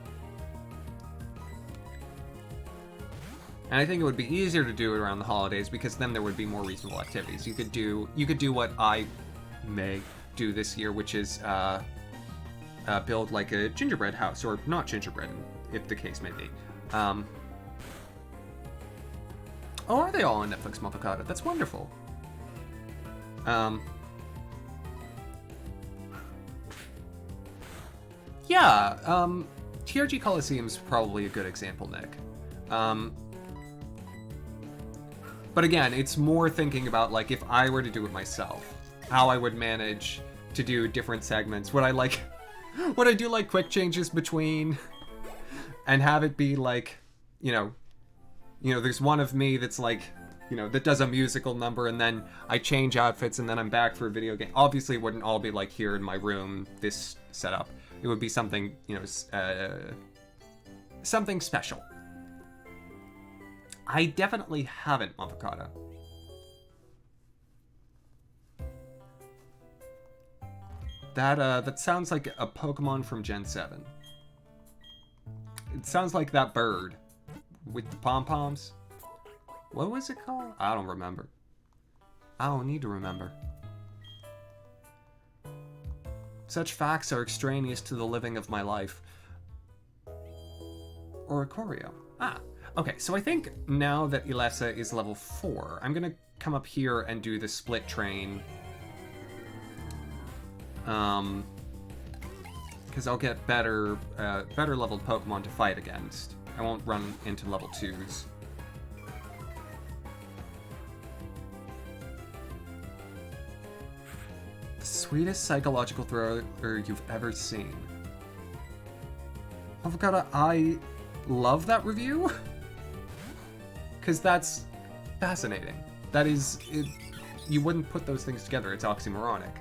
A: And I think it would be easier to do it around the holidays because then there would be more reasonable activities. You could do what I may do this year, which is build like a gingerbread house, or not gingerbread, if the case may be. Oh, are they all on Netflix, Mofficata? That's wonderful. Yeah, TRG Coliseum's probably a good example, Nick. But again, it's more thinking about, like, if I were to do it myself, how I would manage to do different segments. Would I do, like, quick changes between, and have it be, like, you know, there's one of me that's, like, you know, that does a musical number, and then I change outfits, and then I'm back for a video game. Obviously, it wouldn't all be, like, here in my room, this setup. It would be something, you know, something special. I definitely haven't, Mofficata. That sounds like a Pokemon from Gen 7. It sounds like that bird with the pom-poms. What was it called? I don't remember. I don't need to remember. Such facts are extraneous to the living of my life. Or Ikorio. Ah. Okay, so I think now that Alessa is level 4, I'm gonna come up here and do the split train. Because I'll get better leveled Pokemon to fight against. I won't run into level 2s. The sweetest psychological thriller you've ever seen. Avocado, I love that review. Because that's fascinating. That is, you wouldn't put those things together. It's oxymoronic.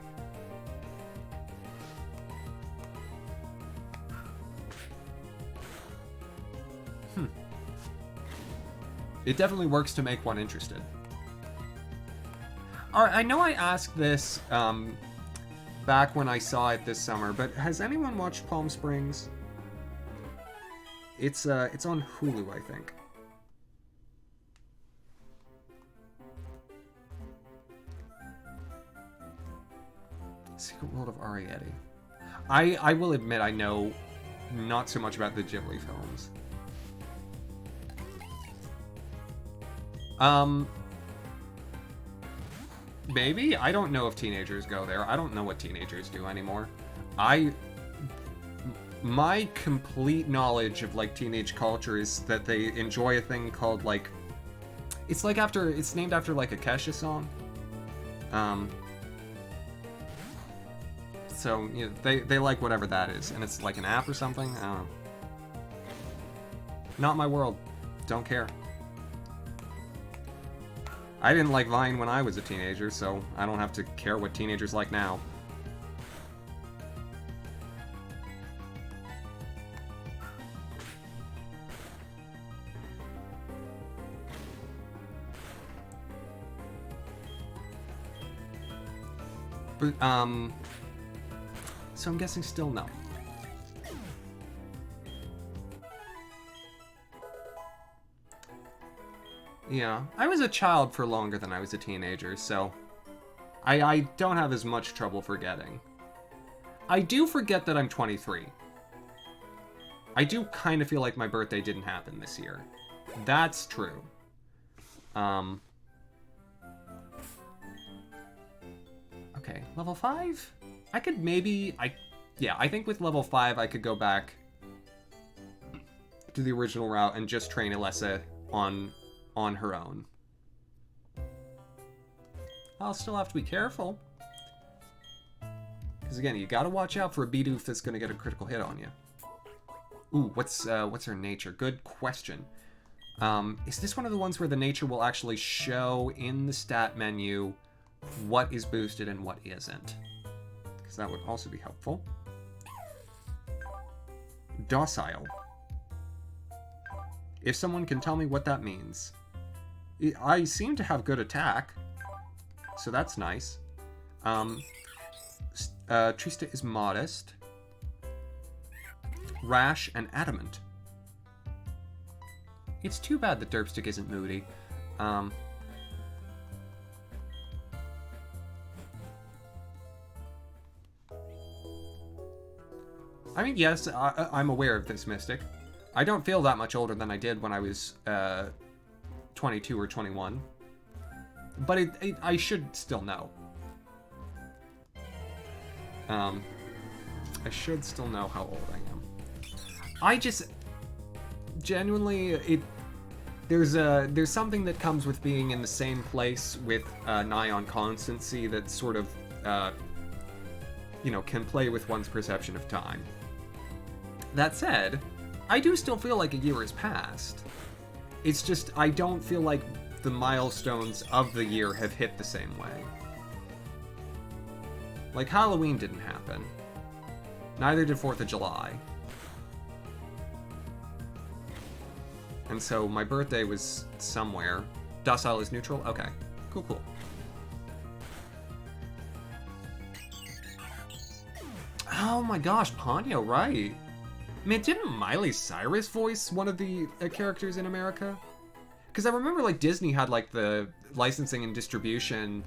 A: It definitely works to make one interested. Alright, I know I asked this back when I saw it this summer, but has anyone watched Palm Springs? It's on Hulu, I think. Secret World of Arietti. I will admit I know not so much about the Ghibli films. Maybe? I don't know if teenagers go there. I don't know what teenagers do anymore. My complete knowledge of, like, teenage culture is that they enjoy a thing called, like, it's named after, like, a Kesha song. So, you know, they like whatever that is, and it's like an app or something? I don't know. Not my world. Don't care. I didn't like Vine when I was a teenager, so I don't have to care what teenagers like now. But, so I'm guessing still no. Yeah, I was a child for longer than I was a teenager, so I don't have as much trouble forgetting. I do forget that I'm 23. I do kind of feel like my birthday didn't happen this year. That's true. Okay, level 5? I could maybe... Yeah, I think with level 5 I could go back to the original route and just train Alessa on her own. I'll still have to be careful. Because again, you gotta watch out for a Bidoof that's gonna get a critical hit on you. Ooh, what's her nature? Good question. Is this one of the ones where the nature will actually show in the stat menu what is boosted and what isn't? Because that would also be helpful. Docile. If someone can tell me what that means. I seem to have good attack, so that's nice. Trista is modest. Rash and adamant. It's too bad that Derpstick isn't moody. I mean, yes, I'm aware of this, Mystic. I don't feel that much older than I did when I was 22 or 21. But I should still know. I should still know how old I am. I just... Genuinely, there's something that comes with being in the same place with nigh on constancy that sort of, can play with one's perception of time. That said, I do still feel like a year has passed. It's just, I don't feel like the milestones of the year have hit the same way. Like, Halloween didn't happen. Neither did 4th of July. And so my birthday was somewhere. Docile is neutral? Okay. Cool, cool. Oh my gosh, Ponyo, right. Man, didn't Miley Cyrus voice one of the characters in America? Because I remember, like, Disney had, like, the licensing and distribution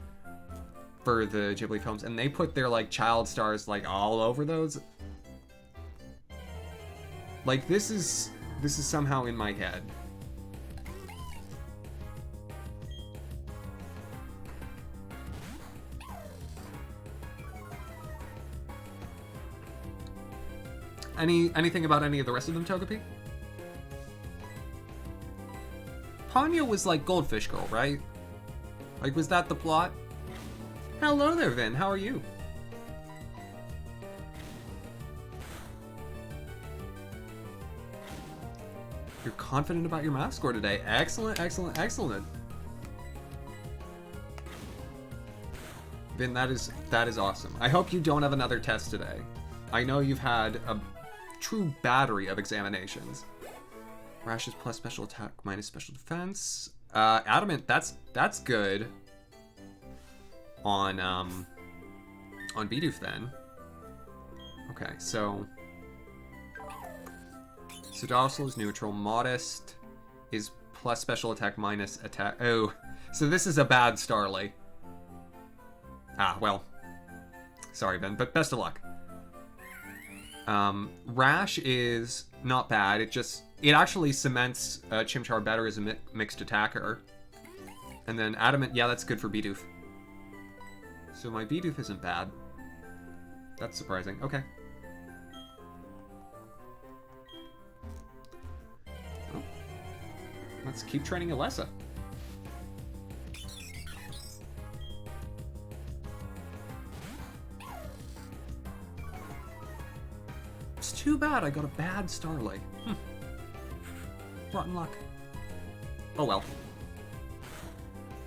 A: for the Ghibli films, and they put their, like, child stars, like, all over those. Like, this is somehow in my head. Anything about any of the rest of them, Togepi? Ponyo was like Goldfish Girl, right? Like, was that the plot? Hello there, Vin. How are you? You're confident about your math score today. Excellent, excellent, excellent. Vin, that is awesome. I hope you don't have another test today. I know you've had a true battery of examinations. Rashes plus special attack minus special defense. Adamant, that's good. On Bidoof then. Okay, so Docile is neutral. Modest is plus special attack minus attack. Oh, so this is a bad Starly. Ah, well. Sorry, Ben, but best of luck. Rash is not bad. It actually cements Chimchar better as a mixed attacker. And then Adamant, yeah, that's good for Bidoof. So my Bidoof isn't bad. That's surprising. Okay. Oh. Let's keep training Alessa. It's too bad I got a bad Starlight. Rotten luck. Oh well.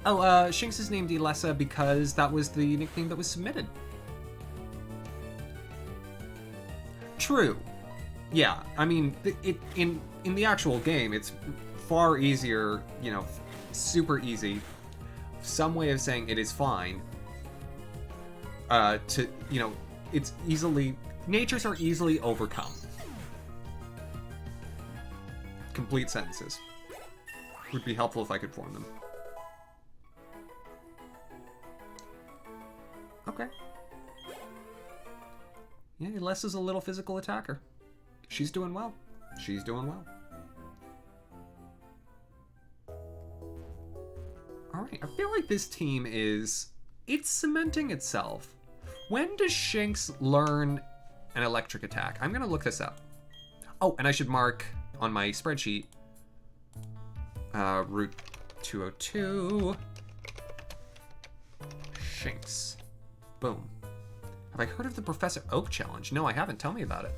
A: Oh, Shinx is named Alessa because that was the nickname that was submitted. True. Yeah, I mean, in the actual game, it's far easier, super easy. Some way of saying it is fine. It's easily... Natures are easily overcome. Complete sentences. Would be helpful if I could form them. Okay. Yeah, Alessa's a little physical attacker. She's doing well. She's doing well. Alright, I feel like this team is... It's cementing itself. When does Shinx learn an electric attack? I'm gonna look this up. Oh, and I should mark on my spreadsheet Route 202 Shinx. Boom. Have I heard of the Professor Oak challenge? No, I haven't. Tell me about it.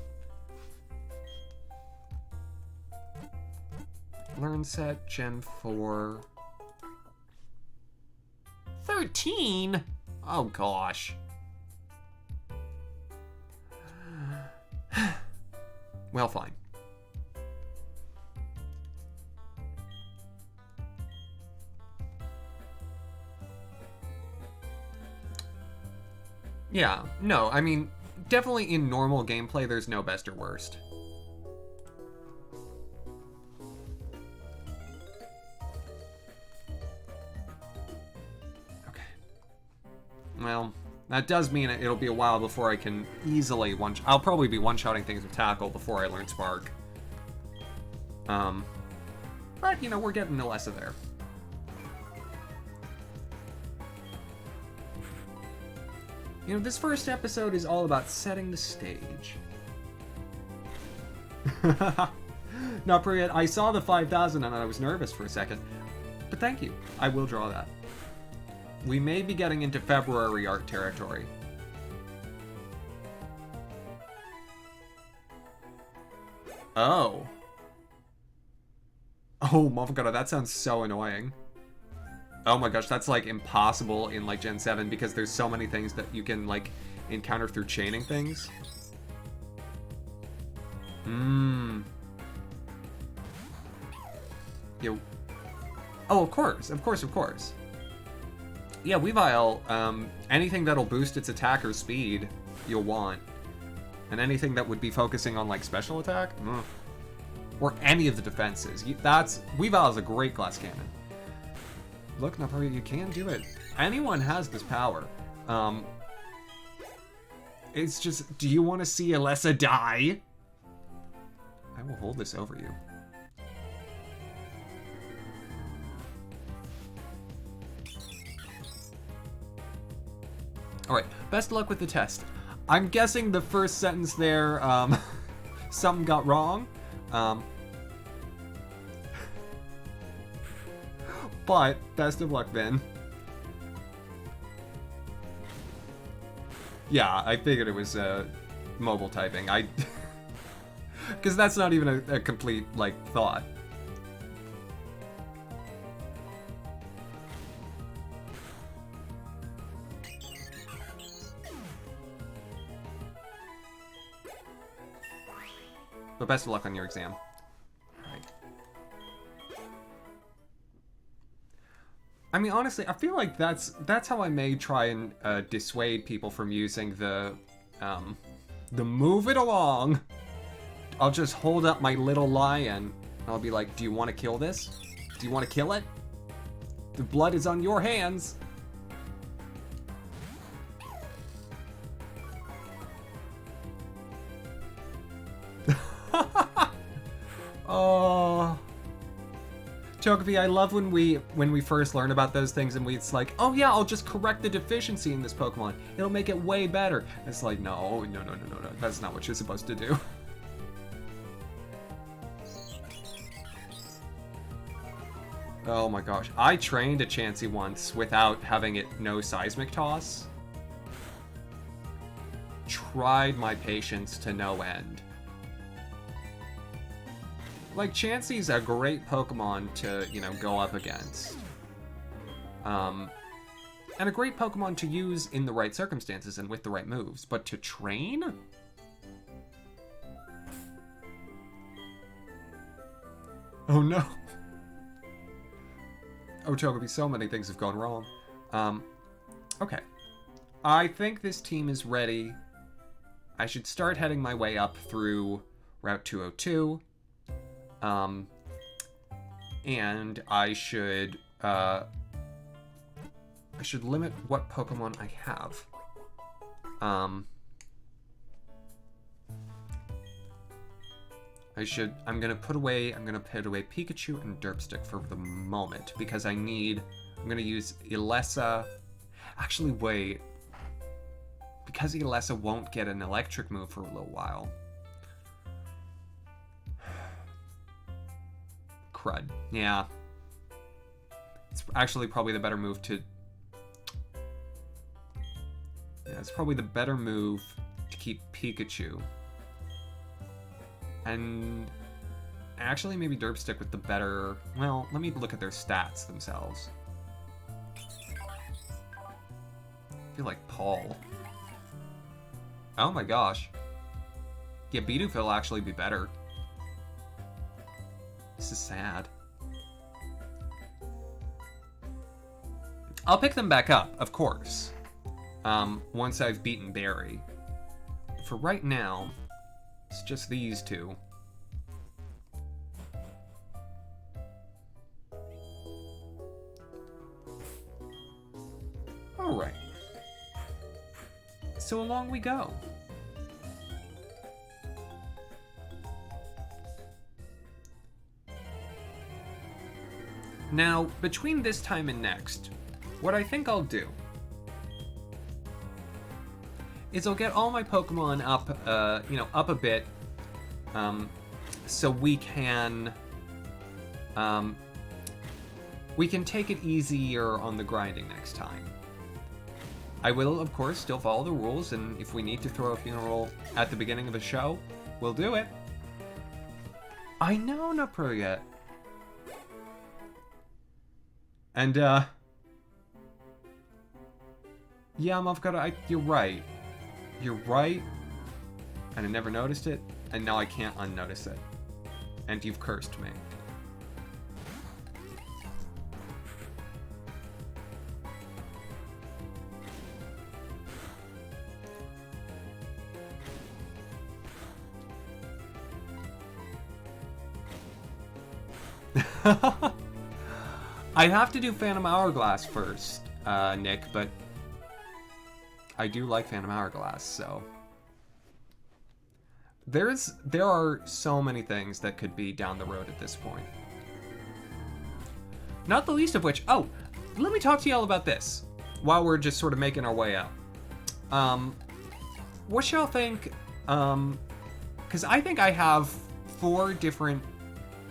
A: Learn set, Gen 4. 13? Oh gosh. Well, fine. Yeah, no, I mean, definitely in normal gameplay, there's no best or worst. Okay. Well, that does mean it'll be a while before I can easily I'll probably be one-shotting things with Tackle before I learn Spark. But, you know, we're getting Nalessa there. You know, this first episode is all about setting the stage. Not for it. I saw the 5,000 and I was nervous for a second. But thank you. I will draw that. We may be getting into February art territory. Oh. Oh my god, that sounds so annoying. Oh my gosh, that's like impossible in like Gen 7 because there's so many things that you can like encounter through chaining things. Yo. Oh, of course. Yeah, Weavile, anything that'll boost its attacker's speed, you'll want. And anything that would be focusing on like special attack, or any of the defenses. Weavile is a great glass cannon. Look, Naparia, you can do it. Anyone has this power. It's just, do you want to see Alessa die? I will hold this over you. Alright, best of luck with the test. I'm guessing the first sentence there, something got wrong. But, best of luck, Vin. Yeah, I figured it was mobile typing. Because that's not even a complete, like, thought. But best of luck on your exam. I mean, honestly, I feel like that's how I may try and dissuade people from using the move it along. I'll just hold up my little lion, and I'll be like, do you want to kill this? Do you want to kill it? The blood is on your hands. Oh... Chocopi, I love when we first learn about those things and it's like, oh yeah, I'll just correct the deficiency in this Pokemon. It'll make it way better. It's like, no. That's not what you're supposed to do. Oh my gosh. I trained a Chansey once without having it know Seismic Toss. Tried my patience to no end. Like, Chansey's a great Pokemon to, you know, go up against. And a great Pokemon to use in the right circumstances and with the right moves. But to train? Oh no. Oh, Chocobi, so many things have gone wrong. Okay. I think this team is ready. I should start heading my way up through Route 202. And I should limit what Pokemon I have. I'm gonna put away Pikachu and Derpstick for the moment because I'm gonna use Ilessa. Actually, wait. Because Ilessa won't get an electric move for a little while. Crud. Yeah. It's actually probably the better move to... Yeah, it's probably the better move to keep Pikachu. And actually maybe Derpstick with the better... Well, let me look at their stats themselves. I feel like Paul. Oh my gosh. Yeah, Bidoof will actually be better. This is sad. I'll pick them back up, of course. Once I've beaten Barry. For right now, it's just these two. Alright. So along we go. Now, between this time and next, what I think I'll do is I'll get all my Pokemon up, up a bit, so we can take it easier on the grinding next time. I will, of course, still follow the rules, and if we need to throw a funeral at the beginning of a show, we'll do it. I know, not pro yet. And, yeah, Mofgata, you're right. You're right, and I never noticed it, and now I can't unnotice it. And you've cursed me. I'd have to do Phantom Hourglass first, Nick, but I do like Phantom Hourglass, so... There are so many things that could be down the road at this point. Not the least of which... Oh, let me talk to y'all about this, while we're just sort of making our way out. What y'all think... Because I think I have 4 different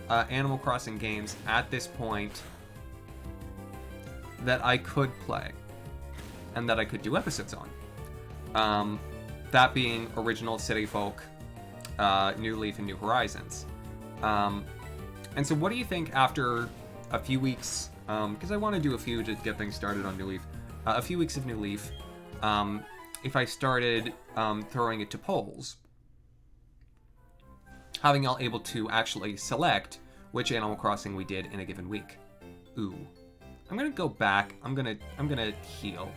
A: Animal Crossing games at this point that I could play and that I could do episodes on. That being Original City Folk, New Leaf, and New Horizons. And so what do you think after a few weeks, because I want to do a few to get things started on New Leaf, a few weeks of New Leaf, if I started throwing it to polls, having y'all able to actually select which Animal Crossing we did in a given week. Ooh. I'm gonna go back. I'm gonna heal.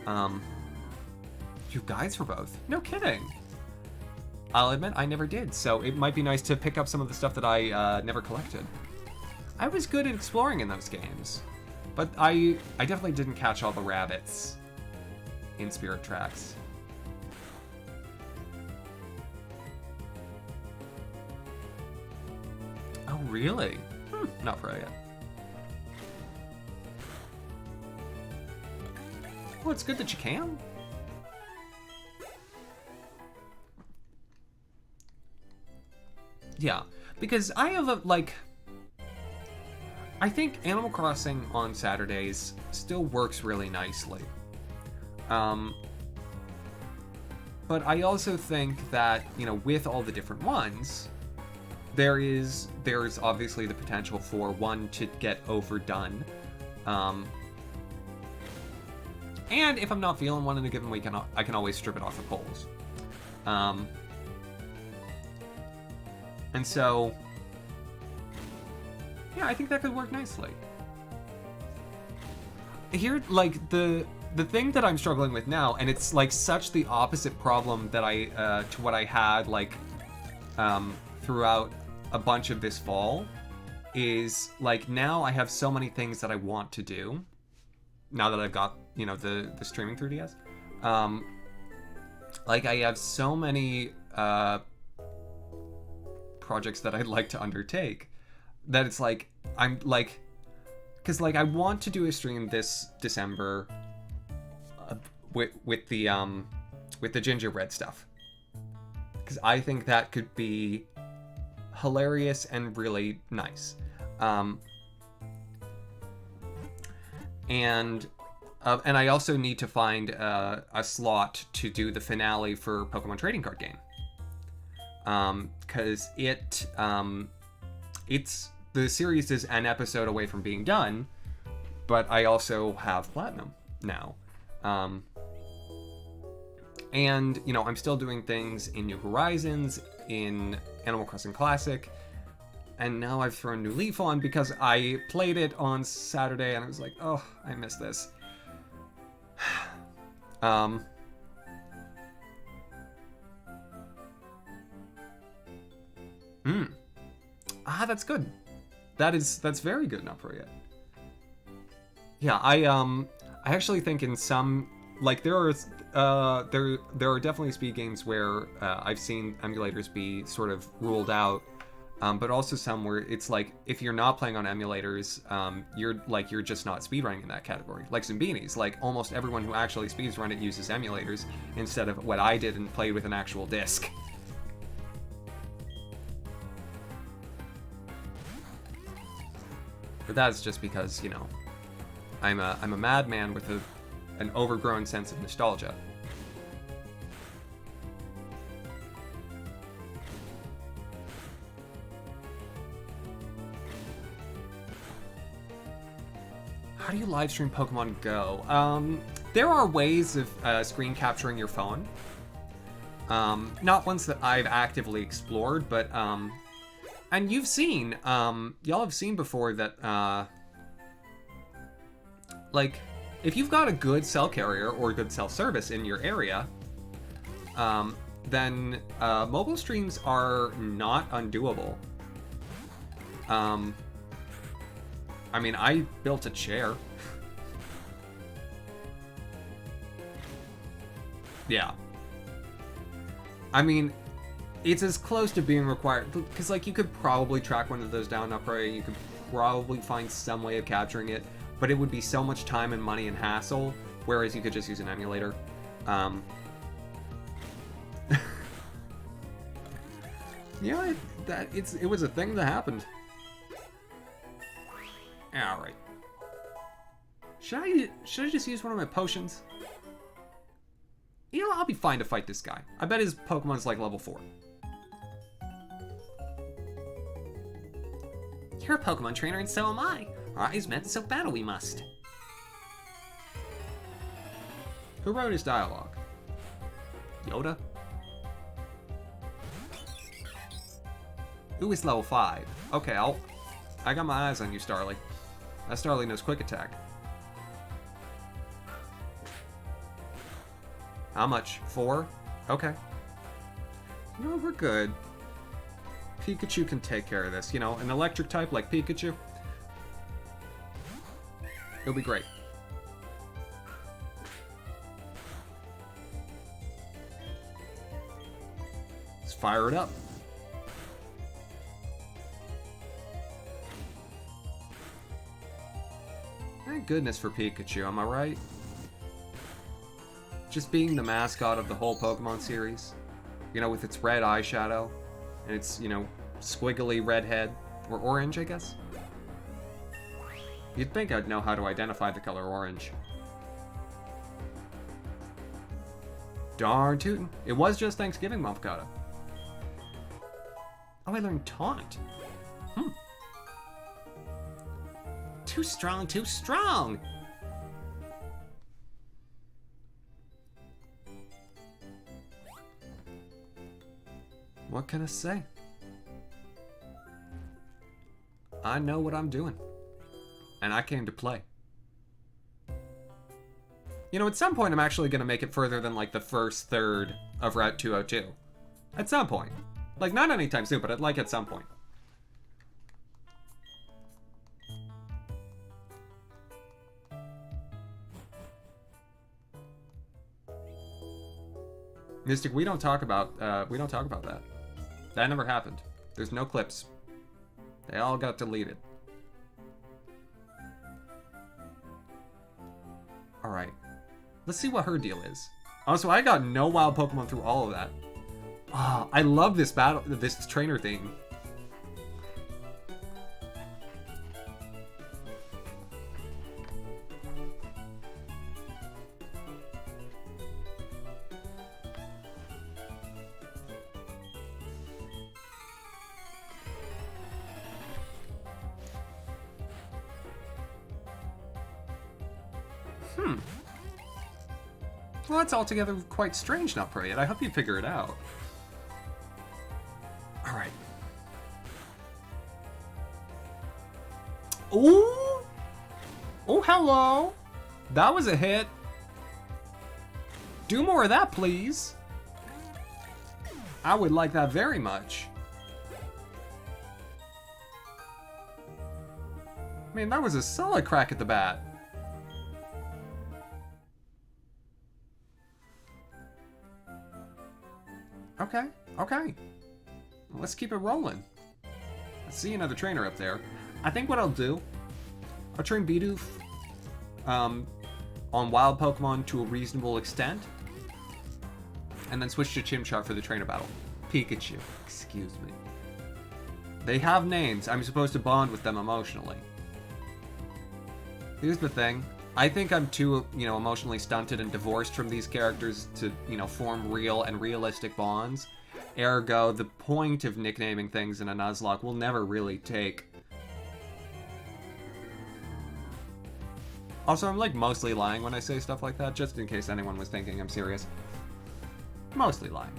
A: You have guides for both? No kidding. I'll admit I never did, so it might be nice to pick up some of the stuff that I never collected. I was good at exploring in those games, but I definitely didn't catch all the rabbits in Spirit Tracks. Oh, really? Not pro yet. Well, it's good that you can. Yeah, because I have I think Animal Crossing on Saturdays still works really nicely. But I also think that, with all the different ones, there's obviously the potential for one to get overdone. And if I'm not feeling one in a given week, I can always strip it off the polls. And so, yeah, I think that could work nicely. Here, the thing that I'm struggling with now, and it's such the opposite problem that to what I had throughout a bunch of this fall, is now I have so many things that I want to do. Now that I've got the streaming 3DS, I have so many projects that I'd like to undertake. That it's like, I'm like, because like I want to do a stream this December with the gingerbread stuff, because I think that could be hilarious and really nice. And I also need to find a slot to do the finale for Pokemon Trading Card Game, because it's the series is an episode away from being done, but I also have Platinum now. And, you know, I'm still doing things in New Horizons, in Animal Crossing Classic, and now I've thrown New Leaf on because I played it on Saturday and I was like, oh, I miss this. That's good. That's very good enough for you. Yeah, I actually think in some, like, there are definitely speed games where I've seen emulators be sort of ruled out, but also some where it's like, if you're not playing on emulators, you're just not speedrunning in that category. Like Zumbinis, like almost everyone who actually speedrun it uses emulators instead of what I did and played with an actual disc. But that's just because, you know, I'm a madman with an overgrown sense of nostalgia. How do you live stream Pokemon Go? There are ways of screen capturing your phone. Not ones that I've actively explored, but and you've seen, y'all have seen before that, like, if you've got a good cell carrier or a good cell service in your area, then mobile streams are not undoable. I mean, I built a chair. Yeah. I mean, it's as close to being required, because, like, you could probably track one of those down upright, you could probably find some way of capturing it, but it would be so much time and money and hassle, whereas you could just use an emulator. Yeah, it was a thing that happened. Alright. Should I just use one of my potions? You know, I'll be fine to fight this guy. I bet his Pokemon's like level 4.
B: You're a Pokemon trainer and so am I. Our eyes met, so battle we must.
A: Who wrote his dialogue? Yoda? Who is level 5? Okay, I got my eyes on you, Starly. That Starly knows Quick Attack. How much? 4? Okay. No, we're good. Pikachu can take care of this. You know, an electric type like Pikachu. It'll be great. Let's fire it up. Thank goodness for Pikachu, am I right? Just being the mascot of the whole Pokemon series. You know, with its red eyeshadow. And its, you know, squiggly red head. Or orange, I guess? You'd think I'd know how to identify the color orange. Darn tootin'. It was just Thanksgiving, Mopkata. Oh, I learned Taunt.
B: Too strong, too strong!
A: What can I say? I know what I'm doing. And I came to play. You know, at some point I'm actually going to make it further than, like, the first third of Route 202. At some point. Like, not anytime soon, but at some point. Mystic, we don't talk about that. That never happened. There's no clips. They all got deleted. Alright. Let's see what her deal is. Also, I got no wild Pokemon through all of that. Ah, I love this battle, this trainer theme. Well, that's altogether quite strange, not Parade. I hope you figure it out. Alright. Ooh! Oh, hello! That was a hit. Do more of that, please. I would like that very much. Man, that was a solid crack at the bat. Okay, okay. Let's keep it rolling. I see another trainer up there. I think what I'll do, I'll train Bidoof on wild Pokemon to a reasonable extent, and then switch to Chimchar for the trainer battle. Pikachu, excuse me. They have names. I'm supposed to bond with them emotionally. Here's the thing. I think I'm too, emotionally stunted and divorced from these characters to, form real and realistic bonds. Ergo, the point of nicknaming things in a Nuzlocke will never really take. Also, I'm mostly lying when I say stuff like that, just in case anyone was thinking I'm serious. Mostly lying.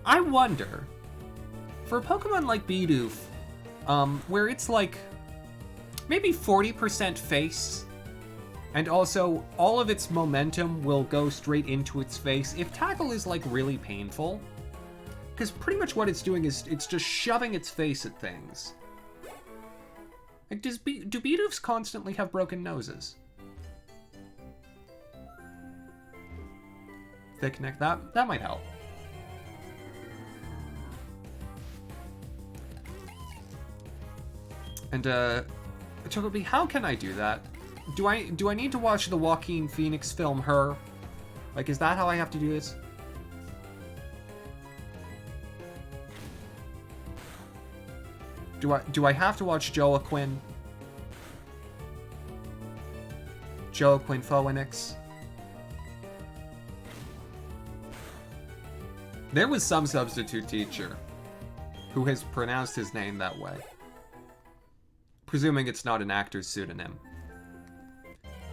A: I wonder, for a Pokemon like Bidoof, where it's maybe 40% face, and also all of its momentum will go straight into its face, if Tackle is really painful, because pretty much what it's doing is it's just shoving its face at things. Do Bidoofs constantly have broken noses? Thick neck, that might help. And, Chocobi, how can I do that? Do I need to watch the Joaquin Phoenix film Her? Is that how I have to do this? Do I have to watch Joaquin Phoenix? There was some substitute teacher who has pronounced his name that way. Presuming it's not an actor's pseudonym.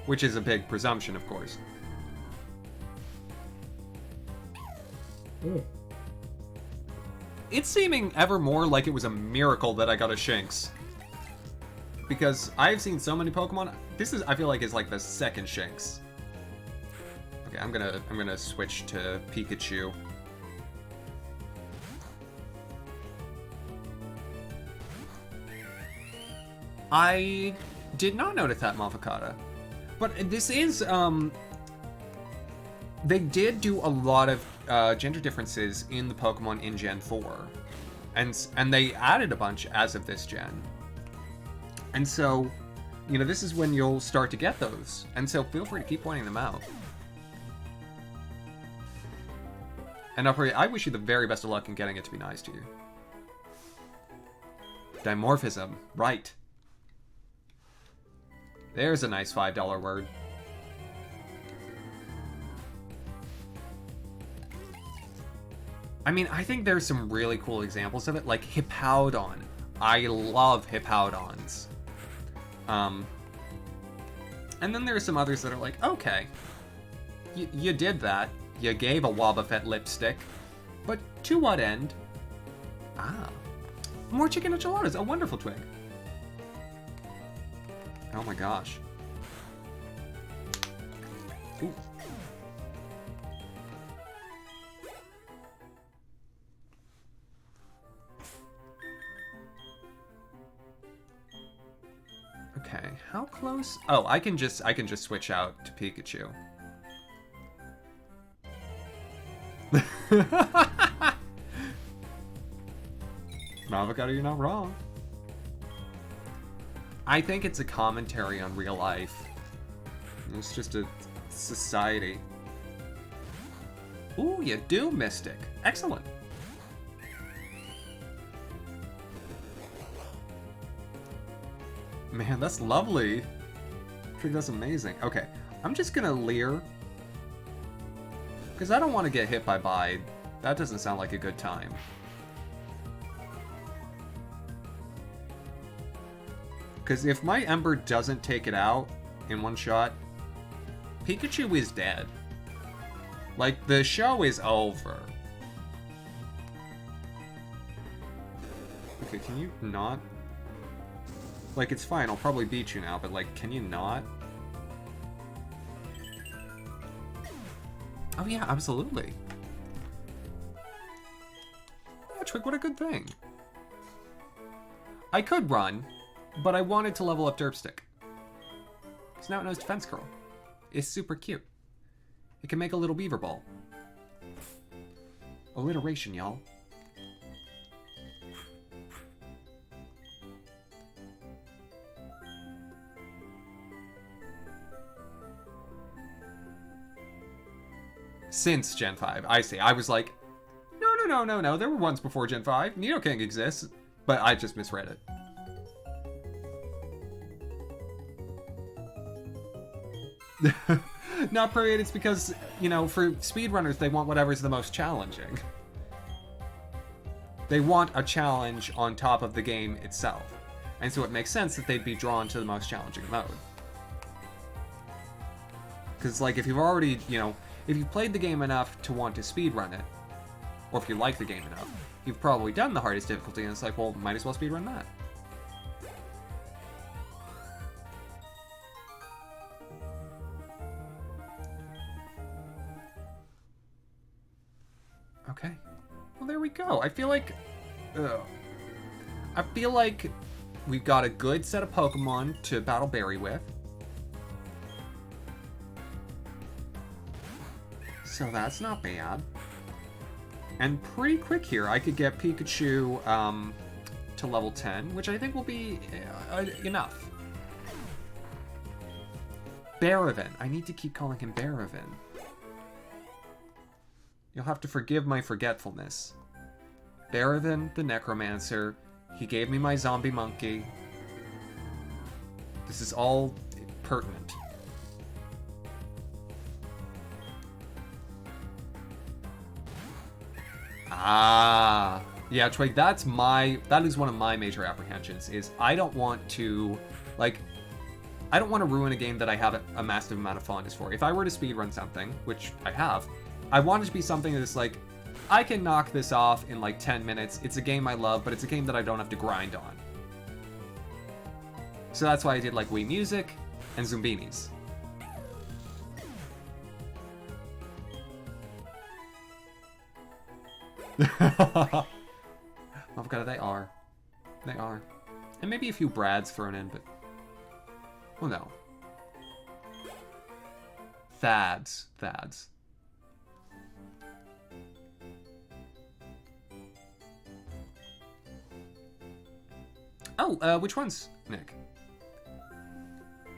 A: Which is a big presumption, of course. Ooh. It's seeming ever more like it was a miracle that I got a Shinx. Because I've seen so many Pokemon. This I feel like is the second Shinx. Okay, I'm gonna switch to Pikachu. I did not notice that Mafakata. But this is, they did do a lot of gender differences in the Pokemon in Gen 4. And they added a bunch as of this gen. And so, this is when you'll start to get those. And so feel free to keep pointing them out. And I wish you the very best of luck in getting it to be nice to you. Dimorphism, right. There's a nice $5 word. I mean, I think there's some really cool examples of it, like Hippowdon. I love Hippowdons. And then there are some others that are okay, you did that. You gave a Wobbuffet lipstick. But to what end? Ah. More chicken enchiladas, a wonderful twig. Oh my gosh. Ooh. How close? Oh, I can just switch out to Pikachu. Avocado, you're not wrong. I think it's a commentary on real life. It's just a society. Ooh, you do, Mystic. Excellent. Man, that's lovely. I think that's amazing. Okay, I'm just gonna leer. Because I don't want to get hit by Bide. That doesn't sound like a good time. Because if my Ember doesn't take it out in one shot, Pikachu is dead. Like, the show is over. Okay, can you not? Like, it's fine, I'll probably beat you now, but, like, can you not? Oh yeah, absolutely. Yeah, Twig, what a good thing. I could run, but I wanted to level up Derpstick. Because now it knows Defense Curl. It's super cute. It can make a little beaver ball. Alliteration, y'all. Since Gen 5, I see. I was like, no, there were ones before Gen 5. Nidoking exists, but I just misread it. Not parade, it's because, you know, for speedrunners, they want whatever's the most challenging. They want a challenge on top of the game itself. And so it makes sense that they'd be drawn to the most challenging mode. Because, like, if you've already, you know, if you've played the game enough to want to speedrun it, or if you like the game enough, you've probably done the hardest difficulty, and it's like, well, might as well speedrun that. Okay. Well, there we go. I feel like we've got a good set of Pokemon to battle Barry with. So that's not bad. And pretty quick here, I could get Pikachu to level 10, which I think will be enough. Baravan. I need to keep calling him Baravan. You'll have to forgive my forgetfulness. Baravan, the Necromancer. He gave me my zombie monkey. This is all pertinent. Ah. Yeah, Twig, that is one of my major apprehensions, is I don't want to, like, I don't want to ruin a game that I have a massive amount of fondness for. If I were to speedrun something, which I have, I want it to be something that's like, I can knock this off in like 10 minutes. It's a game I love, but it's a game that I don't have to grind on. So that's why I did like Wii Music and Zumbinis. Avocado, they are. They are. And maybe a few Brads thrown in, but... well, no. Thads. Oh, which ones, Nick?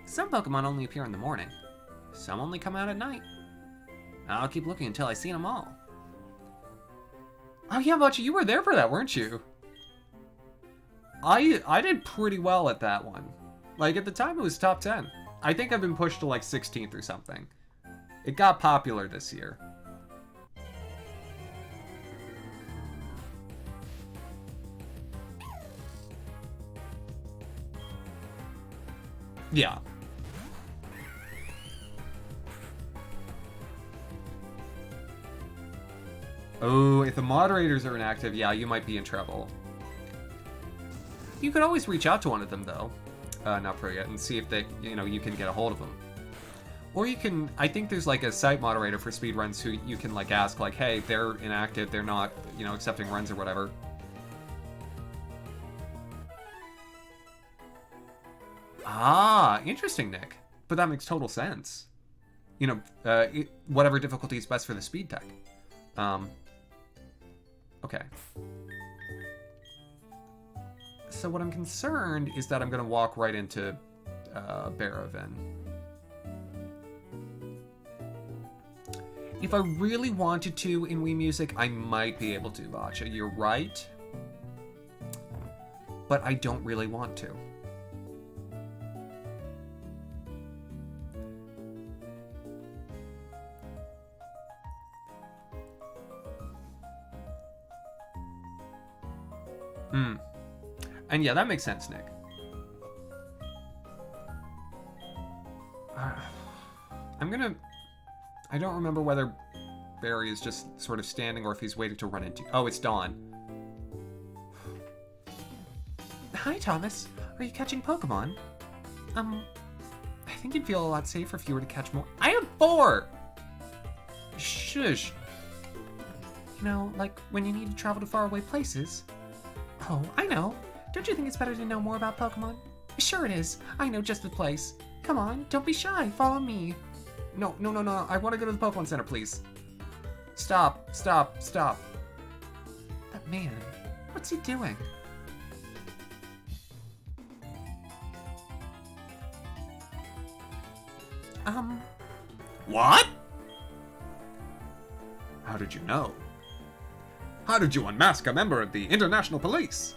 A: Some Pokemon only appear in the morning. Some only come out at night. I'll keep looking until I see them all. Oh yeah, Machi, you were there for that, weren't you? I did pretty well at that one. Like, at the time, it was top 10. I think I've been pushed to, like, 16th or something. It got popular this year. Yeah. Oh, if the moderators are inactive, yeah, you might be in trouble. You could always reach out to one of them, though. Not pro yet, and see if they, you know, you can get a hold of them. Or you can, I think there's like a site moderator for speedruns who you can like ask, like, hey, they're inactive, they're not, you know, accepting runs or whatever. Ah, interesting, Nick. But that makes total sense. You know, whatever difficulty is best for the speed tech. Okay. So what I'm concerned is that I'm going to walk right into Baravan. If I really wanted to in Wii Music, I might be able to, Vacha. You're right. But I don't really want to. And yeah, that makes sense, Nick. I don't remember whether Barry is just sort of standing or if he's waiting to run into... Oh, it's Dawn.
D: Hi, Thomas. Are you catching Pokemon? I think you'd feel a lot safer if you were to catch more.
A: I have 4! Shush.
D: You know, like when you need to travel to faraway places. Oh, I know. Don't you think it's better to know more about Pokemon? Sure it is. I know just the place. Come on, don't be shy. Follow me.
A: No. I want to go to the Pokemon Center, please. Stop.
D: That man, what's he doing?
C: What?
A: How did you know? How did you unmask a member of the International Police?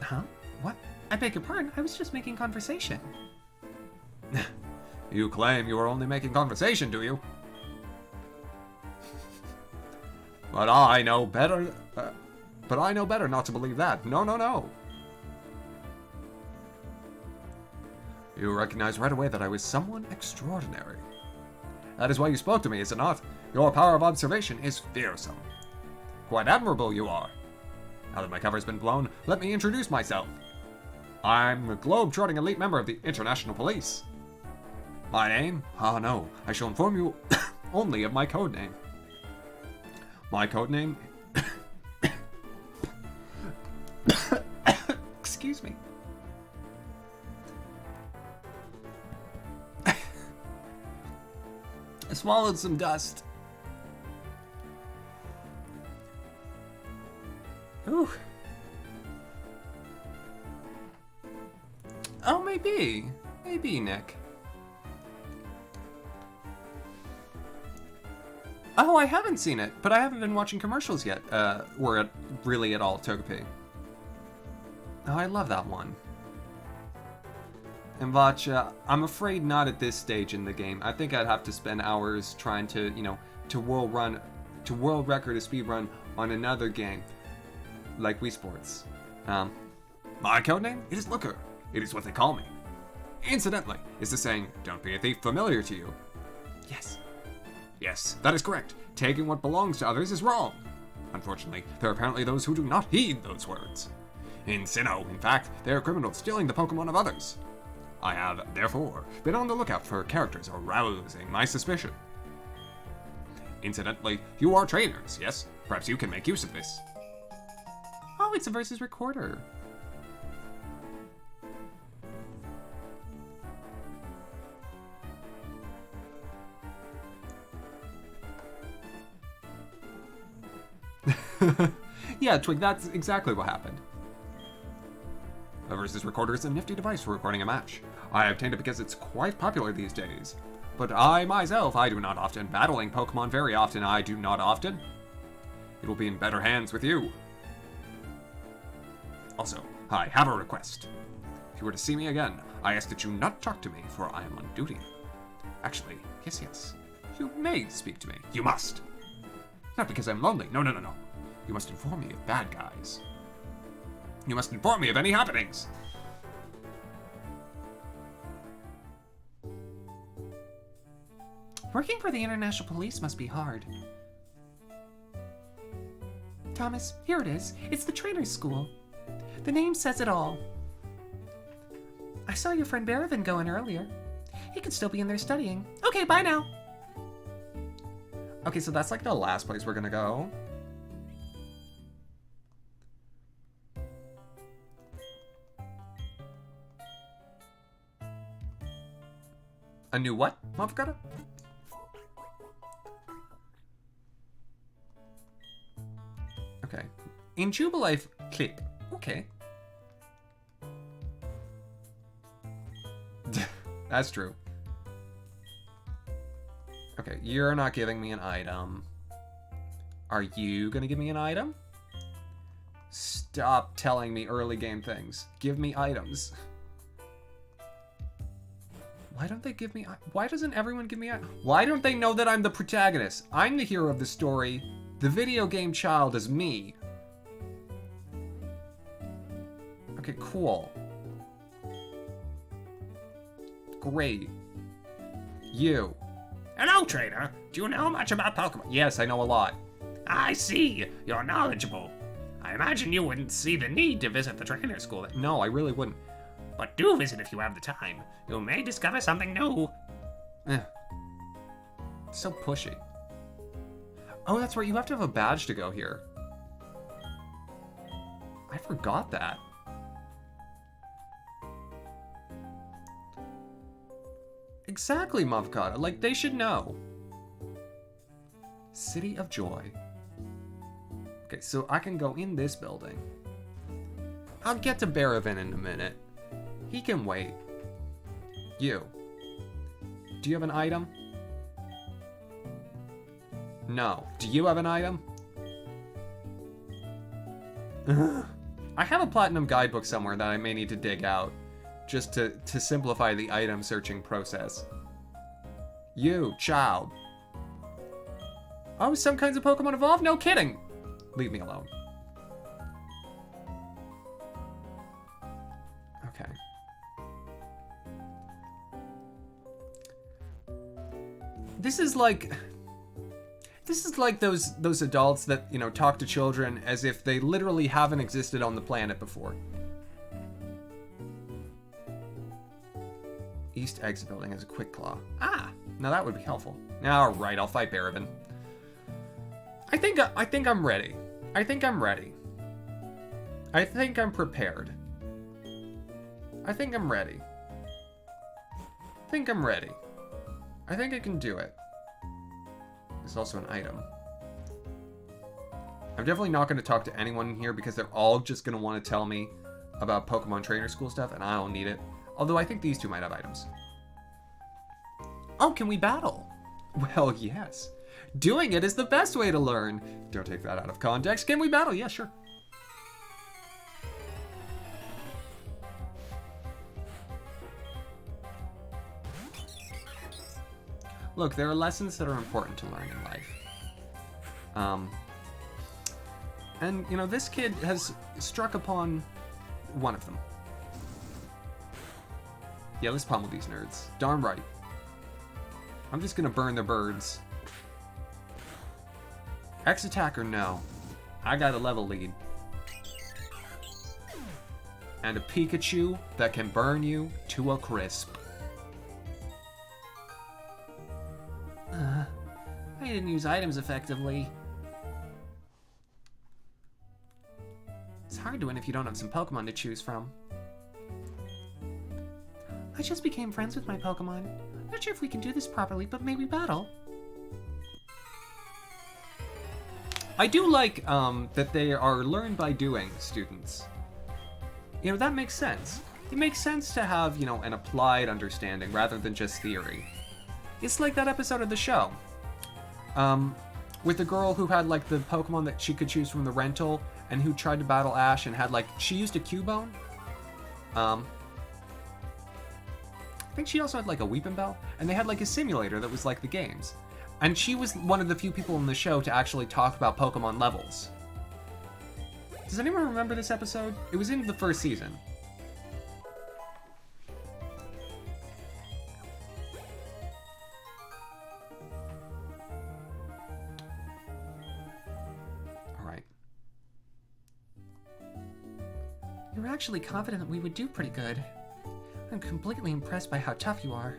D: Huh? What? I beg your pardon, I was just making conversation.
A: You claim you were only making conversation, do you? But I know better. But I know better not to believe that. No. You recognize right away that I was someone extraordinary. That is why you spoke to me, is it not? Your power of observation is fearsome. Quite admirable you are. Now that my cover's been blown, let me introduce myself. I'm a globe-trotting elite member of the International Police. My name? Ah, no. I shall inform you only of my code name. My code name... Excuse me. I swallowed some dust. Ooh. Oh, maybe. Maybe, Nick. Oh, I haven't seen it, but I haven't been watching commercials yet, or really at all, Togepi. Oh, I love that one. And Vacha, I'm afraid not at this stage in the game. I think I'd have to spend hours trying to, to world record a speed run on another game, like Wii Sports. My codename? It is Looker. It is what they call me. Incidentally, is the saying, "Don't be a thief" familiar to you?
D: Yes.
A: Yes, that is correct. Taking what belongs to others is wrong. Unfortunately, there are apparently those who do not heed those words. In Sinnoh, in fact, they are criminals stealing the Pokemon of others. I have, therefore, been on the lookout for characters arousing my suspicion. Incidentally, you are trainers, yes? Perhaps you can make use of this.
D: Oh, it's a versus recorder.
A: Yeah, Twig, that's exactly what happened. A versus recorder is a nifty device for recording a match. I obtained it because it's quite popular these days. But I myself, I do not often. Battling Pokemon very often, I do not often. It will be in better hands with you. Also, I have a request. If you were to see me again, I ask that you not talk to me, for I am on duty. Actually, yes. You may speak to me. You must. Not because I'm lonely. No. You must inform me of bad guys. You must inform me of any happenings.
D: Working for the International Police must be hard. Thomas, here it is. It's the trainer's school. The name says it all. I saw your friend Baravan go in earlier. He could still be in there studying. Okay, bye now.
A: Okay, so that's like the last place we're gonna go. A new what, motherfucker? Okay. In Jubilife, click. Okay. That's true. Okay, you're not giving me an item. Are you gonna give me an item? Stop telling me early game things. Give me items. Why don't they give me... Why doesn't everyone give me... Why don't they know that I'm the protagonist? I'm the hero of the story. The video game child is me. Okay, cool. Great. You.
B: Hello, trainer. Do you know much about Pokemon?
A: Yes, I know a lot.
B: I see. You're knowledgeable. I imagine you wouldn't see the need to visit the trainer school.
A: No, I really wouldn't.
B: But do visit if you have the time. You may discover something new.
A: So pushy. Oh, that's right. You have to have a badge to go here. I forgot that. Exactly, Mavkata. Like, they should know. City of Joy. Okay, so I can go in this building. I'll get to Barravin in a minute. He can wait. You. Do you have an item? No. Do you have an item? I have a platinum guidebook somewhere that I may need to dig out. Just to simplify the item searching process. You, child. Oh, some kinds of Pokemon evolve? No kidding! Leave me alone. Okay. This is like those adults that, you know, talk to children as if they literally haven't existed on the planet before. East exit building has a quick claw. Ah, now that would be helpful. All right, I'll fight Barravin. I think I'm ready. I think I'm ready. I think I'm prepared. I think I'm ready. I think I'm ready. I think I can do it. There's also an item. I'm definitely not going to talk to anyone in here because they're all just going to want to tell me about Pokemon Trainer School stuff, and I don't need it. Although I think these two might have items. Oh, can we battle? Well, yes. Doing it is the best way to learn. Don't take that out of context. Can we battle? Yeah, sure. Look, there are lessons that are important to learn in life. And, you know, this kid has struck upon one of them. Yeah, let's pummel these nerds. Darn right. I'm just gonna burn the birds. X attack or no? I got a level lead. And a Pikachu that can burn you to a crisp. I didn't use items effectively. It's hard to win if you don't have some Pokemon to choose from. I just became friends with my Pokemon. Not sure if we can do this properly, but maybe battle. I do like that they are learn by doing students. You know, that makes sense. It makes sense to have, you know, an applied understanding rather than just theory. It's like that episode of the show. With the girl who had, like, the Pokemon that she could choose from the rental and who tried to battle Ash and had, like, she used a Cubone. I think she also had, like, a Weepinbell. And they had, like, a simulator that was like the games. And she was one of the few people in the show to actually talk about Pokemon levels. Does anyone remember this episode? It was in the first season. Alright.
D: You were actually confident that we would do pretty good. I'm completely impressed by how tough you are.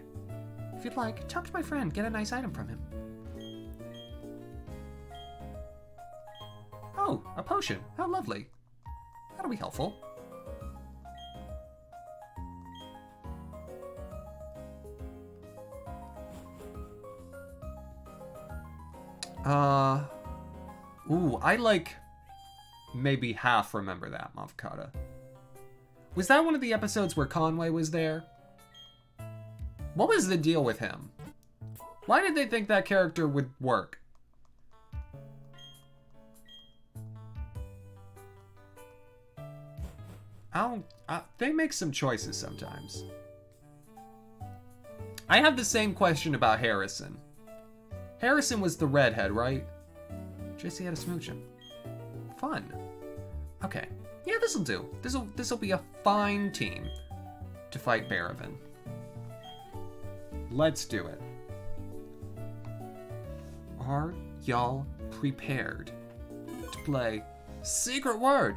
D: If you'd like, talk to my friend, get a nice item from him.
A: Oh, a potion. How lovely. That'll be helpful. Ooh, I like maybe half remember that, Mavakata. Was that one of the episodes where Conway was there? What was the deal with him? Why did they think that character would work? They make some choices sometimes. I have the same question about Harrison. Harrison was the redhead, right? Jesse had a smooching. Fun. Okay. Yeah, this'll do. This'll be a fine team to fight Baravan. Let's do it. Are y'all prepared to play Secret Word?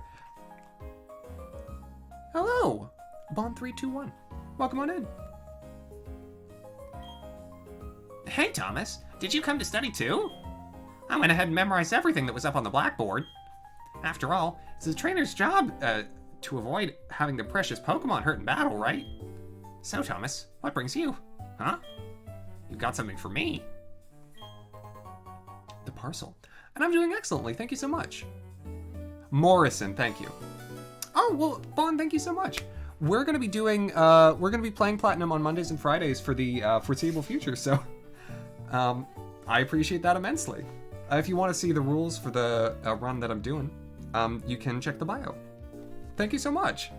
A: Hello, Bond 321. Welcome on in.
B: Hey, Thomas. Did you come to study too? I went ahead and memorized everything that was up on the blackboard. After all, it's a trainer's job to avoid having the precious Pokemon hurt in battle, right? So, Thomas, what brings you? Huh? You've got something for me.
A: The parcel. And I'm doing excellently, thank you so much. Morrison, thank you. Oh, well, Bond, thank you so much. We're gonna be doing, playing Platinum on Mondays and Fridays for the foreseeable future, so I appreciate that immensely. If you want to see the rules for the run that I'm doing, you can check the bio. Thank you so much.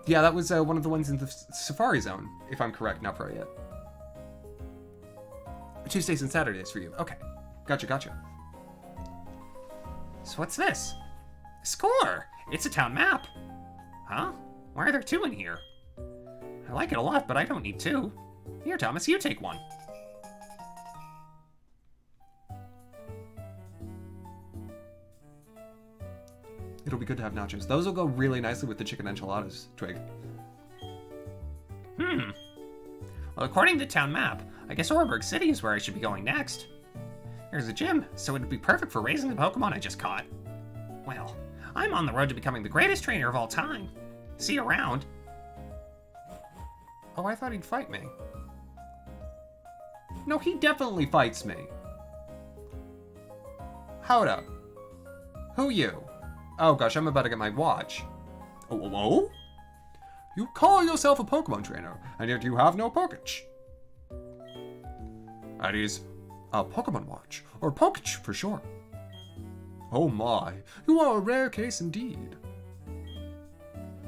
A: Yeah, that was one of the ones in the Safari Zone, if I'm correct, not pro yet. Tuesdays and Saturdays for you. Okay, gotcha.
B: So what's this? A score! It's a town map. Huh? Why are there two in here? I like it a lot, but I don't need two. Here, Thomas, you take one.
A: It'll be good to have nachos. Those will go really nicely with the chicken enchiladas, Twig.
B: Well, according to the town map, I guess Oreburgh City is where I should be going next. There's a gym, so it'd be perfect for raising the Pokemon I just caught. Well, I'm on the road to becoming the greatest trainer of all time. See you around.
A: Oh, I thought he'd fight me. No, he definitely fights me. Hold up. Who you? Oh gosh, I'm about to get my watch. Oh, hello? You call yourself a Pokemon trainer, and yet you have no Poketch. That is a Pokemon watch, or Poketch for short. Oh my, you are a rare case indeed.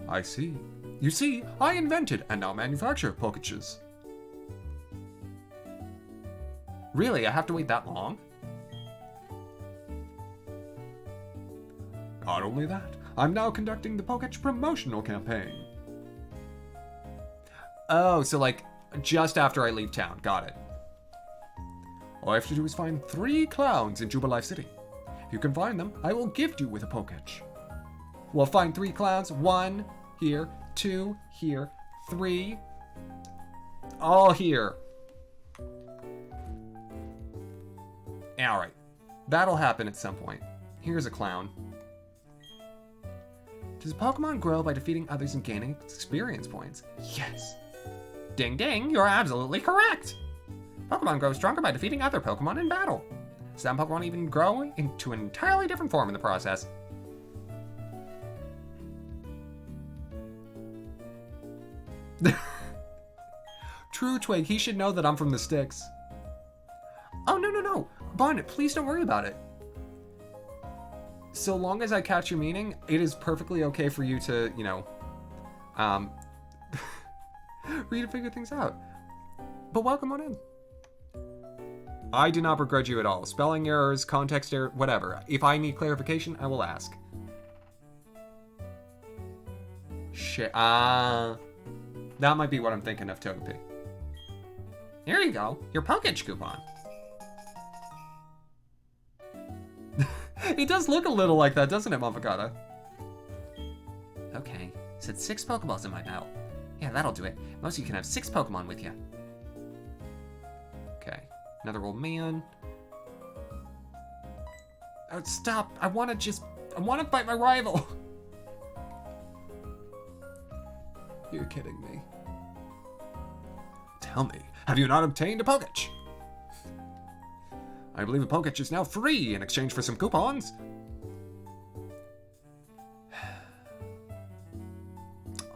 A: I see. You see, I invented and now manufacture Poketches. Really, I have to wait that long? Not only that, I'm now conducting the Poketch promotional campaign. Oh, so like, just after I leave town. Got it. All I have to do is find 3 clowns in Jubilife City. If you can find them, I will gift you with a Poketch. We'll find 3 clowns. 1 here, 2 here, 3 all here. Alright. That'll happen at some point. Here's a clown. Does Pokemon grow by defeating others and gaining experience points? Yes.
B: Ding ding, you're absolutely correct. Pokemon grow stronger by defeating other Pokemon in battle. Some Pokemon even grow into an entirely different form in the process.
A: True, Twig, he should know that I'm from the sticks. Oh, no. Bonnet, please don't worry about it. So long as I catch your meaning, it is perfectly okay for you to, for you to figure things out. But welcome on in. I do not begrudge you at all. Spelling errors, context error, whatever. If I need clarification, I will ask. Shit. That might be what I'm thinking of, Togepi.
B: Here you go, your Poketch coupon.
A: It does look a little like that, doesn't it, Mavakata?
B: Okay, said 6 Pokeballs in my belt. Yeah, that'll do it. Most of you can have 6 Pokemon with you.
A: Okay, another old man. Oh, stop! I want to fight my rival. You're kidding me. Tell me, have you not obtained a Poketch?
C: I believe a Poketch is now free in exchange for some coupons.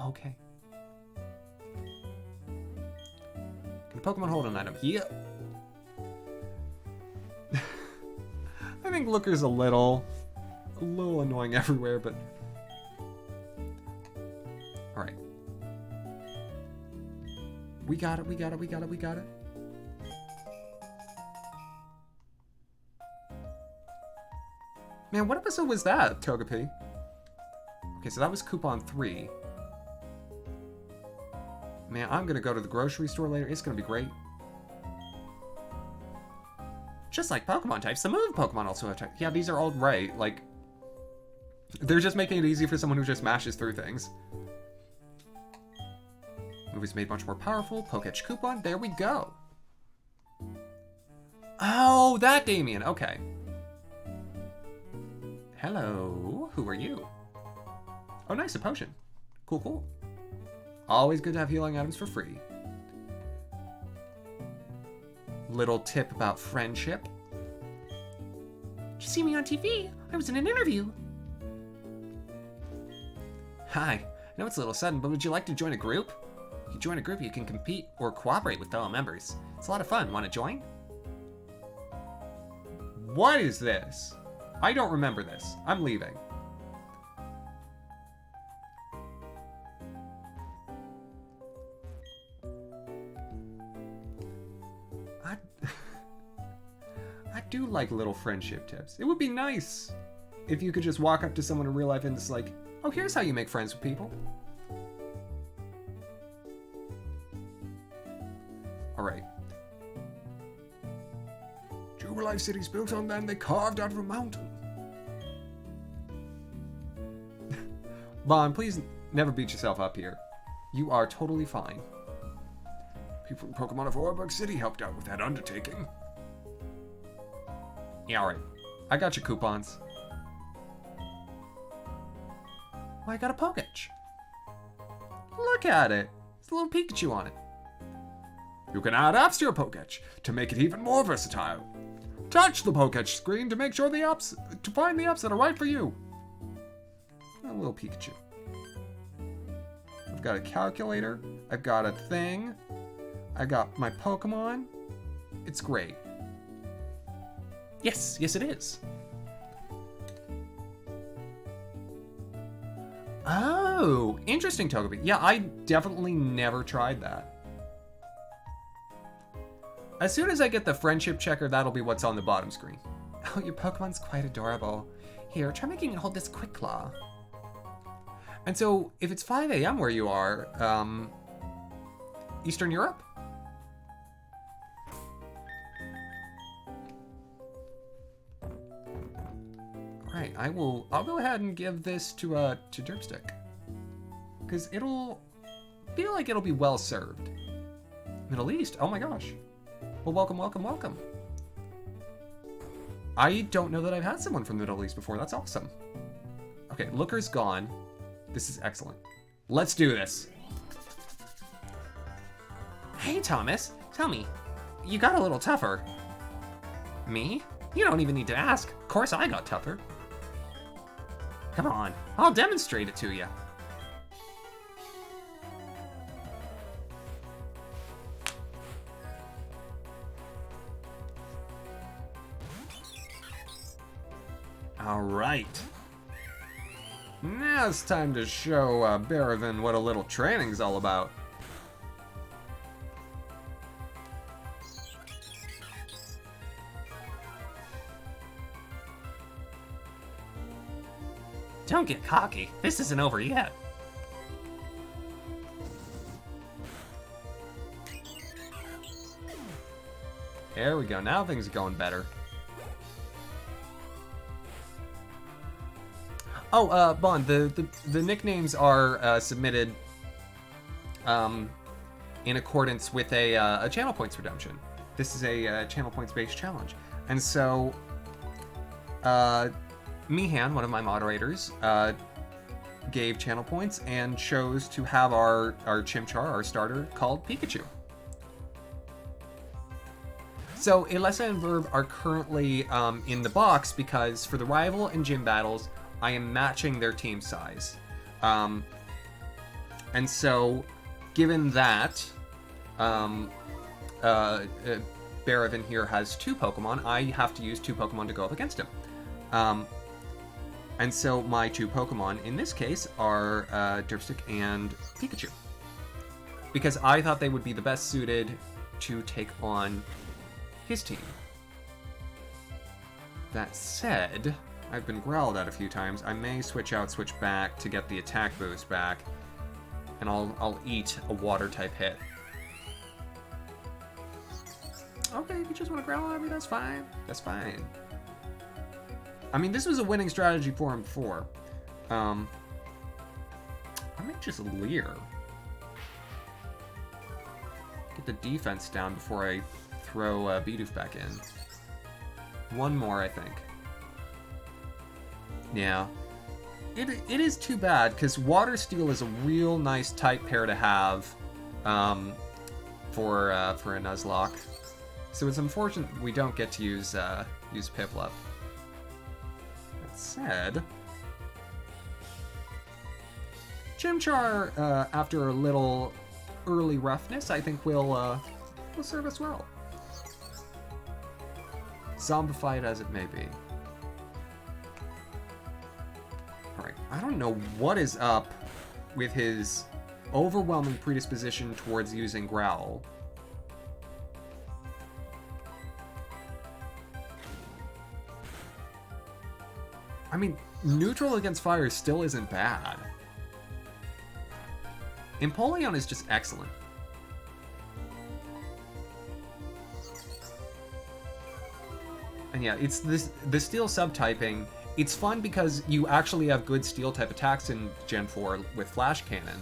A: Okay. Can a Pokemon hold an item? Yeah. I think Looker's a little annoying everywhere, but... Alright. We got it, we got it, we got it, we got it. Man, what episode was that, Togepi? Okay, so that was Coupon 3. Man, I'm gonna go to the grocery store later. It's gonna be great.
B: Just like Pokemon types, the move Pokemon also have types.
A: Yeah, these are all right. Like, they're just making it easy for someone who just mashes through things. Move is made much more powerful. Poketch Coupon. There we go. Oh, that Damien. Okay. Hello. Who are you? Oh, nice. A potion. Cool, cool. Always good to have healing items for free. Little tip about friendship.
D: Did you see me on TV? I was in an interview.
A: Hi. I know it's a little sudden, but would you like to join a group? If you join a group, you can compete or cooperate with fellow members. It's a lot of fun. Want to join? What is this? I don't remember this. I'm leaving. I do like little friendship tips. It would be nice if you could just walk up to someone in real life and it's like, oh, here's how you make friends with people. All right.
C: Jubilife City's built on land they carved out of a mountain.
A: Bon, please never beat yourself up here. You are totally fine.
C: People from Pokemon of Oreburgh City helped out with that undertaking.
A: Yeah, alright. I got your coupons. Oh, I got a Poketch. Look at it. There's a little Pikachu on it.
C: You can add apps to your Poketch to make it even more versatile. Touch the Poketch screen to make sure to find the apps that are right for you.
A: A little Pikachu. I've got a calculator. I've got a thing. I got my Pokemon. It's great.
B: Yes, yes it is.
A: Oh, interesting, Togepi. Yeah, I definitely never tried that. As soon as I get the friendship checker, that'll be what's on the bottom screen. Oh, your Pokemon's quite adorable. Here, try making it hold this Quick Claw. And so, if it's 5 a.m. where you are, Eastern Europe? Alright, I'll go ahead and give this to Derpstick. Because it'll feel like it'll be well served. Middle East, oh my gosh. Well, welcome, welcome, welcome. I don't know that I've had someone from the Middle East before. That's awesome. Okay, Looker's gone. This is excellent. Let's do this.
B: Hey, Thomas, tell me, you got a little tougher. Me? You don't even need to ask. Of course I got tougher. Come on, I'll demonstrate it to you.
A: All right. Now it's time to show Baravan what a little training's all about.
B: Don't get cocky. This isn't over yet.
A: There we go. Now things are going better. Oh, Bond, the nicknames are submitted in accordance with a channel points redemption. This is a channel points based challenge. And so, Mihan, one of my moderators, gave channel points and chose to have our Chimchar, our starter, called Pikachu. So Alessa and Verb are currently in the box because for the rival and gym battles, I am matching their team size. And so, given that Barevin here has 2 Pokemon, I have to use 2 Pokemon to go up against him. And so my 2 Pokemon in this case are Durstick and Pikachu. Because I thought they would be the best suited to take on his team. That said, I've been growled at a few times. I may switch out, switch back to get the attack boost back. And I'll eat a water type hit. Okay, if you just want to growl at me, that's fine. That's fine. I mean, this was a winning strategy for him before. I might just leer. Get the defense down before I throw Bidoof back in. One more, I think. Yeah. It is too bad, because Water Steel is a real nice type pair to have for a Nuzlocke. So it's unfortunate we don't get to use Piplup. That said, Chimchar, after a little early roughness, I think will serve us well. Zombified as it may be. Alright, I don't know what is up with his overwhelming predisposition towards using Growl. I mean, neutral against fire still isn't bad. Empoleon is just excellent. And yeah, it's the steel subtyping. It's fun because you actually have good steel type attacks in Gen 4 with Flash Cannon.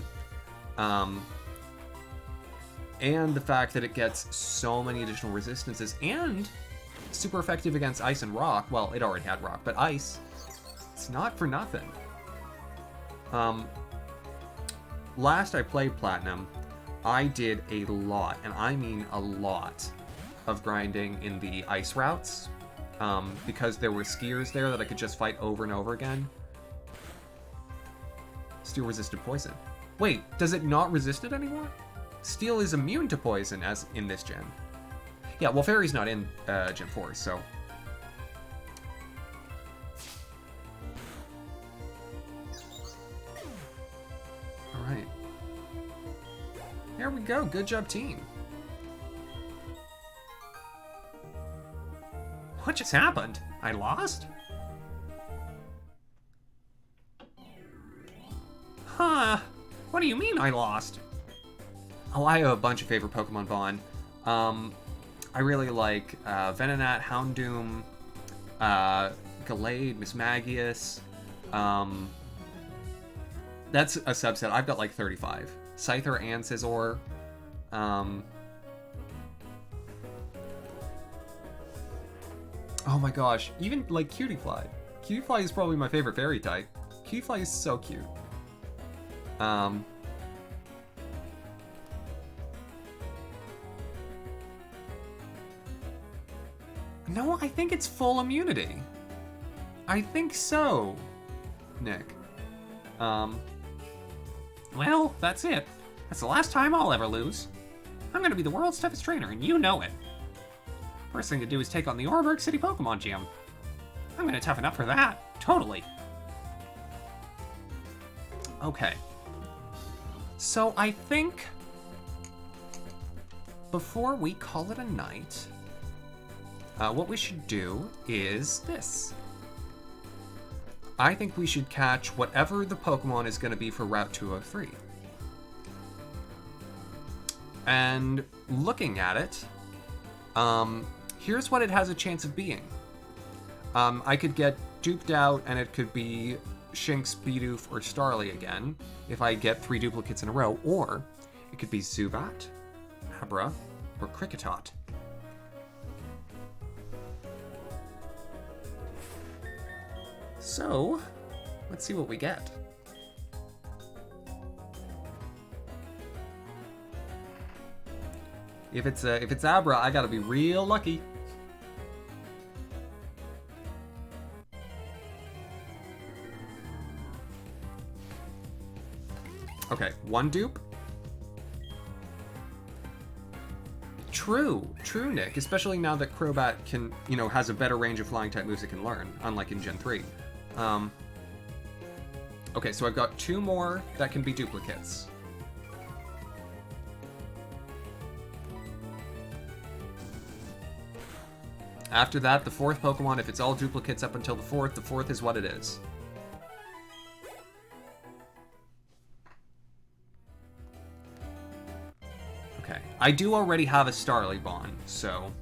A: And the fact that it gets so many additional resistances and super effective against Ice and Rock. Well, it already had Rock, but Ice. It's not for nothing. Last I played Platinum, I did a lot, and I mean a lot, of grinding in the ice routes, because there were skiers there that I could just fight over and over again. Steel resisted poison. Wait, does it not resist it anymore? Steel is immune to poison as in this gen. Yeah, well, Fairy's not in Gen 4, so... Alright. There we go. Good job, team.
B: What just happened? I lost? Huh. What do you mean I lost?
A: Oh, I have a bunch of favorite Pokemon Vaughn. I really like Venonat, Houndoom, Gallade, Mismagius. That's a subset. I've got like 35. Scyther and Scizor. Oh my gosh. Even like Cutiefly. Cutiefly is probably my favorite fairy type. Cutiefly is so cute. No, I think it's full immunity. I think so, Nick.
B: Well, that's it. That's the last time I'll ever lose. I'm gonna be the world's toughest trainer, and you know it. First thing to do is take on the Oreburgh City Pokemon Gym. I'm gonna toughen up for that. Totally.
A: Okay. So I think before we call it a night, what we should do is this. I think we should catch whatever the Pokemon is going to be for Route 203. And looking at it, here's what it has a chance of being. I could get duped out and it could be Shinx, Bidoof, or Starly again if I get 3 duplicates in a row, or it could be Zubat, Abra, or Kricketot. So, let's see what we get. If it's Abra, I gotta be real lucky. Okay, one dupe. True, Nick. Especially now that Crobat can, has a better range of flying type moves it can learn, unlike in Gen 3. Okay, so I've got 2 more that can be duplicates. After that, the 4th Pokemon, if it's all duplicates up until the 4th is what it is. Okay, I do already have a Starly so...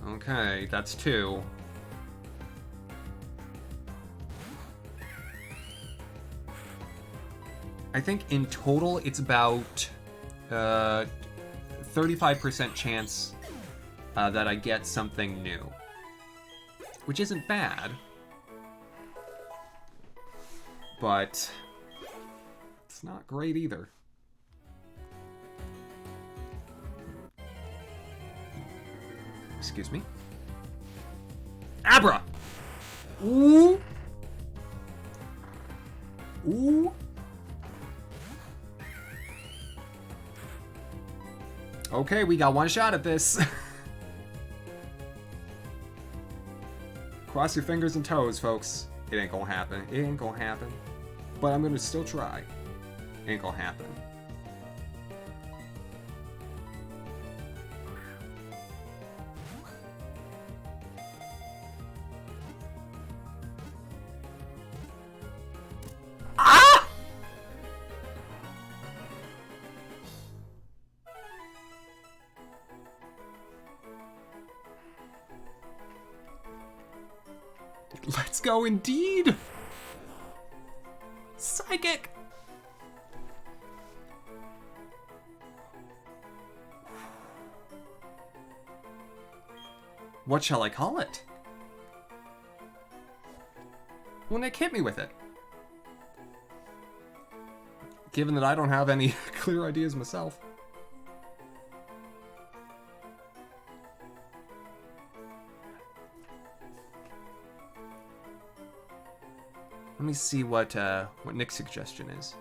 A: Okay, that's 2. I think in total it's about 35% chance that I get something new. Which isn't bad. But it's not great either. Excuse me. Abra! Ooh! Ooh! Okay, we got one shot at this. Cross your fingers and toes, folks. It ain't gonna happen. It ain't gonna happen. But I'm gonna still try. Ain't gonna happen. Ah! Let's go indeed! Psychic! What shall I call it? Well, Nick, hit me with it. Given that I don't have any clear ideas myself. Let me see what Nick's suggestion is.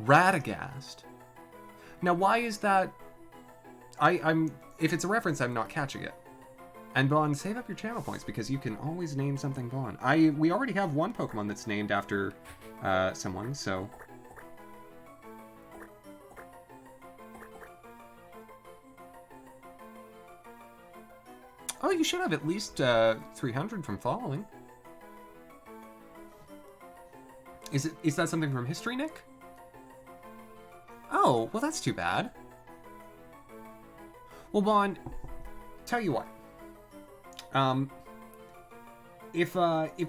A: Radagast. Now, why is that? I'm if it's a reference, I'm not catching it. And Bon, save up your channel points because you can always name something Bon. We already have one Pokemon that's named after someone, so. Oh, you should have at least 300 from following. Is that something from history, Nick? Oh, well that's too bad. Well, Bon, tell you what. If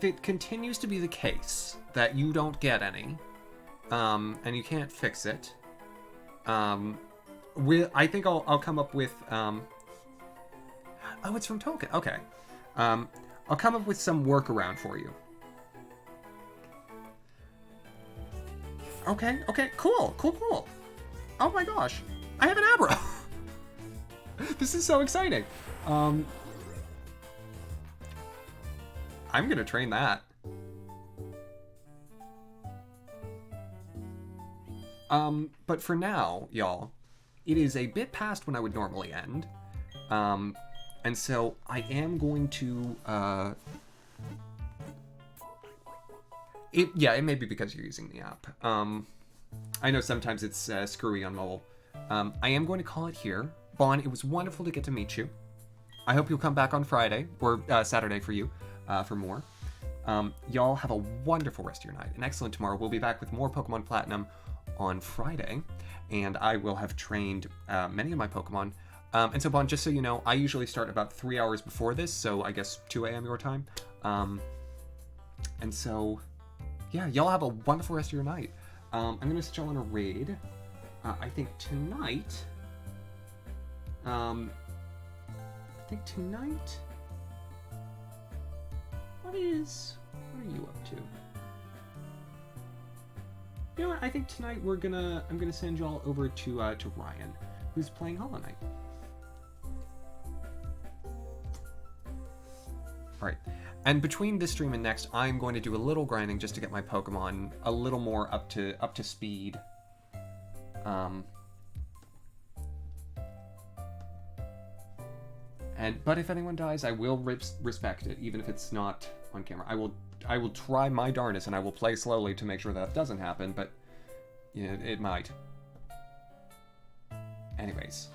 A: it continues to be the case that you don't get any, and you can't fix it, I think I'll come up with oh, it's from Token. Okay, I'll come up with some workaround for you. Okay, cool. Oh my gosh, I have an Abra. This is so exciting. I'm gonna train that. But for now, y'all, it is a bit past when I would normally end. And so I am going to, it may be because you're using the app. I know sometimes it's screwy on mobile. I am going to call it here. Bon, it was wonderful to get to meet you. I hope you'll come back on Friday, or Saturday for you, for more. Y'all have a wonderful rest of your night. An excellent tomorrow. We'll be back with more Pokemon Platinum on Friday, and I will have trained many of my Pokemon. And so, Bon, just so you know, I usually start about 3 hours before this, so I guess 2 a.m. your time. And so, yeah, y'all have a wonderful rest of your night. I'm going to set y'all on a raid. I think tonight... What are you up to? You know what? I think tonight I'm gonna send y'all over to Ryan, who's playing Hollow Knight. All right. And between this stream and next, I'm going to do a little grinding just to get my Pokemon a little more up to speed. But if anyone dies, I will respect it, even if it's not on camera. I will try my darnest, and I will play slowly to make sure that doesn't happen. But you know, it might. Anyways,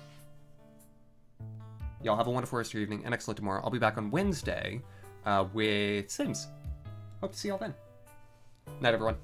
A: y'all have a wonderful rest of your evening and excellent tomorrow. I'll be back on Wednesday with Sims. Hope to see y'all then. Night, everyone.